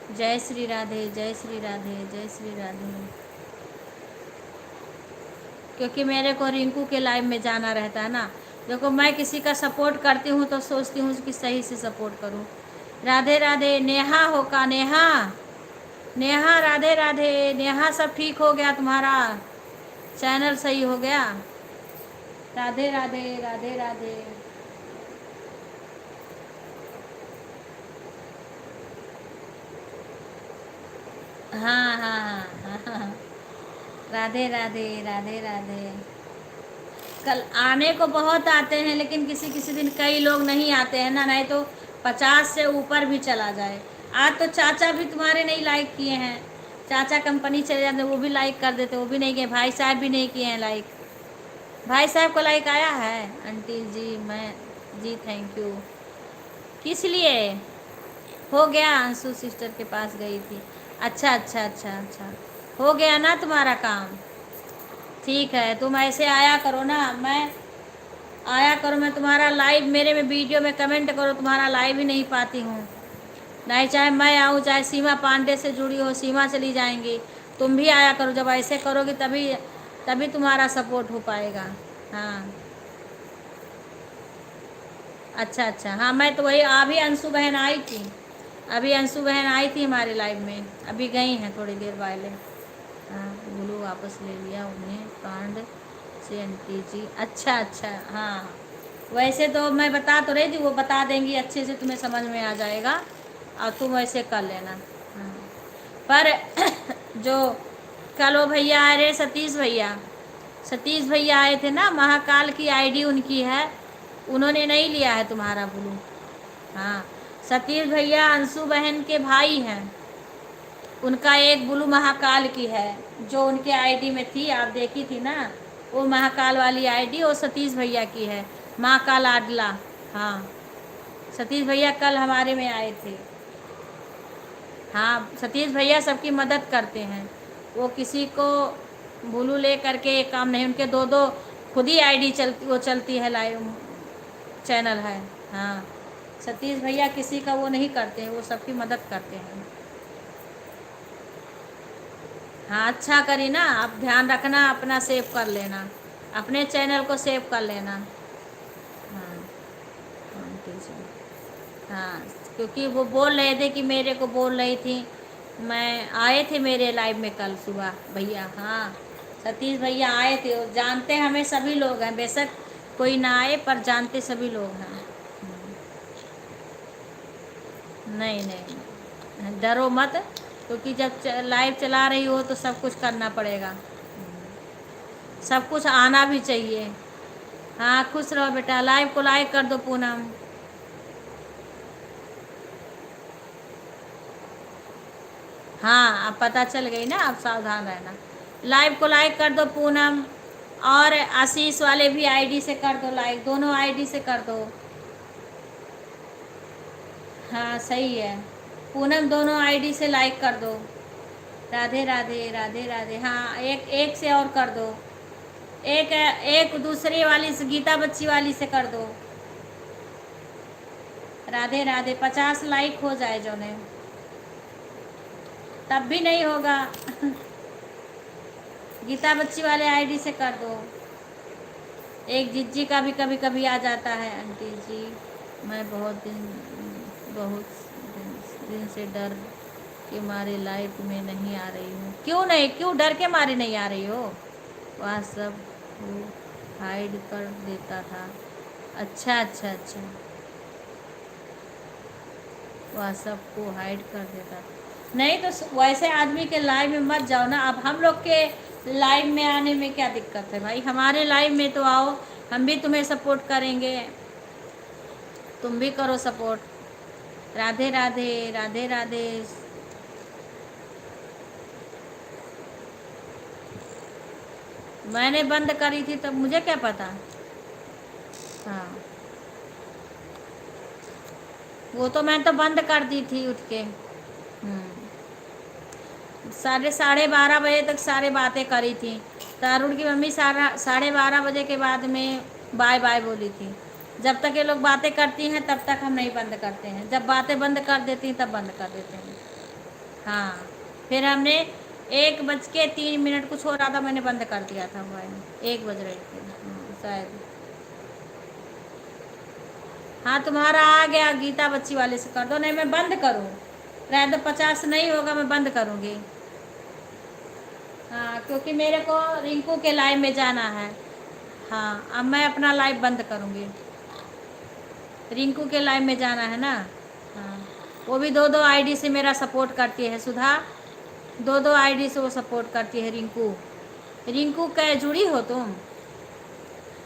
जय श्री राधे जय श्री राधे जय श्री राधे। क्योंकि मेरे को रिंकू के लाइव में जाना रहता है ना। देखो मैं किसी का सपोर्ट करती हूँ तो सोचती हूँ कि सही से सपोर्ट करूँ। राधे राधे। नेहा हो का, नेहा नेहा राधे राधे। नेहा सब ठीक हो गया तुम्हारा, चैनल सही हो गया। राधे राधे राधे राधे। हाँ हाँ हाँ हाँ। राधे राधे राधे राधे। कल आने को बहुत आते हैं लेकिन किसी किसी दिन कई लोग नहीं आते हैं ना, नहीं तो 50 से ऊपर भी चला जाए। आज तो चाचा भी तुम्हारे नहीं लाइक किए हैं। चाचा कंपनी चले जाते वो भी लाइक कर देते, वो भी नहीं किए। भाई साहब भी नहीं किए हैं लाइक। भाई साहब को लाइक आया है? आंटी जी मैं जी थैंक यू। किस लिए हो गया? अंशु सिस्टर के पास गई थी। अच्छा अच्छा अच्छा अच्छा, हो गया ना तुम्हारा काम? ठीक है, तुम ऐसे आया करो ना, मैं आया करो, मैं तुम्हारा लाइव मेरे में वीडियो में कमेंट करो, तुम्हारा लाइव ही नहीं पाती हूँ। नहीं चाहे मैं आऊँ, चाहे सीमा पांडे से जुड़ी हो, सीमा चली जाएंगी, तुम भी आया करो। जब ऐसे करोगे तभी तभी तुम्हारा सपोर्ट हो पाएगा। हाँ अच्छा अच्छा। हाँ मैं तो वही, अभी अंशु बहन आई थी, अभी अंशु बहन आई थी हमारे लाइव में, अभी गई हैं थोड़ी देर पहले। हाँ बोलो, वापस ले लिया उन्हें कांड से आंटी जी। अच्छा अच्छा। हाँ वैसे तो मैं बता तो रही थी, वो बता देंगी अच्छे से, तुम्हें समझ में आ जाएगा और तुम वैसे कर लेना। हाँ पर जो कल वो भैया आए रे, सतीश भैया आए थे ना, महाकाल की आईडी उनकी है, उन्होंने नहीं लिया है तुम्हारा ब्लू। हाँ सतीश भैया अंशु बहन के भाई हैं, उनका एक ब्लू महाकाल की है जो उनके आईडी में थी, आप देखी थी ना, वो महाकाल वाली आईडी वो सतीश भैया की है, महाकाल आडला। हाँ सतीश भैया कल हमारे में आए थे। हाँ सतीश भैया सबकी मदद करते हैं, वो किसी को भूलू ले करके एक काम नहीं, उनके दो दो खुद ही आईडी चलती है, लाइव चैनल है। हाँ सतीश भैया किसी का वो नहीं करते हैं, वो सबकी मदद करते हैं। हाँ अच्छा करी ना, आप ध्यान रखना, अपना सेव कर लेना, अपने चैनल को सेव कर लेना। हाँ हाँ ठीक है। हाँ क्योंकि वो बोल रहे थे कि मेरे को बोल रही थी, मैं आए थे मेरे लाइव में कल सुबह भैया। हाँ सतीश भैया आए थे, वो जानते हमें सभी लोग हैं, बेशक कोई ना आए पर जानते सभी लोग हैं। नहीं नहीं नहीं, डरो मत, क्योंकि जब लाइव चला रही हो तो सब कुछ करना पड़ेगा, सब कुछ आना भी चाहिए। हाँ खुश रहो बेटा, लाइव को लाइक कर दो पूनम। हाँ अब पता चल गई ना, अब सावधान रहना। लाइव को लाइक कर दो पूनम, और आशीष वाले भी आईडी से कर दो लाइक, दोनों आईडी से कर दो। हाँ सही है पूनम, दोनों आईडी से लाइक कर दो। राधे राधे राधे राधे। हाँ एक एक से और कर दो, एक एक दूसरी वाली से, गीता बच्ची वाली से कर दो। राधे राधे। 50 लाइक हो जाए जो ने, तब भी नहीं होगा। गीता बच्ची वाले आईडी से कर दो। एक जिज्जी का भी कभी कभी आ जाता है। आंटी जी मैं बहुत दिन से डर के मारे लाइफ में नहीं आ रही हूँ। क्यों नहीं, क्यों डर के मारे नहीं आ रही हो? वह सब वो हाइड कर देता था। अच्छा अच्छा अच्छा, वह सबको हाइड कर देता था। नहीं तो वैसे आदमी के लाइव में मत जाओ ना। अब हम लोग के लाइव में आने में क्या दिक्कत है भाई, हमारे लाइव में तो आओ, हम भी तुम्हें सपोर्ट करेंगे, तुम भी करो सपोर्ट। राधे राधे राधे राधे। मैंने बंद करी थी तब मुझे क्या पता। हाँ वो तो मैं तो बंद कर दी थी उठ के। साढ़े 12 बजे तक सारे बातें करी थी। तरुण की मम्मी 12:30 बजे के बाद में बाय बाय बोली थी। जब तक ये लोग बातें करती हैं तब तक हम नहीं बंद करते हैं, जब बातें बंद कर देती हैं तब बंद कर देते हैं। हाँ फिर हमने 1:03 कुछ हो रहा था, मैंने बंद कर दिया था मोबाइल, 1 बज रही थी शायद। हाँ तुम्हारा आ गया, गीता बच्ची वाले से कर दो। नहीं मैं बंद करूँ, रह दो, 50 नहीं होगा, मैं बंद करूँगी। हाँ क्योंकि मेरे को रिंकू के लाइव में जाना है। हाँ अब मैं अपना लाइव बंद करूँगी, रिंकू के लाइव में जाना है ना। हाँ वो भी दो दो आईडी से मेरा सपोर्ट करती है सुधा, दो दो आईडी से वो सपोर्ट करती है रिंकू। रिंकू कै जुड़ी हो तुम?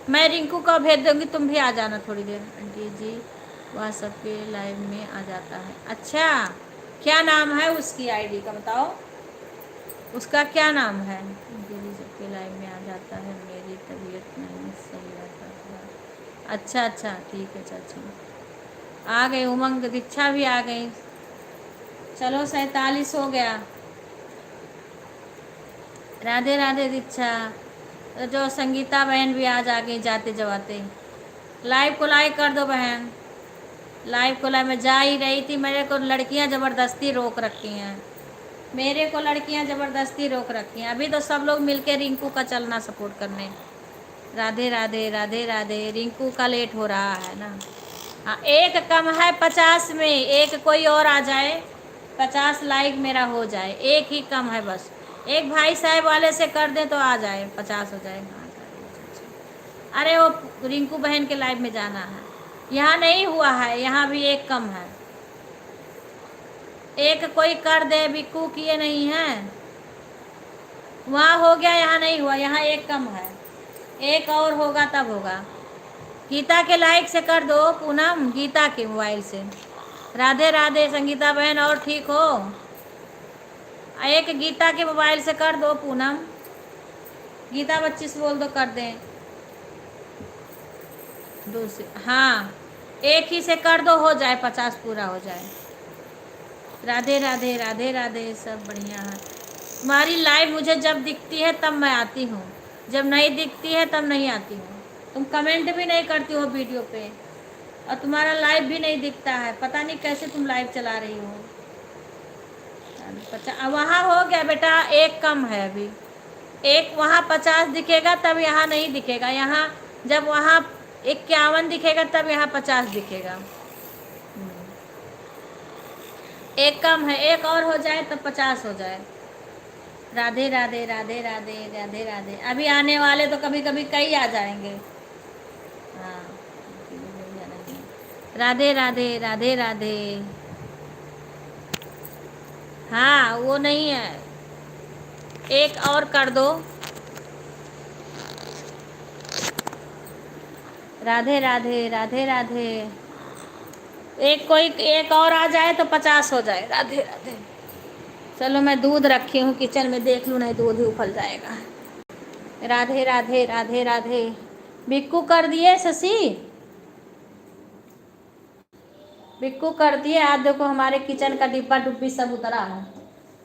मैं रिंकू को भेज दूँगी, तुम भी आ जाना थोड़ी देर। आंटी जी वह सबके लाइव में आ जाता है। अच्छा क्या नाम है उसकी आईडी का बताओ, उसका क्या नाम है? दीदी सबके लाइव में आ जाता है, मेरी तबीयत नहीं सही रहता थोड़ा। अच्छा अच्छा ठीक है चाची। आ गई उमंग, दीक्षा भी आ गई। चलो 47 हो गया। राधे राधे दीक्षा। तो जो संगीता बहन भी आज आ गई जाते जवाते। लाइव को लाइक कर दो बहन, लाइव को लाइव में जा ही रही थी, मेरे को लड़कियां ज़बरदस्ती रोक रखी हैं, मेरे को लड़कियां ज़बरदस्ती रोक रखी हैं। अभी तो सब लोग मिलके रिंकू का चलना सपोर्ट करने। राधे राधे राधे राधे। रिंकू का लेट हो रहा है ना। हाँ एक कम है 50 में, एक कोई और आ जाए, 50 लाइक मेरा हो जाए, एक ही कम है बस। एक भाई साहब वाले से कर दे तो आ जाए, 50 हो जाए। हाँ अरे वो रिंकू बहन के लाइव में जाना है, यहाँ नहीं हुआ है, यहाँ भी एक कम है। एक कोई कर दे, बिक्कू किए नहीं हैं, वहाँ हो गया, यहाँ नहीं हुआ, यहाँ एक कम है, एक और होगा तब होगा। गीता के लाइक से कर दो पूनम, गीता के मोबाइल से। राधे राधे संगीता बहन, और ठीक हो? एक गीता के मोबाइल से कर दो पूनम, गीता बच्ची से बोल दो कर दें दूसरी। हाँ एक ही से कर दो, हो जाए 50 पूरा हो जाए। राधे राधे राधे राधे। सब बढ़िया है। तुम्हारी लाइव मुझे जब दिखती है तब मैं आती हूँ, जब नहीं दिखती है तब नहीं आती हूँ। तुम कमेंट भी नहीं करती हो वीडियो पे, और तुम्हारा लाइव भी नहीं दिखता है, पता नहीं कैसे तुम लाइव चला रही हो। वहाँ हो गया बेटा, एक कम है अभी। एक वहाँ 50 दिखेगा तब यहाँ नहीं दिखेगा। यहाँ जब वहाँ 51 दिखेगा तब यहाँ 50 दिखेगा। एक कम है, एक और हो जाए तो 50 हो जाए। राधे राधे राधे राधे राधे राधे। अभी आने वाले तो कभी कभी कई आ जाएंगे। हाँ, राधे राधे राधे राधे। हाँ वो नहीं है, एक और कर दो। राधे राधे राधे राधे। एक और आ जाए तो 50 हो जाए। राधे राधे। चलो मैं दूध रखी हूँ किचन में, देख लूँ, नहीं दूध ही उफल जाएगा। राधे राधे राधे राधे। बिक्कू कर दिए शशि? बिक्कू कर दिए। आज देखो हमारे किचन का डिब्बा डुब्बी सब उतरा है।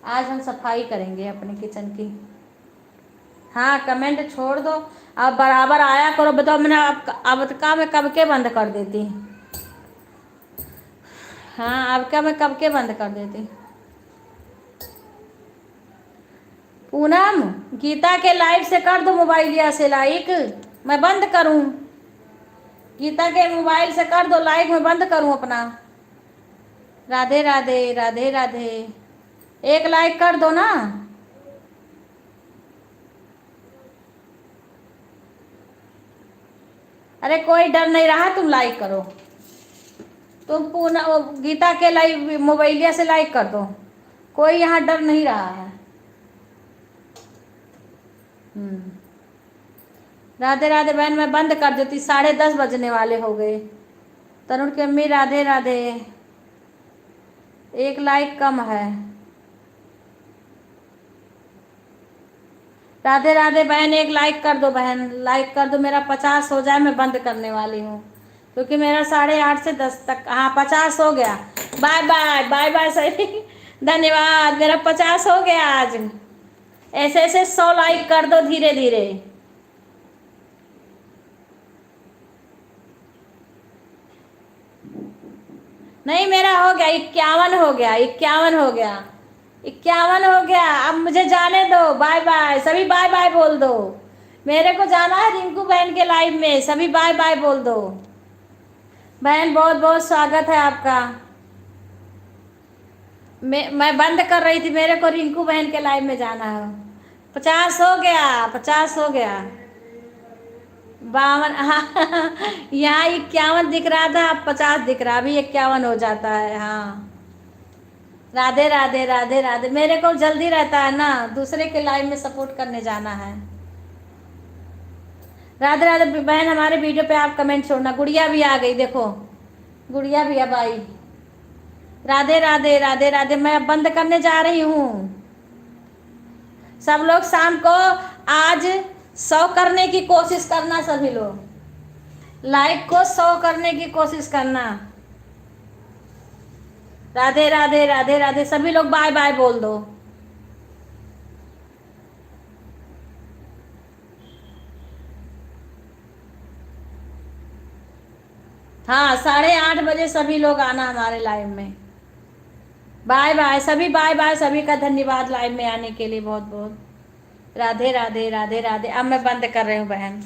आज हम सफाई करेंगे अपने किचन की। हाँ कमेंट छोड़ दो, अब बराबर आया करो। बताओ, मैंने अब का मैं कब के बंद कर देती। हाँ अब का मैं कब के बंद कर देती। पूनम, गीता के लाइव से कर दो मोबाइलिया से लाइक, मैं बंद करूं। गीता के मोबाइल से कर दो लाइक, मैं बंद करूं अपना। राधे राधे राधे राधे। एक लाइक कर दो ना। अरे कोई डर नहीं रहा, तुम लाइक करो। तुम पूनम गीता के लाइव मोबाइलिया से लाइक कर दो, कोई यहाँ डर नहीं रहा है। राधे राधे बहन, मैं बंद कर देती, 10:30 बजने वाले हो गए। तरुण की अम्मी राधे राधे। एक लाइक कम है। राधे राधे बहन, एक लाइक कर दो बहन, लाइक कर दो। मेरा 50 हो जाए, मैं बंद करने वाली हूँ, क्योंकि मेरा 8:30 से 10 तक। हाँ 50 हो गया। बाय बाय बाय बाय सही। धन्यवाद, मेरा 50 हो गया आज। ऐसे ऐसे 100 लाइक कर दो धीरे धीरे। नहीं मेरा हो गया 51 हो गया, 51 हो गया, 51 हो गया। अब मुझे जाने दो, बाय बाय सभी, बाय बाय बोल दो। मेरे को जाना है रिंकू बहन के लाइव में, सभी बाय बाय बोल दो। बहन बहुत बहुत स्वागत है आपका। मैं बंद कर रही थी, मेरे को रिंकू बहन के लाइव में जाना है। 50 हो गया, 50 हो गया। 52, हाँ यहाँ 51 दिख रहा था, अब 50 दिख रहा, अभी 51 हो जाता है। हाँ राधे राधे राधे राधे। मेरे को जल्दी रहता है ना, दूसरे के लाइव में सपोर्ट करने जाना है। राधे राधे बहन, हमारे वीडियो पे आप कमेंट छोड़ना। गुड़िया भी आ गई, देखो गुड़िया भी अब आई। राधे राधे राधे राधे। मैं अब बंद करने जा रही हूँ। सब लोग शाम को आज 100 करने की कोशिश करना, सभी लोग लाइक को 100 करने की कोशिश करना। राधे राधे राधे राधे। सभी लोग बाय बाय बोल दो। हाँ 8:30 बजे सभी लोग आना हमारे लाइव में। बाय बाय सभी, बाय बाय सभी का धन्यवाद लाइव में आने के लिए, बहुत बहुत। राधे राधे राधे राधे। अब मैं बंद कर रही हूँ बहन।